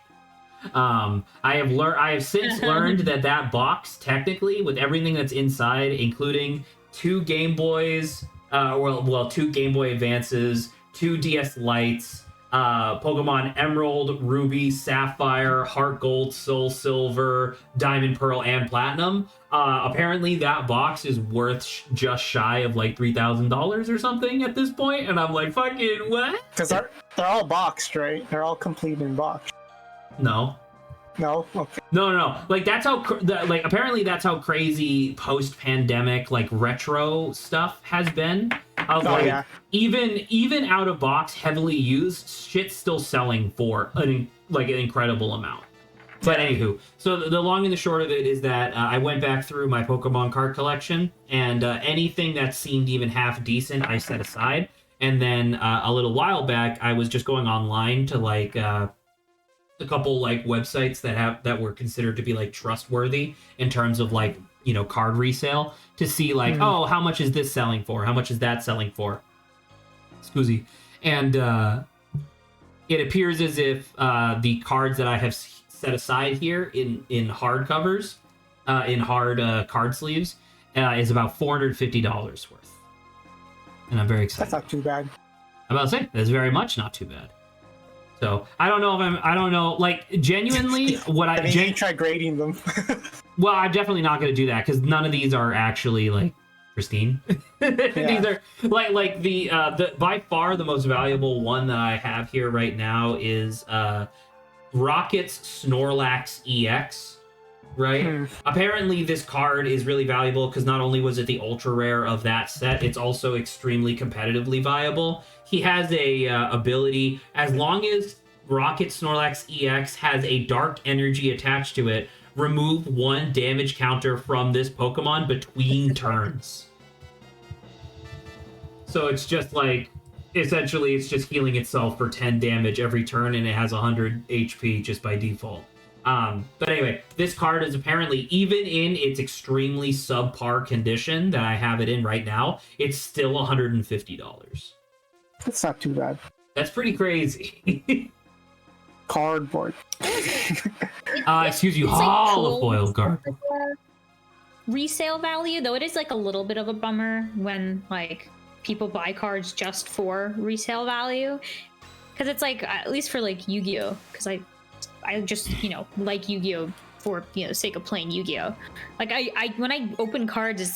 I have since learned that box, technically, with everything that's inside, including 2 Game Boys, 2 Game Boy Advances, 2 DS Lites, Pokemon Emerald, Ruby, Sapphire, Heart Gold, Soul Silver, Diamond, Pearl, and Platinum. Apparently that box is worth just shy of like $3,000 or something at this point, and I'm like, fucking what? Because they're all boxed, right? They're all complete in box. No. No? Okay. No. Like that's how apparently that's how crazy post-pandemic like retro stuff has been. Yeah. Even out of box, heavily used shit's still selling for an incredible amount. But anywho, so the long and the short of it is that I went back through my Pokemon card collection, and anything that seemed even half decent, I set aside. And then a little while back, I was just going online to like a couple like websites that were considered to be like trustworthy in terms of like, you know, card resale, to see like, oh, how much is this selling for? How much is that selling for? Excuse me. And it appears as if the cards that I have set aside here in hard covers, in hard card sleeves, is about $450 worth. And I'm very excited. That's not too bad. I'm about to say, that's very much not too bad. So I don't know if I don't know, like, genuinely what I you try grading them. well, I'm definitely not going to do that because none of these are actually like pristine. These are like the by far the most valuable one that I have here right now is Rocket's Snorlax EX. Right? Apparently this card is really valuable because not only was it the ultra rare of that set, it's also extremely competitively viable. He has a ability, as long as Rocket Snorlax EX has a dark energy attached to it, remove 1 damage counter from this Pokemon between turns. So it's just like, essentially it's just healing itself for 10 damage every turn, and it has 100 HP just by default. But anyway, this card is apparently, even in its extremely subpar condition that I have it in right now, it's still $150. That's not too bad. That's pretty crazy. Cardboard. Excuse you, holofoil cardboard. Resale value, though it is like a little bit of a bummer when like people buy cards just for resale value, because it's like, at least for like Yu-Gi-Oh, because I just, like Yu-Gi-Oh for, sake of playing Yu-Gi-Oh. Like I when I open cards, it's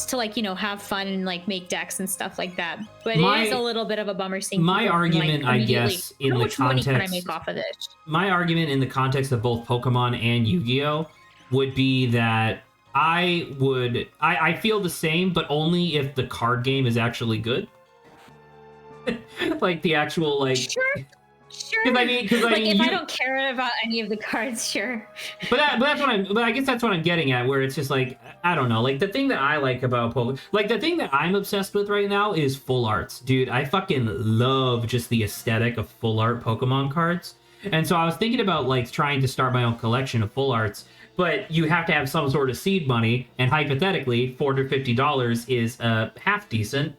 to like, have fun and like make decks and stuff like that. But it is a little bit of a bummer seeing my people, argument, like, I guess, in how the much money context, can I make off of this? My argument in the context of both Pokemon and Yu-Gi-Oh would be that I feel the same, but only if the card game is actually good. Like the actual, like, Sure. Because I mean, if I don't care about any of the cards, sure. But I guess that's what I'm getting at, where it's just like, I don't know, like the thing that I like about Pokemon, like the thing that I'm obsessed with right now is full arts, dude. I fucking love just the aesthetic of full art Pokemon cards, and so I was thinking about like trying to start my own collection of full arts, but you have to have some sort of seed money, and hypothetically, $450 is half decent,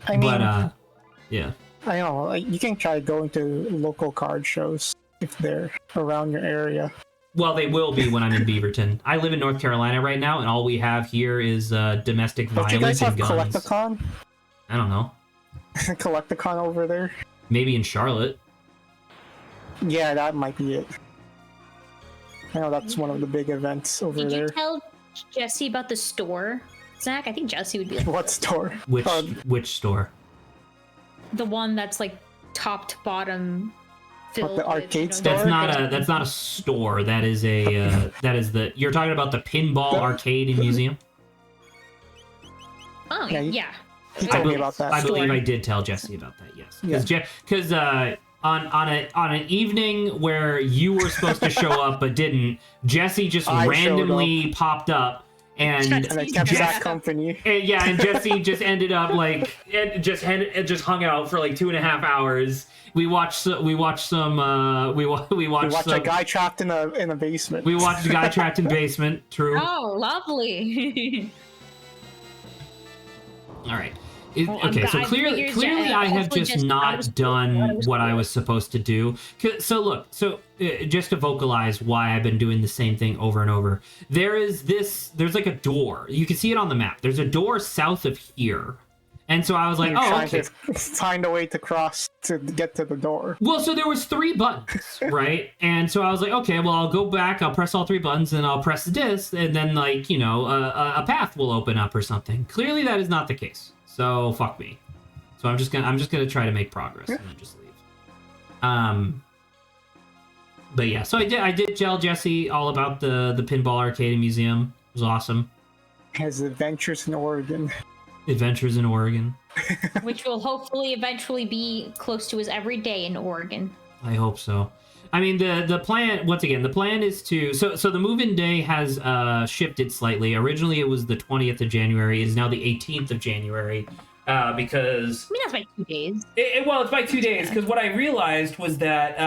I mean, but yeah. I know, like, you can try going to local card shows if they're around your area. Well, they will be when I'm in Beaverton. I live in North Carolina right now, and all we have here is domestic Don't you guys violence have and guns. Collecticon? I don't know. Collecticon over there? Maybe in Charlotte. Yeah, that might be it. I know that's one of the big events over Did there. you tell Jesse about the store, Zach? I think Jesse would be like, What store? Which store? the one that's like top to bottom filled the arcade with, store? That's not a store. That is you're talking about the pinball arcade and museum? Oh, Yeah, yeah. He told me about that. I believe Store. I did tell Jesse about that, yes. Yeah. Because on an evening where you were supposed to show up but didn't, Jesse just I randomly popped up. And And I kept that company. and Jesse just ended up like it just hung out for like 2.5 hours. We watched We watched a guy trapped in a basement. We watched a guy trapped in basement. True. Oh, lovely. All right. Well, Okay, so I clearly figured, I have hopefully just not done what I was supposed to do. So look, just to vocalize why I've been doing the same thing over and over. There's like a door. You can see it on the map. There's a door south of here. And so I was like, okay. Find a way to cross to get to the door. Well, so there was 3 buttons, right? And so I was like, okay, well, I'll go back, I'll press all 3 buttons, and I'll press this, and then, like, a path will open up or something. Clearly that is not the case. So fuck me. So I'm just gonna try to make progress and then just leave. But yeah, so I did tell Jesse all about the pinball arcade and museum. It was awesome. Has adventures in Oregon. Adventures in Oregon. Which will hopefully eventually be close to his every day in Oregon. I hope so. I mean, the plan, once again, the plan is to... So the move-in day has shifted slightly. Originally, it was the 20th of January. It is now the 18th of January. Because... I mean, that's by 2 days. Well, it's by 2 days, because what I realized was that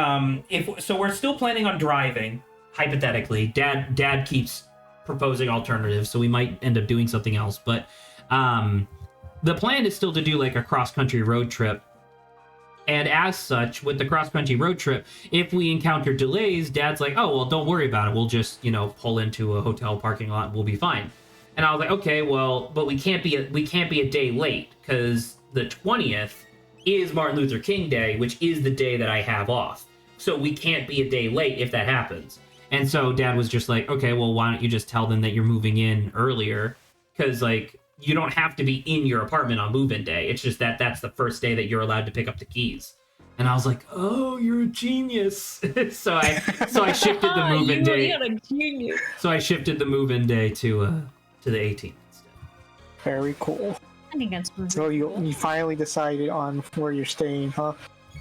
so we're still planning on driving, hypothetically. Dad keeps proposing alternatives, so we might end up doing something else. But the plan is still to do like a cross-country road trip. And as such, with the cross-country road trip, if we encounter delays, Dad's like, oh, well, don't worry about it. We'll just, pull into a hotel parking lot and we'll be fine. And I was like, okay, well, but we can't be a day late because the 20th is Martin Luther King Day, which is the day that I have off. So we can't be a day late if that happens. And so Dad was just like, okay, well, why don't you just tell them that you're moving in earlier? Because, like, you don't have to be in your apartment on move-in day. It's just that that's the first day that you're allowed to pick up the keys. And I was like, oh, you're a genius. so I shifted the move-in day. You're a genius. So I shifted the move-in day to the 18th instead. Very cool. I think that's really So cool. you finally decided on where you're staying, huh?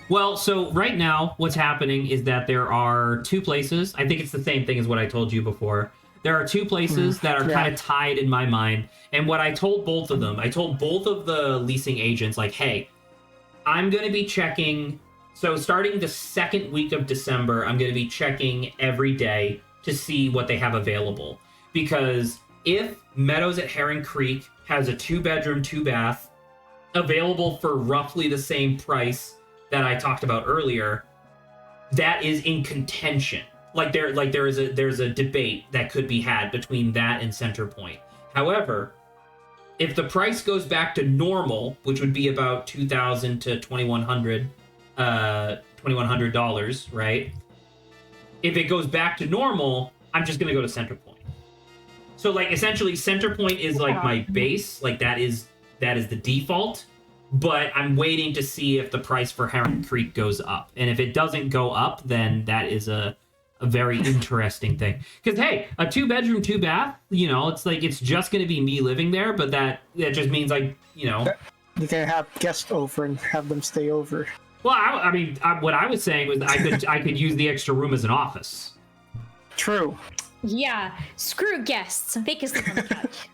Well, so right now, what's happening is that there are two places. I think it's the same thing as what I told you before. There are two places that are kind of tied in my mind. And what I told both of them, I told both of the leasing agents, like, hey, I'm going to be checking. So starting the second week of December, I'm going to be checking every day to see what they have available. Because if Meadows at Heron Creek has a 2-bedroom, 2-bath available for roughly the same price that I talked about earlier, that is in contention. There's a debate that could be had between that and Center Point. However, if the price goes back to normal, which would be about $2,000 to $2,100, right? If it goes back to normal, I'm just gonna go to Center Point. So, like, essentially, Center Point is like my base, like that is the default. But I'm waiting to see if the price for Heron Creek goes up. And if it doesn't go up, then that is a very interesting thing. Because, hey, a 2-bedroom, 2-bath, it's like it's just going to be me living there. But that just means, like, You can have guests over and have them stay over. Well, I mean, what I was saying was I could use the extra room as an office. True. Yeah, screw guests. They can sleep on the couch.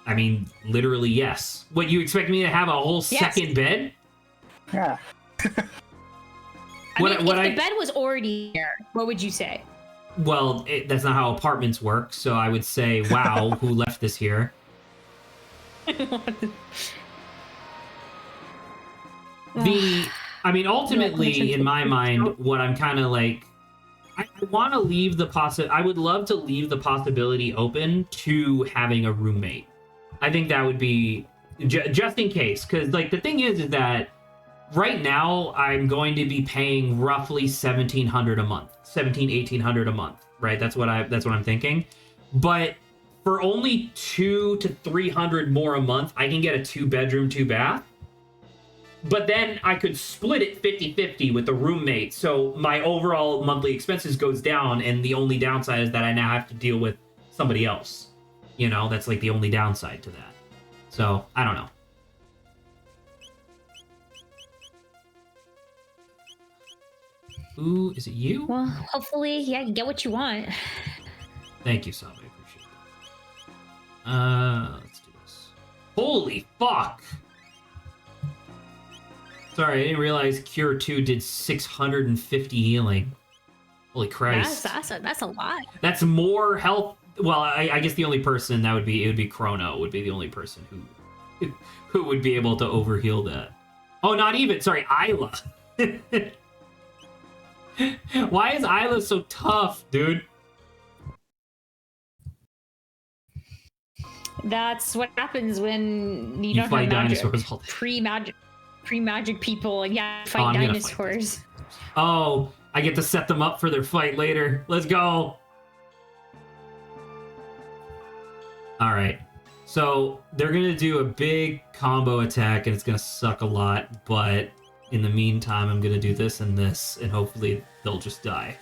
I mean, literally, yes. What, you expect me to have a whole second bed? Yeah. If the bed was already there, what would you say? Well, that's not how apartments work, so I would say, wow, who left this here? Ultimately, in my mind, what I'm kind of like, I want to leave I would love to leave the possibility open to having a roommate. I think that would be just in case, because, like, the thing is that right now I'm going to be paying roughly $1,700 a month, $1,800 a month, right? That's what I'm thinking. But for only $200 to $300 more a month, I can get a 2-bedroom, 2-bath. But then I could split it 50-50 with the roommate, so my overall monthly expenses goes down, and the only downside is that I now have to deal with somebody else. That's like the only downside to that. So, I don't know. Ooh, is it you? Well, hopefully, yeah, you get what you want. Thank you, Sab. I appreciate that. Let's do this. Holy fuck! Sorry, I didn't realize Cure 2 did 650 healing. Holy Christ. That's a lot. That's more health. Well, I guess the only person it would be Chrono would be the only person who would be able to overheal that. Oh, not even. Sorry, Isla. Why is Isla so tough, dude? That's what happens when you don't fight have magic. dinosaurs all day. Pre-magic people, yeah, fight dinosaurs. Oh, I get to set them up for their fight later. Let's go. All right. So they're going to do a big combo attack, and it's going to suck a lot. But in the meantime, I'm going to do this, and hopefully they'll just die.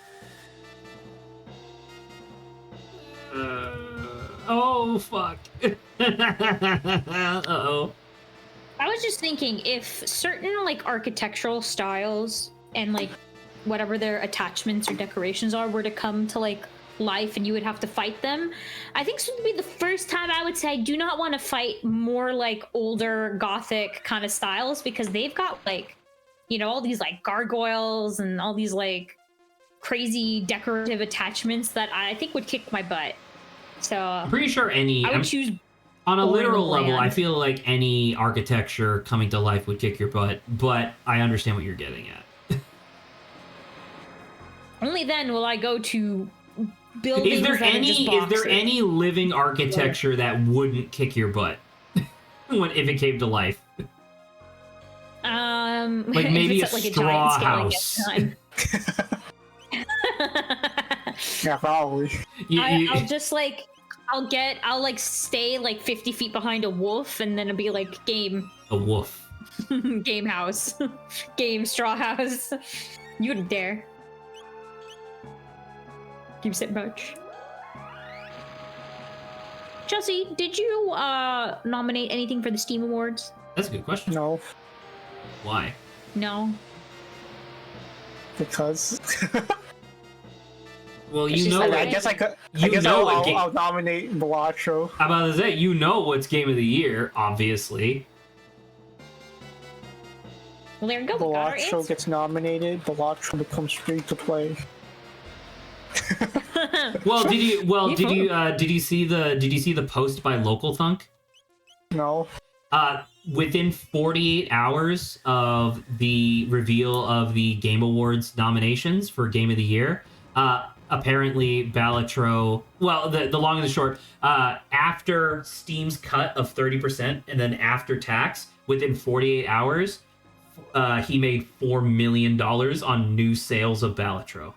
Oh, fuck. Uh-oh. I was just thinking, if certain, like, architectural styles and, like, whatever their attachments or decorations are were to come to, like, life and you would have to fight them, I think this would be the first time I would say I do not want to fight more, like, older Gothic kind of styles, because they've got, like, all these, like, gargoyles and all these, like, crazy decorative attachments that I think would kick my butt. So I'm pretty sure I would choose On a Or literal the level, I land. feel like any architecture coming to life would kick your butt, but I understand what you're getting at. Only then will I go to buildings Is there that are just boxes. any living architecture that wouldn't kick your butt if it came to life? Like if maybe it's a at, like, straw a giant house. scale, I guess. Yeah, probably. I'll just like I'll like stay like 50 feet behind a wolf, and then it'll be like game a wolf. game house, game straw house. You wouldn't dare. Keeps it much. Chelsea, did you nominate anything for the Steam Awards? That's a good question. No, Why? No. because Well, It's you just know, like- I guess I could. You I guess know what I'll nominate Bellagio. I'm about to say, you know what's game of the year, obviously. Well, there we go. We got our Bellagio answer. gets nominated. Bellagio becomes free to play. Well, did you? Well, You did you see the post by Local Thunk? No. Within 48 hours of the reveal of the Game Awards nominations for Game of the Year, apparently Balatro, well, the long and the short, after Steam's cut of 30% and then after tax, within 48 hours, he made $4 million on new sales of Balatro.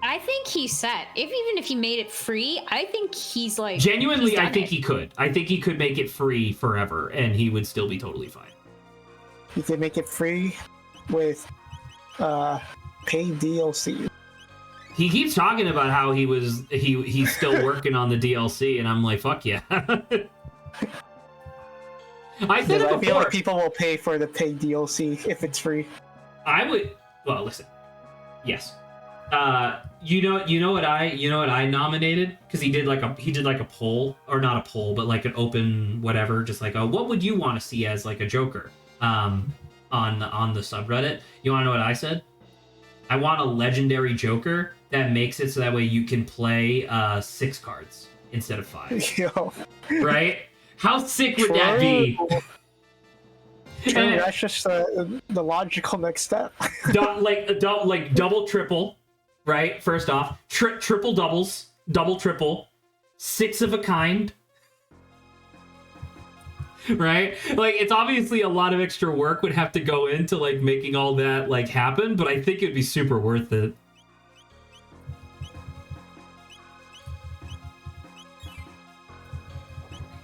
I think he's set. Even if he made it free, I think he's like Genuinely, he's I done think it. he could. I think he could make it free forever, and he would still be totally fine. You can make it free with paid DLC. He keeps talking about how he's still working on the DLC, and I'm like, fuck yeah. I said Because it I feel before. like people will pay for the paid DLC if it's free. I would. Well, listen. Yes. You know what I nominated, because he did like a poll, or not a poll, but like an open whatever, just like what would you want to see as like a Joker on the subreddit. You want to know what I said? I want a legendary Joker that makes it so that way you can play 6 cards instead of 5. Yo, Right? How sick would that be? true, And- that's just the logical next step. double triple, right? First off, triple doubles, double triple, 6 of a kind, right? Like, it's obviously a lot of extra work would have to go into like making all that like happen, but I think it'd be super worth it.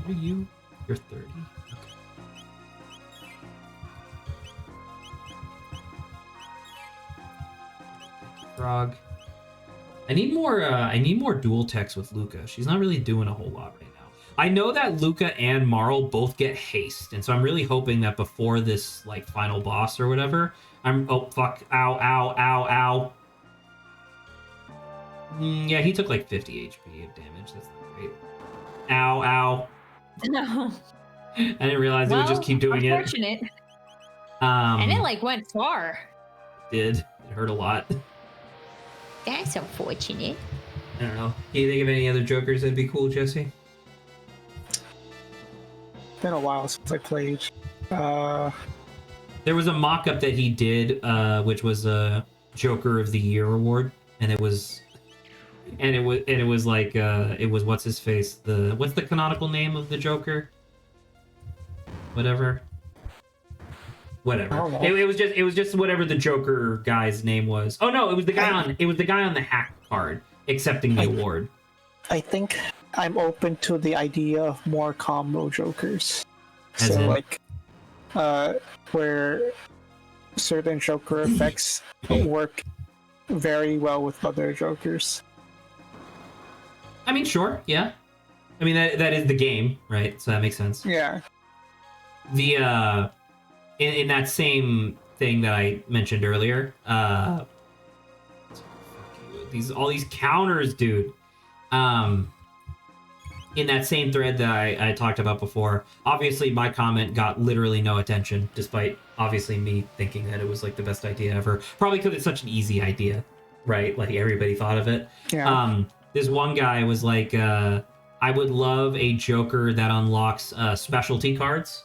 What are you? You're 30. Okay. Frog. I need more dual techs with Luca. She's not really doing a whole lot right now. I know that Luca and Marl both get haste, and so I'm really hoping that before this like final boss or whatever, oh fuck, ow, ow, ow, ow. Yeah, he took like 50 HP of damage. That's not great. Ow, ow. No. I didn't realize it would just keep doing it. Unfortunate. And it like went far. It hurt a lot. That's unfortunate. I don't know. Can you think of any other Jokers that'd be cool, Jesse? Been a while since I played. There was a mock-up that he did, which was a Joker of the Year award, and it was like what's his face? What's the canonical name of the Joker? Whatever. I don't know. It was just whatever the Joker guy's name was. Oh no, it was the guy on the hack card accepting the award. I think I'm open to the idea of more combo Jokers. As So in? like, where certain Joker effects work very well with other Jokers. I mean, sure, yeah. I mean that is the game, right? So that makes sense. Yeah. The in that same thing that I mentioned earlier, all these counters, dude. In that same thread that I talked about before, obviously my comment got literally no attention, despite obviously me thinking that it was like the best idea ever. Probably because it's such an easy idea, right? Like everybody thought of it. Yeah. This one guy was like, I I would love a Joker that unlocks specialty cards,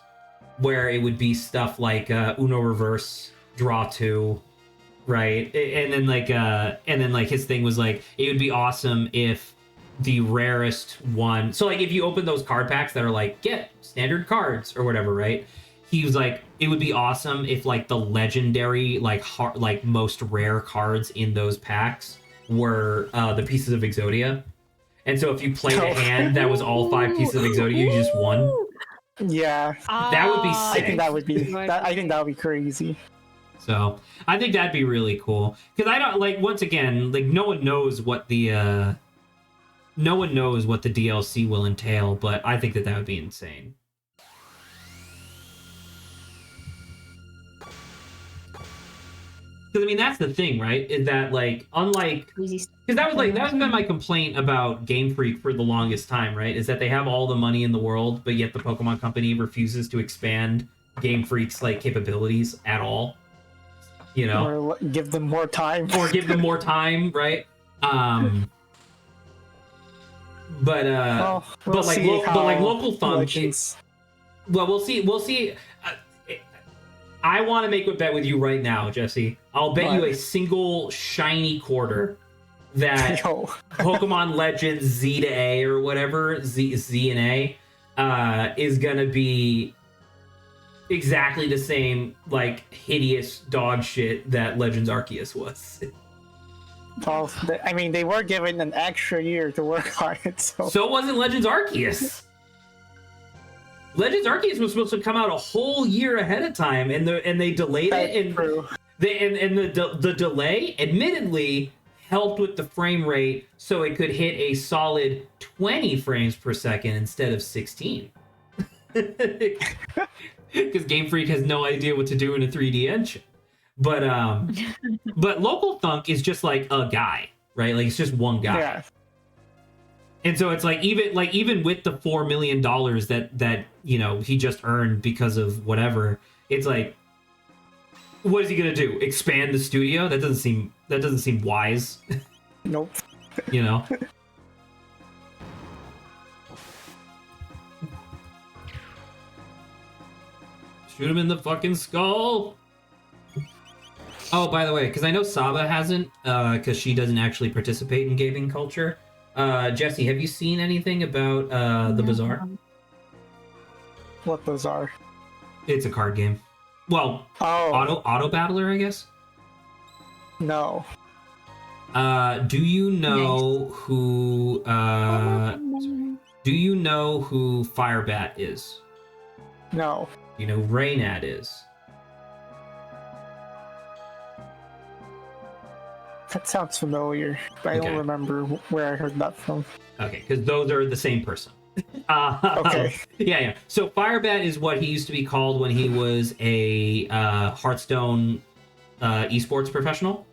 where it would be stuff like Uno Reverse, Draw 2, right? And then like his thing was like, it would be awesome if the rarest one. So like if you open those card packs that are like get standard cards or whatever, right? He was like, it would be awesome if like the legendary like most rare cards in those packs were the pieces of Exodia. And so if you played a hand that was all 5 pieces of Exodia, you just won. Yeah, That would be sick. I think that would be. I think that would be crazy. So I think that'd be really cool, because I don't like, once again, like no one knows what the DLC will entail, but I think that would be insane. Because I mean, that's the thing, right? Is that like, unlike, because that's been my complaint about Game Freak for the longest time, right? Is that they have all the money in the world, but yet the Pokemon Company refuses to expand Game Freak's like capabilities at all. You know, or give them more time, right? But local functions. Well, we'll see. I want to make a bet with you right now, Jesse. I'll bet you a single shiny quarter that Pokemon Legends Z to A or whatever, Z and A, is gonna be exactly the same like hideous dog shit that Legends Arceus was. Well, I mean, they were given an extra year to work on it, so wasn't Legends Arceus. Legends Arceus was supposed to come out a whole year ahead of time, and they delayed it. And true. The delay, admittedly, helped with the frame rate, so it could hit a solid 20 frames per second instead of 16. Because Game Freak has no idea what to do in a 3D engine. But Local Thunk is just like a guy, right? Like it's just one guy. Yeah. And so it's like even with the $4 million that he just earned because of whatever, it's like, what is he gonna do? Expand the studio? That doesn't seem wise. Nope. You know. Shoot him in the fucking skull. Oh, by the way, because I know Saba hasn't, because she doesn't actually participate in gaming culture. Jesse, have you seen anything about the Bazaar? What Bazaar? It's a card game. Well, auto battler, I guess. No. Do you know who? Do you know who Firebat is? No. You know who Raynad is? That sounds familiar, but I don't remember where I heard that from. Okay, because those are the same person. Okay. Yeah. So Firebat is what he used to be called when he was a Hearthstone esports professional.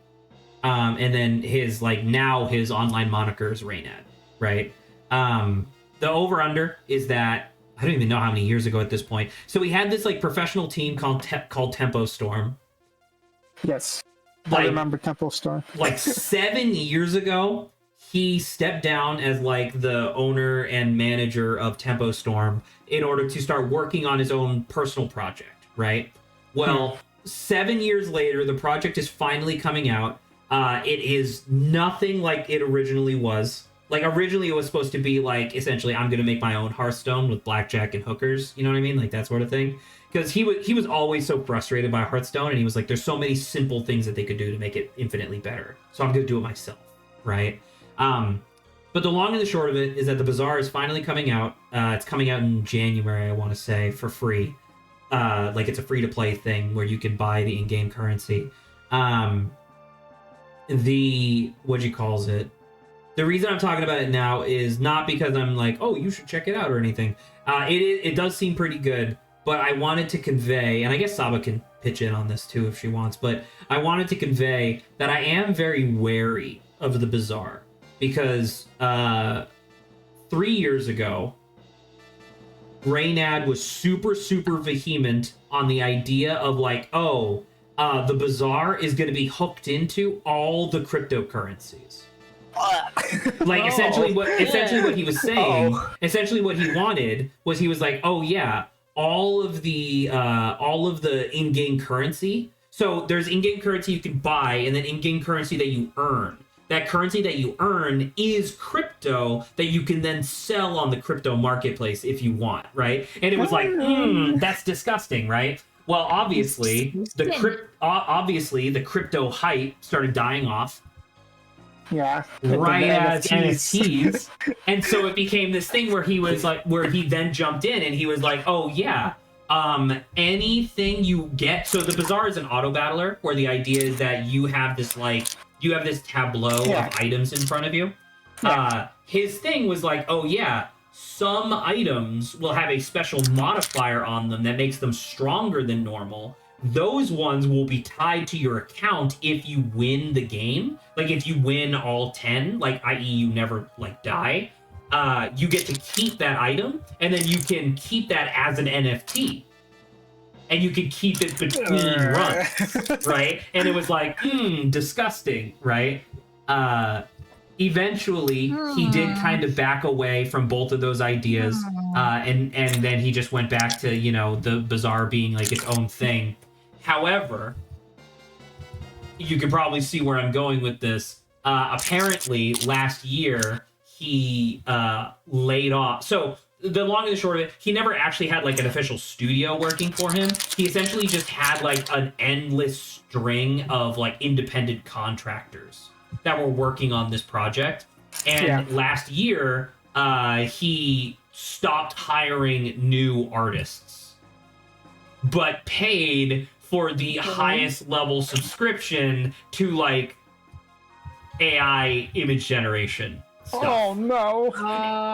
And then his online moniker is Raynad, right? The over-under is that, I don't even know how many years ago at this point. So we had this like professional team called Tempo Storm. Yes. I remember Tempo Storm. Like 7 years ago, he stepped down as like the owner and manager of Tempo Storm in order to start working on his own personal project, right? Well, 7 years later, the project is finally coming out. It is nothing like it originally was. Like, originally it was supposed to be like, essentially, I'm going to make my own Hearthstone with blackjack and hookers. You know what I mean? Like, that sort of thing. Because he was always so frustrated by Hearthstone, and he was like, there's so many simple things that they could do to make it infinitely better. So I'm going to do it myself, right? But the long and the short of it is that the Bazaar is finally coming out. It's coming out in January, I want to say, for free. Like, it's a free-to-play thing where you can buy the in-game currency. The reason I'm talking about it now is not because I'm like, oh, you should check it out or anything. It does seem pretty good, but I wanted to convey, and I guess Saba can pitch in on this too if she wants, but I wanted to convey that I am very wary of the Bazaar because 3 years ago, Raynad was super, super vehement on the idea of like, the Bazaar is going to be hooked into all the cryptocurrencies. Like essentially what he was saying, essentially what he wanted was he was like, oh yeah, all of the in-game currency. So there's in-game currency you can buy, and then in-game currency that you earn. That currency that you earn is crypto that you can then sell on the crypto marketplace if you want, right? And it was like, that's disgusting, right? Well, obviously the crypto hype started dying off. Yeah. Right as NFTs. And so it became this thing where he was like, where he then jumped in and he was like, oh yeah, anything you get. So the Bazaar is an auto battler where the idea is that you have this tableau of items in front of you. His thing was like, oh yeah, some items will have a special modifier on them that makes them stronger than normal. Those ones will be tied to your account if you win the game. Like if you win all 10, like i.e. you never like die, you get to keep that item, and then you can keep that as an NFT. And you can keep it between runs, right? And it was like, disgusting, right? Eventually, he did kind of back away from both of those ideas, and then he just went back to, you know, the Bazaar being like its own thing. However, you could probably see where I'm going with this. Apparently, last year, he laid off. So the long and the short of it, he never actually had like an official studio working for him. He essentially just had like an endless string of like independent contractors that were working on this project. And last year, he stopped hiring new artists, but paid for the highest level subscription to like AI image generation stuff. Oh no.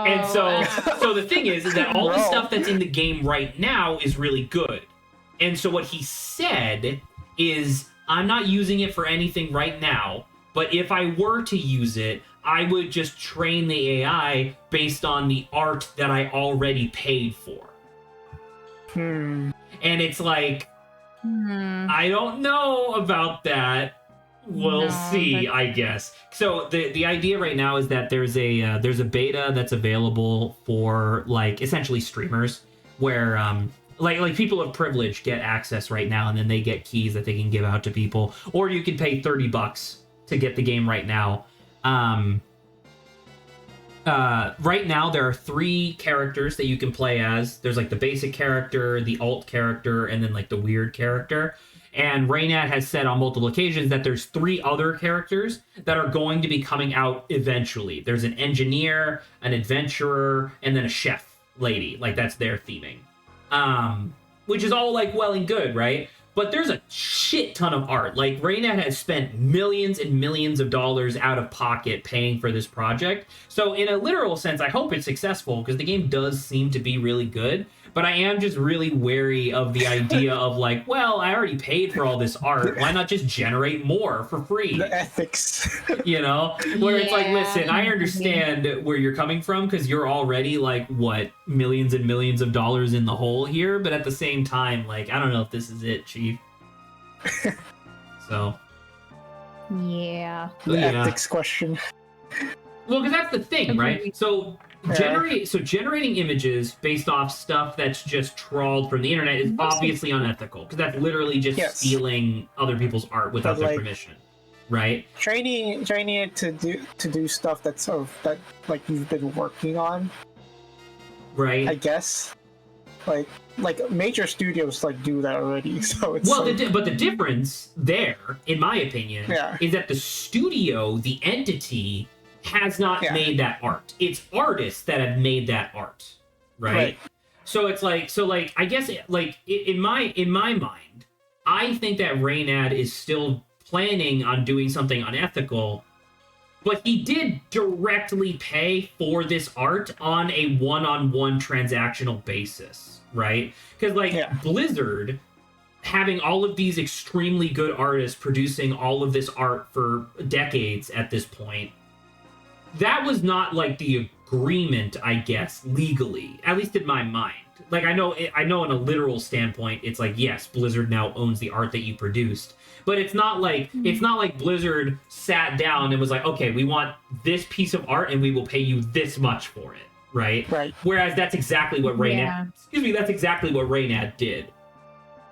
And so the thing is that all the stuff that's in the game right now is really good. And so what he said is, I'm not using it for anything right now, but if I were to use it, I would just train the AI based on the art that I already paid for. And it's like, I don't know about that. We'll see, I guess. So the idea right now is that there's a beta that's available for like essentially streamers, where like people of privilege get access right now, and then they get keys that they can give out to people, or you can pay $30 to get the game right now. Right now there are 3 characters that you can play as. There's like the basic character, the alt character, and then like the weird character. And Raynad has said on multiple occasions that there's 3 other characters that are going to be coming out eventually. There's an engineer, an adventurer, and then a chef lady. Like that's their theming. Which is all like well and good, right? But there's a shit ton of art. Like Raynad has spent millions and millions of dollars out of pocket paying for this project. So in a literal sense, I hope it's successful, because the game does seem to be really good. But I am just really wary of the idea of like, well, I already paid for all this art. Why not just generate more for free? The ethics. You know? Where it's like, listen, I understand where you're coming from, because you're already like, what, millions and millions of dollars in the hole here. But at the same time, like, I don't know if this is it, Chief. So. Yeah. The ethics question. Well, because that's the thing, right? So generating images based off stuff that's just trawled from the internet is obviously unethical, because that's literally just stealing other people's art without their permission, right? Training it to do stuff that's that like you've been working on, right? I guess like major studios like do that already. So it's but the difference there, in my opinion, is that the studio, the entity, has not made that art. It's artists that have made that art, right? So it's like, I guess in my mind, I think that Raynad is still planning on doing something unethical, but he did directly pay for this art on a one-on-one transactional basis, right? Because Blizzard, having all of these extremely good artists producing all of this art for decades at this point, that was not like the agreement, I guess, legally, at least in my mind. Like, I know in a literal standpoint, it's like, yes, Blizzard now owns the art that you produced. But it's not like Blizzard sat down and was like, okay, we want this piece of art and we will pay you this much for it, right? Right. Whereas that's exactly what Raynad. Yeah. Excuse me, that's exactly what Raynad did.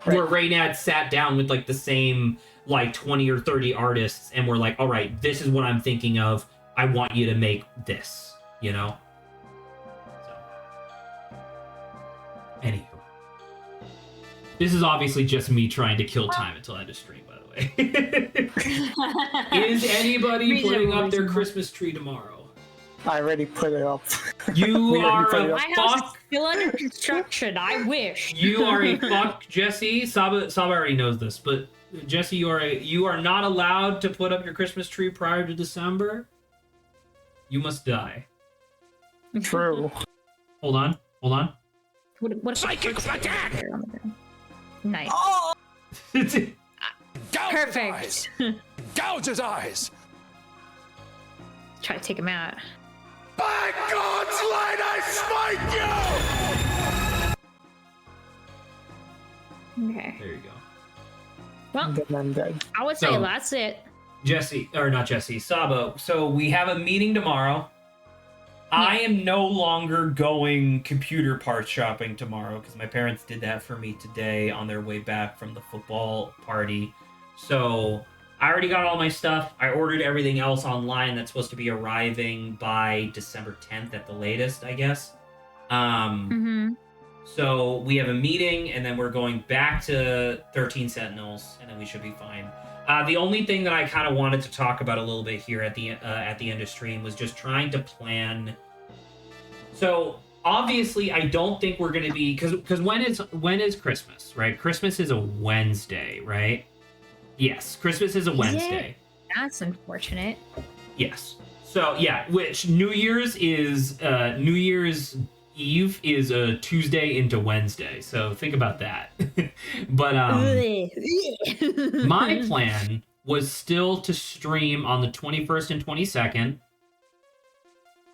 Right. Where Raynad sat down with like the same like 20 or 30 artists and were like, all right, this is what I'm thinking of. I want you to make this, you know? So. Anywho. This is obviously just me trying to kill time until I end of stream, by the way. Is anybody putting up their Christmas tree tomorrow? I already put it up. You are a My house is fuck. still under construction. I wish. You are a fuck, Jesse. Saba already knows this, but Jesse, you are not allowed to put up your Christmas tree prior to December. You must die. True. Hold on. What Psychic attack! Nice. Oh! Perfect. Gouge his eyes! Try to take him out. By God's light, I smite you! Okay. There you go. Well, Then I'm dead. I would say So- that's it. Saba. So we have a meeting tomorrow. I am no longer going computer parts shopping tomorrow because my parents did that for me today on their way back from the football party. So I already got all my stuff. I ordered everything else online that's supposed to be arriving by December 10th at the latest, I guess. So we have a meeting, and then we're going back to 13 Sentinels, and then we should be fine. The only thing that I kind of wanted to talk about a little bit here at the end of stream was just trying to plan. So obviously, I don't think we're going to be because when is Christmas, right? Christmas is a Wednesday, right? Yes, Christmas is a Wednesday. That's unfortunate. Yes. So yeah, which New Year's Eve is a Tuesday into Wednesday. So think about that. But my plan was still to stream on the 21st and 22nd,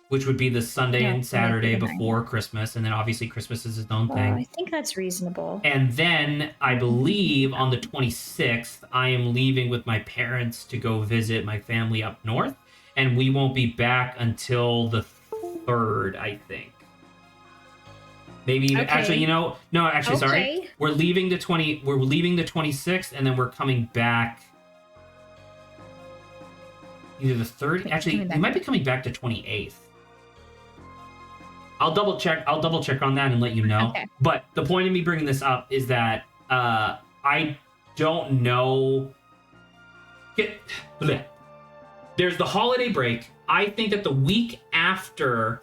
which would be the Sunday and Saturday before Christmas, and then obviously Christmas is its own thing. I think that's reasonable. And then I believe on the 26th, I am leaving with my parents to go visit my family up north, and we won't be back until the 3rd, I think. Maybe even, actually, sorry. We're leaving the 26th, and then we're coming back either the 3rd. Actually, we might be coming back to 28th. I'll double check on that and let you know. Okay. But the point of me bringing this up is that I don't know. There's the holiday break. I think that the weekend after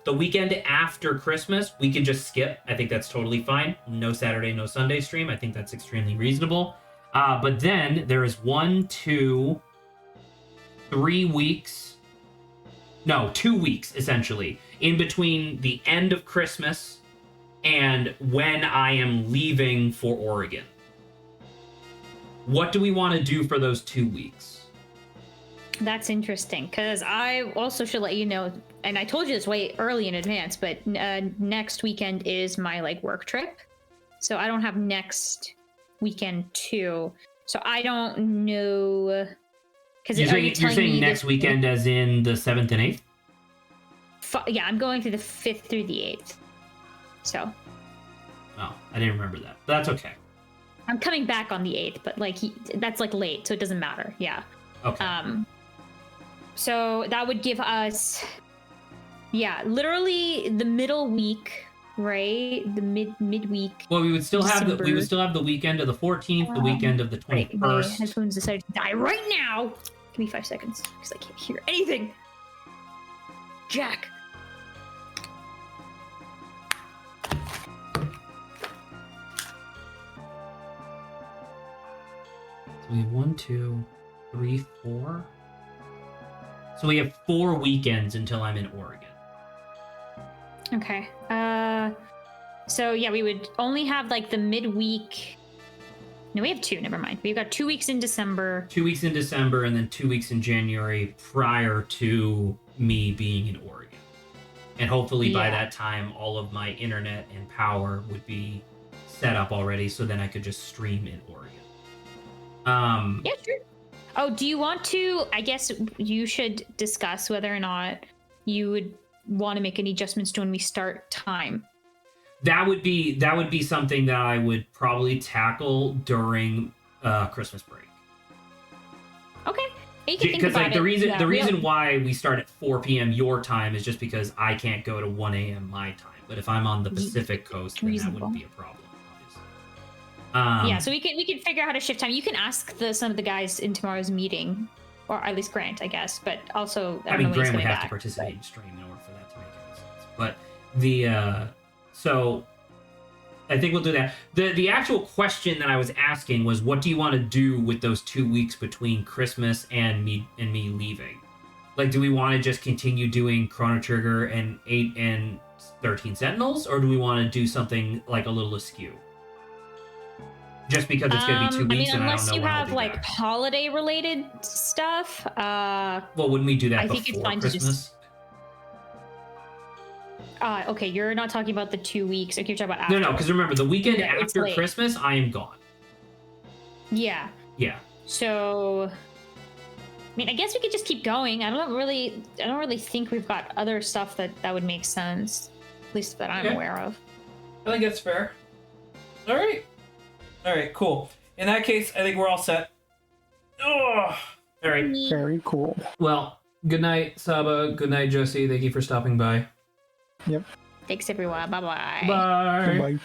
Christmas, we can just skip. I think that's totally fine. No Saturday, no Sunday stream. I think that's extremely reasonable. But then there is 1, 2, 3 weeks. No, 2 weeks, essentially, in between the end of Christmas and when I am leaving for Oregon. What do we want to do for those 2 weeks? That's interesting, because I also should let you know, and I told you this way early in advance, but next weekend is my work trip, so I don't have next weekend too. So I don't know. Because you're saying next weekend, as in the 7th and 8th? Yeah, I'm going through the 5th through the 8th. So. Oh, I didn't remember that. But that's okay. I'm coming back on the 8th, but that's late, so it doesn't matter. Yeah. Okay. So that would give us, literally the middle week, right? The midweek. Well, we would still have December. the weekend of the 14th, the weekend of the 21st. My headphones decided to die right now. Give me 5 seconds, because I can't hear anything. Jack. So we have 1, 2, 3, 4. So we have 4 weekends until I'm in Oregon. Okay. So yeah, we would only have the midweek. No, we have 2. Never mind. We've got 2 weeks in December. 2 weeks in December and then 2 weeks in January prior to me being in Oregon. And hopefully by that time, all of my internet and power would be set up already, so then I could just stream in Oregon. Yeah, sure. Oh, do you want to? I guess you should discuss whether or not you would want to make any adjustments to when we start time. That would be something that I would probably tackle during Christmas break. Okay. You can think Because about like the it. reason why we start at 4 p.m. your time is just because I can't go to 1 a.m. my time. But if I'm on the Pacific Coast, then that wouldn't be a problem. Obviously. Yeah, so we can figure out how to shift time. You can ask some of the guys in tomorrow's meeting, or at least Grant, I guess. But also, I mean, Grant would have back, to participate in stream in order for that to make any sense. But the so I think we'll do that. The actual question that I was asking was, what do you want to do with those 2 weeks between Christmas and me leaving? Like, do we want to just continue doing Chrono Trigger and 8 and 13 Sentinels, or do we want to do something like a little askew? Just because it's going to be 2 weeks, and I don't know when I'll be back. Unless you have like holiday-related stuff. Well, wouldn't we do that before it's fine Christmas? to just... Okay, you're not talking about the 2 weeks. Okay, you're talking about after. No, because remember, the weekend Yeah, it's after late. Christmas, I am gone. Yeah. Yeah. So, I mean, I guess we could just keep going. I don't really think we've got other stuff that would make sense, at least that I'm aware of. I think that's fair. All right, cool. In that case, I think we're all set. Oh, all right. Very cool. Well, good night, Saba. Good night, Josie. Thank you for stopping by. Yep. Thanks, everyone. Bye-bye. Bye. Goodbye.